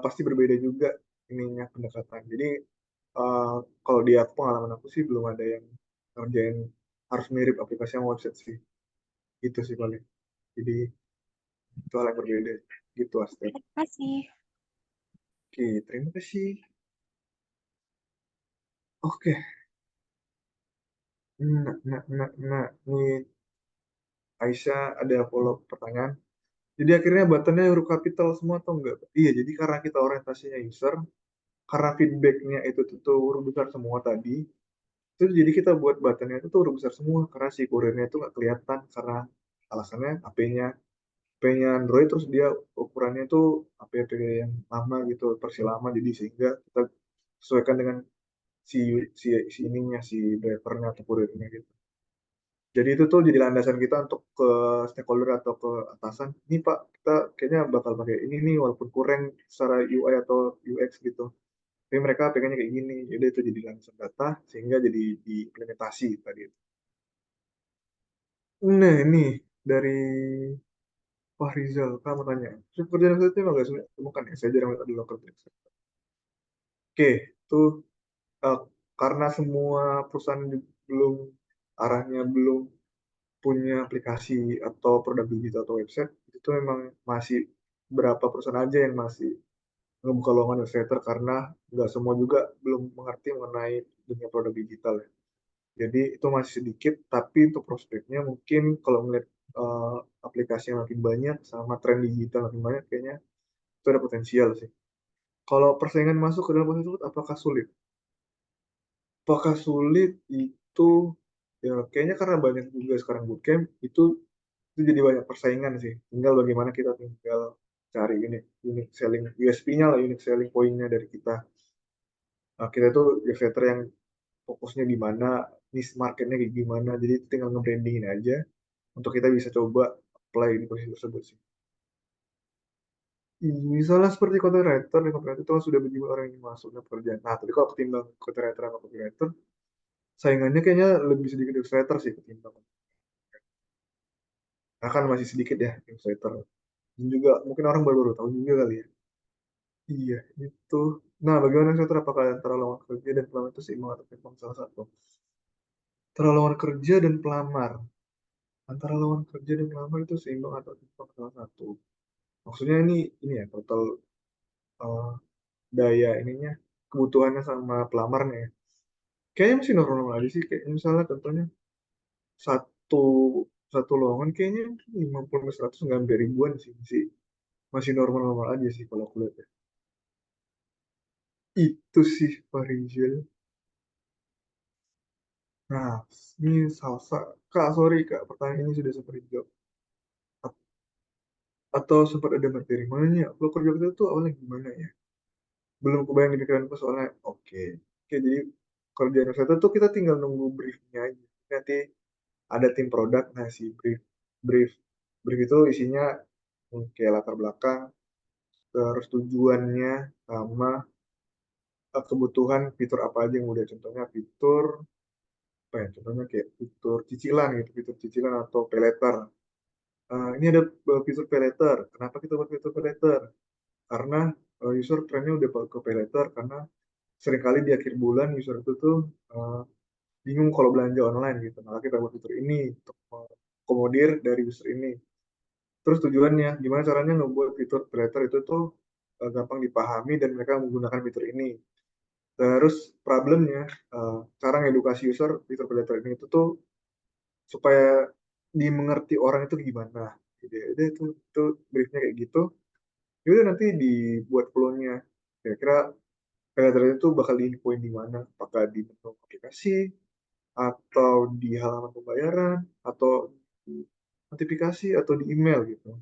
pasti berbeda juga ininya pendekatan. Jadi uh, kalau di aku pengalaman aku sih belum ada yang ngerjain harus mirip aplikasi yang website sih. Itu sih paling. Jadi itu hal yang berbeda. Gitu Aster. Terima kasih. Oke, terima kasih. Oke, nah. Nih Aisyah ada follow pertanyaan. Jadi akhirnya buttonnya huruf kapital semua atau enggak? Iya, jadi karena kita orientasinya user, karena feedbacknya itu tuh huruf besar semua tadi, itu jadi kita buat buttonnya itu tuh huruf besar semua karena si kurirnya itu nggak kelihatan karena alasannya HP-nya HP-nya Android, terus dia ukurannya itu HP yang lama gitu, versi lama, jadi sehingga kita sesuaikan dengan si si ininya, si drivernya atau kurirnya gitu. Jadi itu tuh jadi landasan kita untuk ke stakeholder atau ke atasan. Ini Pak, kita kayaknya bakal pakai ini nih walaupun kurang secara UI atau UX gitu. Tapi mereka pengennya kayak gini. Jadi itu jadi landasan data sehingga jadi diimplementasi tadi. Nah ini dari Pak Rizal, kamu tanya. Pekerjaan saya itu agak sulit ditemukan ya. Saya jarang lihat di local tech. Oke, itu eh, karena semua perusahaan belum arahnya belum punya aplikasi atau produk digital atau website, itu memang masih berapa perusahaan aja yang masih ngebuka lowongan website karena nggak semua juga belum mengerti mengenai dunia produk digital ya. Jadi itu masih sedikit, tapi untuk prospeknya mungkin kalau melihat aplikasi yang makin banyak sama tren digital makin banyak, kayaknya itu ada potensial sih. Kalau persaingan masuk ke dalam posisi tersebut, apakah sulit? Apakah sulit itu ya kayaknya karena banyak juga sekarang bootcamp itu jadi banyak persaingan sih. Tinggal bagaimana kita tinggal cari unique selling USP-nya lah, unique selling point-nya dari kita. Kita tuh illustrator yang fokusnya di mana, niche marketnya kayak gimana, jadi tinggal nge-brandingin aja untuk kita bisa coba apply di posisi tersebut sih. Misalnya seperti content writer, di content writer itu kan sudah berjumlah orang yang masuk ke pekerjaan. Nah, tapi kalau ketimbang content writer sama copywriter, saingannya kayaknya lebih sedikit illustrator sih ketimbang. Nah, kan masih sedikit ya illustrator. Dan juga mungkin orang baru-baru tahu juga kali ya. Iya, itu. Nah, bagaimana illustrator? Apakah antara lowongan kerja dan pelamar itu seimbang atau memang salah satu? Antara lowongan kerja dan pelamar. Antara lowongan kerja dan pelamar itu seimbang atau memang salah satu? Maksudnya ini ya, total eh, daya ininya, kebutuhannya sama pelamarnya ya. Kayaknya masih normal aja sih. Kayak misalnya contohnya satu satu lowongan kayaknya 50 ke 100 nggak sampai ribuan sih. Masih normal-normal aja sih kalau aku lihat ya. Itu sih Pak Rizal. Nah, ini salsa. Kak, sorry Kak, pertanyaan ini sudah sempat dijawab. Atau sempat ada materi mana? Kalau kerja kita tuh awalnya gimana ya? Belum kebayang di pikiranku soalnya. Oke. Oke, jadi kerjaan saya tuh kita tinggal nunggu briefnya aja. Nanti ada tim produk ngasih brief brief itu isinya kayak latar belakang, terus tujuannya, sama kebutuhan fitur apa aja yang udah, contohnya fitur apa ya, contohnya kayak fitur cicilan gitu, fitur cicilan atau pay letter. Ini ada fitur pay letter, kenapa kita buat fitur pay letter? Karena user trennya udah ke pay letter, karena seringkali di akhir bulan user itu tuh uh, bingung kalau belanja online gitu, maka kita buat fitur ini untuk mengakomodir dari user ini. Terus tujuannya, gimana caranya ngebuat fitur creator itu tuh gampang dipahami dan mereka menggunakan fitur ini. Terus problemnya, cara ngedukasi user fitur creator ini itu tuh supaya dimengerti orang itu gimana. Jadi itu briefnya kayak gitu. Jadi nanti dibuat flow-nya. Kira-kira creator itu bakal diinfoin di mana? Apakah di menu aplikasi, atau di halaman pembayaran, atau di notifikasi, atau di email gitu.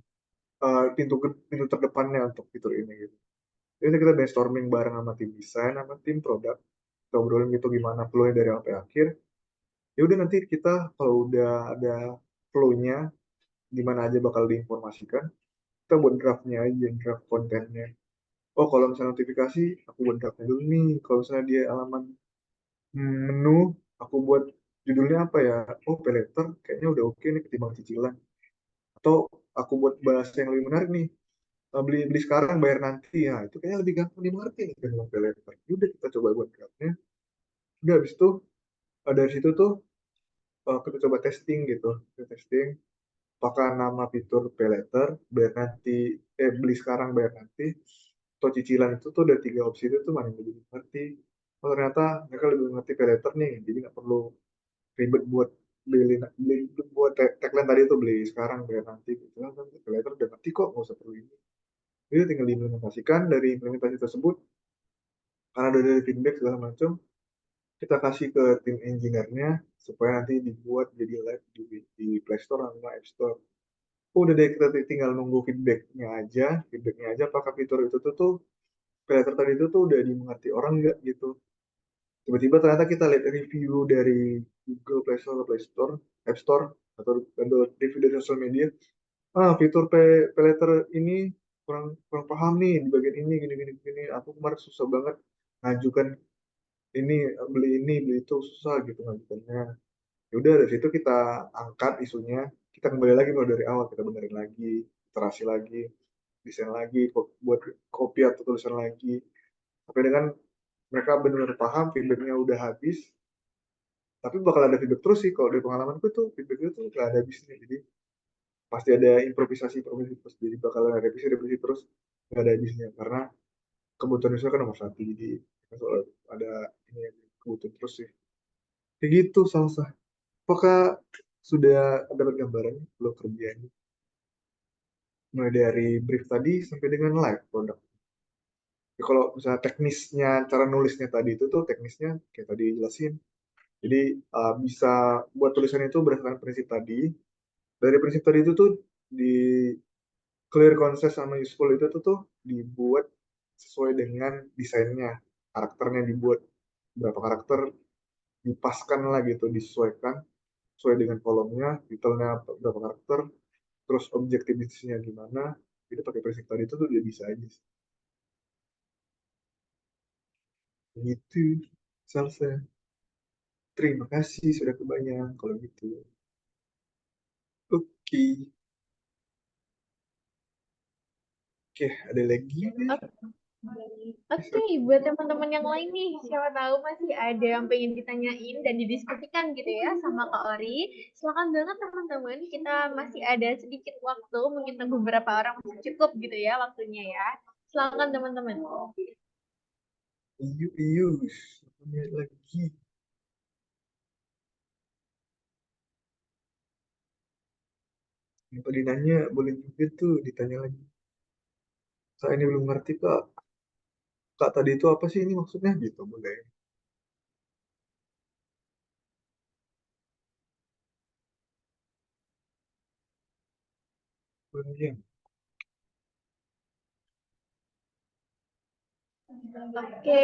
Pintu pintu terdepannya untuk fitur ini gitu. Jadi kita brainstorming bareng sama tim desain, sama tim produk, kita obrolin gitu gimana flow-nya dari awal sampai akhir. Ya udah nanti kita kalau udah ada flow-nya, gimana aja bakal diinformasikan, kita buat draftnya aja, draft kontennya. Oh kalau misalnya notifikasi, aku buat draftnya dulu nih. Kalau misalnya dia halaman menu, aku buat judulnya apa ya? Oh pay letter, kayaknya udah oke nih ketimbang cicilan. Atau aku buat bahasa yang lebih menarik nih, beli beli sekarang bayar nanti, ya itu kayaknya lebih gampang dimengerti nih dengan pay letter. Udah kita coba buat draftnya. Udah habis itu dari situ tuh kita coba testing gitu, kita testing apakah nama fitur pay letter bayar nanti, beli sekarang bayar nanti, atau cicilan, itu tuh ada tiga opsi itu tuh mana yang lebih dimengerti. Oh ternyata mereka lebih mengerti pay letter nih, jadi nggak perlu ribet buat beli buat tagline tadi tuh beli sekarang bayar nanti gitu kan, pay letter udah ngerti kok, nggak usah perlu ini. Jadi tinggal diimplementasikan. Dari implementasi tersebut, karena udah dari feedback segala macam, kita kasih ke tim engineer-nya supaya nanti dibuat jadi live di Play Store sama App Store. Udah deh, kita tinggal nunggu feedbacknya aja apakah fitur itu tuh creator tadi itu tuh udah dimengerti orang nggak gitu. Tiba-tiba ternyata kita lihat review dari Google Play Store, App Store, atau review dari sosial media. Fitur pay letter ini kurang kurang paham nih di bagian ini, gini gini gini. Aku kemarin susah banget ngajukan ini, beli itu susah gitu ngajukannya. Ya udah dari situ kita angkat isunya, kita kembali lagi mulai dari awal, kita benerin lagi, iterasi lagi, desain lagi, buat copy atau tulisan lagi, sampai dengan mereka benar-benar paham, feedbacknya udah habis. Tapi bakal ada feedback terus sih, kalau dari pengalamanku tuh feedback itu nggak ada habisnya. Jadi pasti ada improvisasi improvisasi terus, jadi bakal ada revisi terus, nggak ada habisnya, karena kebutuhan user kan nomor satu. Jadi kalau ada ini kebutuhan terus sih kayak gitu. Salsa, apakah sudah dapat gambaran lo kerjanya mulai dari brief tadi sampai dengan live produk? Ya, kalau misalnya teknisnya, cara nulisnya tadi itu tuh teknisnya kayak tadi jelasin. Jadi bisa buat tulisan itu berdasarkan prinsip tadi. Dari prinsip tadi itu tuh di clear, concise, sama useful itu tuh dibuat sesuai dengan desainnya, karakternya dibuat berapa karakter, dipaskan lah gitu, disesuaikan sesuai dengan kolomnya, detailnya berapa karakter, terus objektivitasnya gimana, itu pakai basic tadi itu tuh udah bisa aja sih. Gitu, Salsa. Terima kasih sudah kebayang kalau gitu. Oke, oke, ada lagi nih? Oke, buat teman-teman yang lain nih, siapa tahu masih ada yang pengen ditanyain dan didiskusikan gitu ya sama Kak Ori. Silakan banget teman-teman, kita masih ada sedikit waktu, mungkin beberapa orang masih cukup gitu ya waktunya ya. Silakan teman-teman. Iyu, iyu, ada lagi. Yang tadi nanya, boleh juga tuh ditanya lagi. Saya ini belum ngerti, Kak. Kak, tadi itu apa sih ini maksudnya? Gitu, boleh. Boleh. Oke,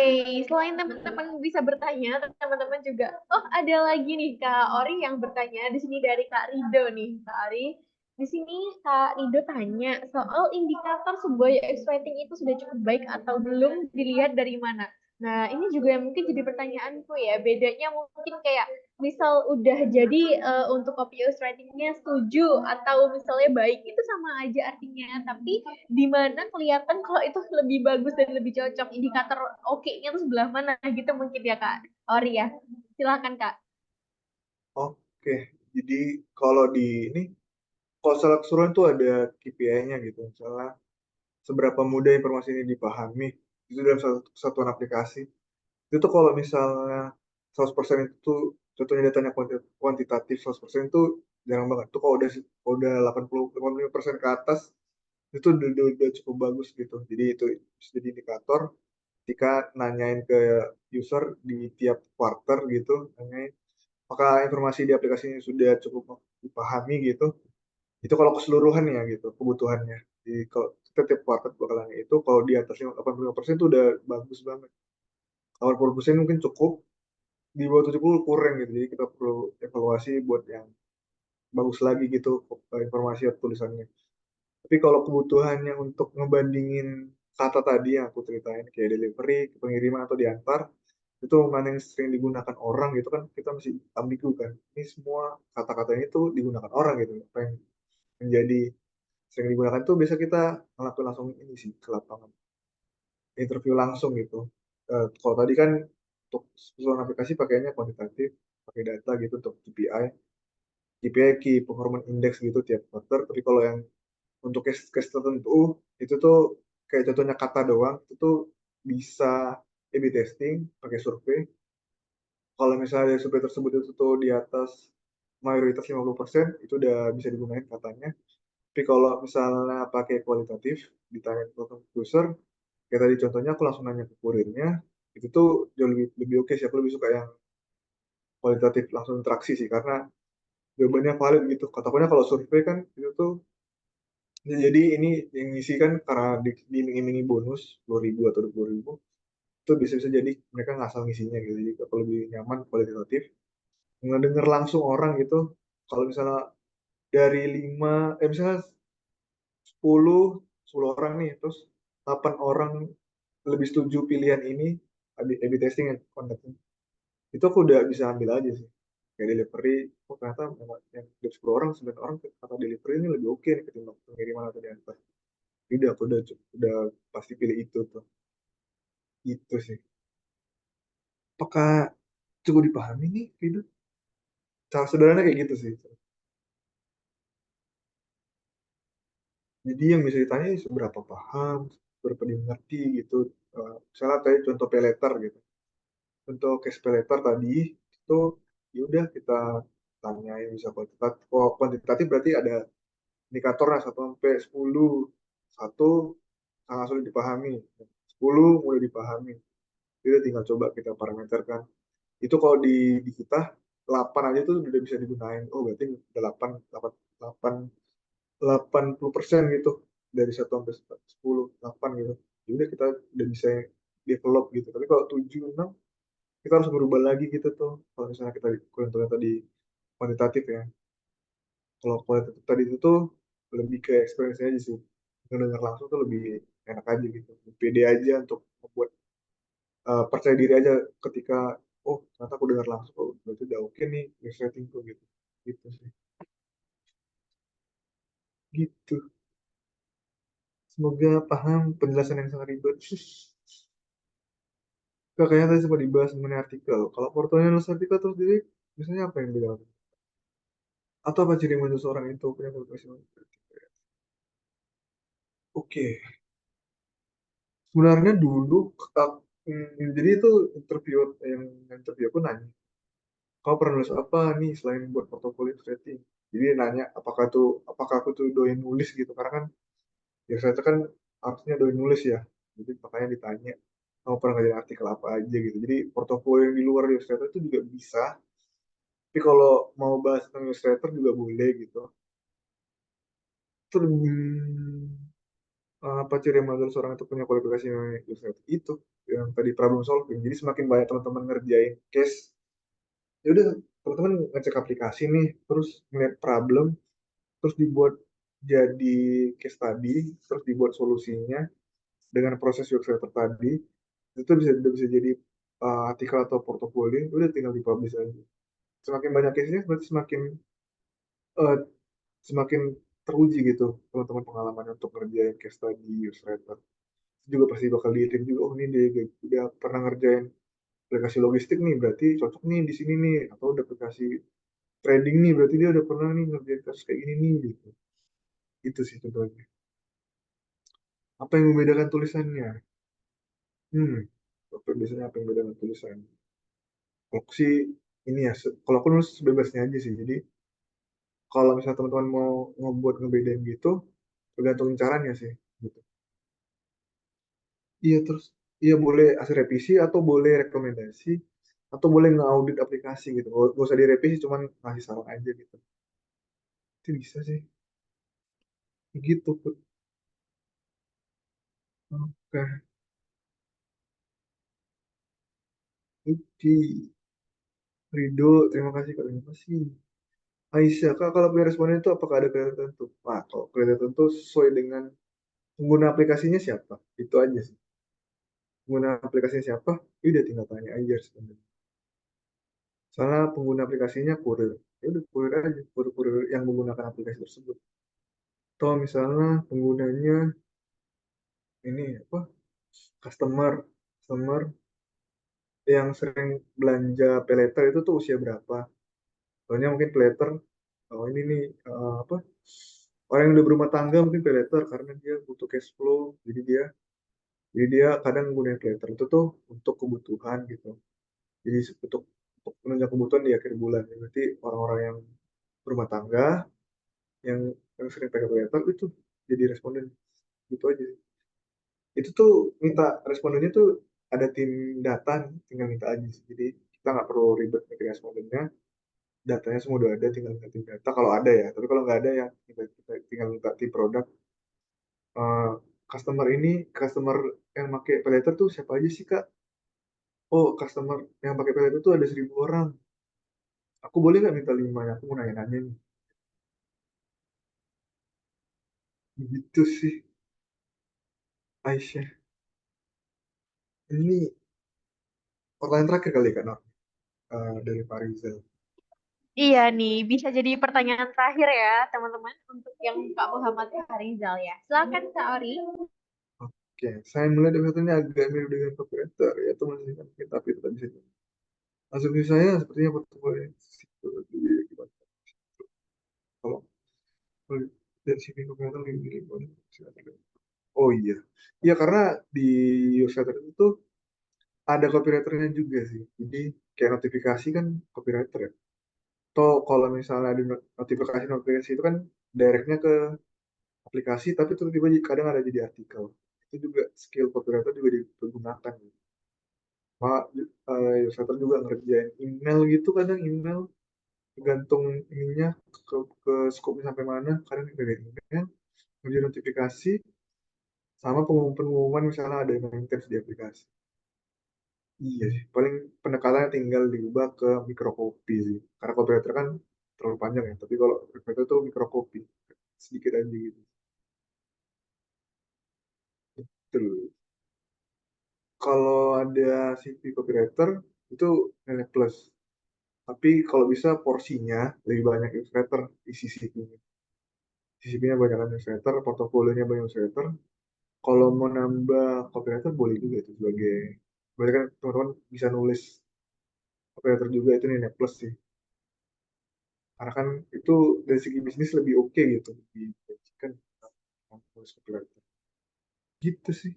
selain teman-teman bisa bertanya, teman-teman juga, oh ada lagi nih Kak Ori yang bertanya di sini dari Kak Rido nih, Kak Ori. Di sini Kak Rido tanya soal indikator sebuah UX writing itu sudah cukup baik atau belum dilihat dari mana. Nah, ini juga yang mungkin jadi pertanyaanku ya. Bedanya mungkin kayak misal udah jadi untuk copy UX writing-nya setuju atau misalnya baik itu sama aja artinya. Tapi di mana kelihatan kalau itu lebih bagus dan lebih cocok indikator oke-nya tuh sebelah mana gitu mungkin ya Kak Ori ya. Silakan Kak. Oke, jadi kalau di ini, kalau salah keseluruhan tuh ada KPI-nya gitu. Misalnya, seberapa mudah informasi ini dipahami, itu dalam satu satuan aplikasi. Itu tuh kalau misalnya 100% itu tuh, contohnya datanya kuantitatif 100% itu jarang banget. Tuh kalau udah 85% ke atas, itu udah cukup bagus gitu. Jadi itu bisa jadi indikator ketika nanyain ke user di tiap quarter gitu, nanyain apakah informasi di aplikasi ini sudah cukup dipahami gitu. Itu kalau keseluruhan ya gitu, kebutuhannya. Jadi kalau kita tiap quarter bakalan itu, kalau di atas 85% itu udah bagus banget. 80% mungkin cukup, di bawah 70 kurang gitu. Jadi kita perlu evaluasi buat yang bagus lagi gitu informasi atau tulisannya. Tapi kalau kebutuhannya untuk ngebandingin kata tadi yang aku ceritain kayak delivery, pengiriman atau diantar, itu mana yang sering digunakan orang gitu kan kita masih ambigu kan. Ini semua kata-kata ini tuh digunakan orang gitu. Apa yang menjadi sering digunakan tuh biasa kita ngelakuin langsung ini sih ke lapangan. Interview langsung gitu. Kalau tadi kan untuk seluruh aplikasi pakainya kuantitatif, pakai data gitu untuk KPI. KPI Key Performance Index gitu tiap quarter. Tapi kalau yang untuk case tertentu itu tuh kayak contohnya kata doang itu tuh bisa A/B testing pakai survei. Kalau misalnya dari survei tersebut itu tuh di atas mayoritas 50% itu udah bisa digunakan katanya. Tapi kalau misalnya pakai kualitatif ditanya ke user, kayak tadi contohnya aku langsung nanya ke kurirnya, itu tuh jauh lebih oke sih. Aku lebih suka yang kualitatif langsung interaksi sih karena jawabannya valid gitu. Katakannya kalau survei kan itu tuh ya, jadi ini yang ngisi kan karena diiming-imingi bonus 10.000 atau 20.000, itu bisa-bisa jadi mereka ngasal ngisinya gitu. Jadi aku lebih nyaman kualitatif. Ngedenger langsung orang gitu, kalau misalnya dari 5, misalnya 10, 10 orang nih, terus 8 orang lebih setuju pilihan ini, A/B testing yang konteksnya. Itu aku udah bisa ambil aja sih. Kayak delivery, oh ternyata memang yang dari 10 orang, 9 orang kata delivery ini lebih oke nih ketimbang pengiriman atau diantar. Tidak, aku udah pasti pilih itu tuh. Itu sih. Apakah cukup dipahami nih, Rido? Cara sederhana kayak gitu sih. Jadi yang bisa ditanya seberapa paham, seberapa dimengerti gitu. Misalnya tadi contoh pay letter gitu. Untuk case pay letter tadi itu ya udah kita tanyain bisa kuantitatif. Oh, kuantitatif berarti ada indikatornya 1 sampai 10. 1 sangat sulit dipahami. 10 mudah dipahami. Jadi tinggal coba kita parameterkan. Itu kalau di kita 8 aja tuh udah bisa digunain. Oh berarti 8, 8, 80% gitu dari 1 sampai 10, 8 gitu. Ya udah kita udah bisa develop gitu. Tapi kalau 7, 6 kita harus berubah lagi gitu tuh. Kalau misalnya kita kurang tadi kuantitatif ya. Kalau kualitatif tadi itu tuh lebih ke experience aja sih. Mendengar langsung tuh lebih enak aja gitu. Pede aja untuk membuat percaya diri aja ketika oh ternyata aku dengar langsung oh berarti udah oke nih next rating tuh gitu. Gitu sih. Gitu. Semoga paham penjelasan yang sangat ribet. Kayaknya tadi sempat dibahas mengenai artikel. Kalau portofolio nulis artikel terus diri, biasanya apa yang dilakukan? Atau apa ciri menurut seorang itu punya profesional? Oke, sebenarnya dulu jadi itu interview aku nanya, kau pernah nulis apa nih selain buat portofolio rating? Jadi dia nanya apakah aku tuh doyan nulis gitu karena kan ya saya kan harusnya doyan nulis ya. Jadi makanya ditanya kamu pernah ngerjain artikel apa aja gitu. Jadi portofolio yang di luar Illustrator itu juga bisa. Tapi kalau mau bahas tentang Illustrator juga boleh gitu. Terus apa ciri yang menurut seorang itu punya kualifikasi yang Illustrator? Itu yang tadi problem solving. Jadi semakin banyak teman-teman ngerjain case, ya udah teman-teman ngecek aplikasi nih, terus ngeliat problem, terus dibuat jadi case tadi, terus dibuat solusinya dengan proses Illustrator tadi, itu bisa jadi artikel atau portofolio, udah tinggal dipublish aja. Semakin banyak case-nya, berarti eh, semakin teruji gitu teman-teman pengalaman untuk ngerjain case study Illustrator. Juga pasti bakal dihitung juga, oh ini dia udah pernah ngerjain aplikasi logistik nih, berarti cocok nih di sini nih, atau udah aplikasi trading nih, berarti dia udah pernah nih ngerjain kasus kayak gini nih, gitu. Itu sih contohnya. Apa yang membedakan tulisannya? Hmm, Oke, biasanya apa yang membedakan tulisan? Kalau aku sih, ini ya, kalau aku nulis sebebasnya aja sih, jadi kalau misalnya teman-teman mau ngebuat ngebedain gitu, tergantung caranya sih, gitu. Iya terus, iya boleh hasil revisi atau boleh rekomendasi atau boleh nge-audit aplikasi gitu. Gak usah direvisi, cuman ngasih saran aja gitu. Itu bisa sih. Gitu, Put. Oke. Oke. Rido, terima kasih Kak. Terima kasih. Aisyah, Kak, kalau punya responden itu apakah ada kriteria tertentu? Nah, kalau kriteria tertentu sesuai dengan pengguna aplikasinya siapa? Itu aja sih. Pengguna aplikasinya siapa? Ya udah tinggal tanya aja responden. Soalnya pengguna aplikasinya kurir. Ya udah kurir aja, kurir-kurir yang menggunakan aplikasi tersebut. Atau misalnya penggunanya ini apa customer customer yang sering belanja pay later itu tuh usia berapa? Soalnya mungkin pay later oh ini nih apa orang yang udah berumah tangga mungkin pay later karena dia butuh cash flow jadi dia kadang menggunakan pay later itu tuh untuk kebutuhan gitu jadi untuk menunjang kebutuhan di akhir bulan. Berarti orang-orang yang berumah tangga yang sering pakai pay later itu jadi responden gitu aja. Itu tuh minta respondennya tuh ada tim data nih, tinggal minta aja sih. Jadi kita nggak perlu ribet bikin respondennya, datanya semua udah ada, tinggal minta tim data kalau ada ya. Tapi kalau nggak ada ya kita tinggal minta tim produk. Eh, customer yang pakai paylater tuh siapa aja sih Kak? Oh, customer yang pakai paylater tuh ada 1.000 orang. Aku boleh nggak minta 5 ya? Aku mau nanya-nanya nih. Begitu sih, Aisyah. Ini pertanyaan terakhir kali Kak, Nur. Dari Pak Rizal. Iya nih, bisa jadi pertanyaan terakhir ya, teman-teman, untuk yang Kak Muhammad Harizal ya. Silakan Kak Ori. Oke, saya melihat kelihatannya agak mirip dengan copywriter, yaitu menghasilkan kita tapi tetap bisa. Asumsi saya sepertinya portofolio psikologi gimana? Kalau kalau dari sini copywriter lebih mirip dengan psikiater. Oh iya, iya karena di newsletter itu ada copywriternya juga sih. Jadi kayak notifikasi kan copywriter ya. Atau kalau misalnya ada notifikasi itu kan directnya ke aplikasi, tapi tiba-tiba kadang ada jadi artikel. Itu juga skill copywriter juga dipergunakan. Mak, newsletter juga ngerjain email gitu kadang email tergantung ininya ke skopnya sampai mana kadang ngerjain email ngerjain notifikasi, sama pengumuman-pengumuman misalnya ada yang maintenance di aplikasi. Iya sih, paling pendekatannya tinggal diubah ke microcopy sih. Karena copywriter kan terlalu panjang ya, tapi kalau copywriter tuh microcopy, sedikit aja gitu. Terus, kalau ada CV copywriter, itu nilai plus. Tapi kalau bisa porsinya lebih banyak illustrator isi CV-nya. CV-nya banyak illustrator, portofolionya banyak illustrator. Kalau mau nambah copywriter boleh juga itu sebagai, berarti kan teman-teman bisa nulis copywriter juga, itu nilai plus sih. Karena kan itu dari segi bisnis lebih oke gitu, lebih kan nulis copywriter. Gitu sih,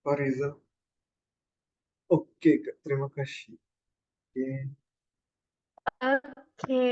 Pak Rizal. Oke, Kak. Terima kasih. Oke. Oke,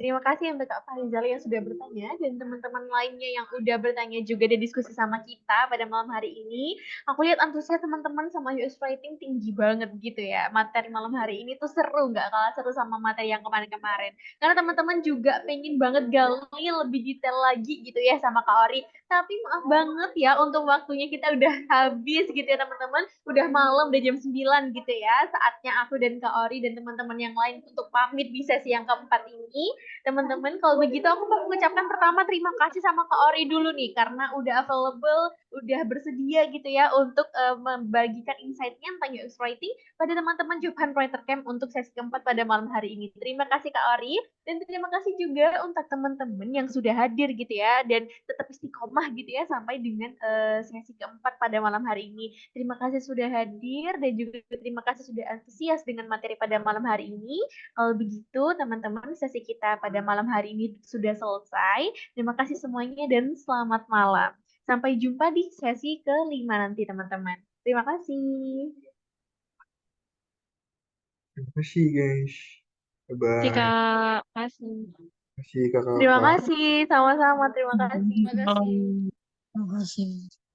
terima kasih untuk Kak Farizal yang sudah bertanya dan teman-teman lainnya yang udah bertanya juga dan diskusi sama kita pada malam hari ini. Aku lihat antusias teman-teman sama UX Writing tinggi banget gitu ya. Materi malam hari ini tuh seru, nggak kalah seru sama materi yang kemarin-kemarin. Karena teman-teman juga pengen banget gali lebih detail lagi gitu ya sama Kak Ori. Tapi maaf banget ya untuk waktunya kita udah habis gitu ya teman-teman. Udah malam, udah jam 9 gitu ya. Saatnya aku dan Kak Ori dan teman-teman yang lain untuk pamit di sesi yang keempat ini. Teman-teman, kalau begitu aku mau mengucapkan pertama terima kasih sama Kak Ori dulu nih. Karena udah available, udah bersedia gitu ya untuk membagikan insight-nya tentang UX Writing pada teman-teman Job Writer Camp untuk sesi keempat pada malam hari ini. Terima kasih Kak Ori. Dan terima kasih juga untuk teman-teman yang sudah hadir gitu ya. Dan tetap istiqomah gitu ya sampai dengan sesi keempat pada malam hari ini. Terima kasih sudah hadir dan juga terima kasih sudah antusias dengan materi pada malam hari ini. Kalau begitu, teman-teman, sesi kita pada malam hari ini sudah selesai. Terima kasih semuanya dan selamat malam. Sampai jumpa di sesi kelima nanti, teman-teman. Terima kasih. Terima kasih, guys. Jika Bye-bye. kasih. Terima kasih, Terima kakak-kakak. kasih, sama-sama. Terima kasih. Terima kasih.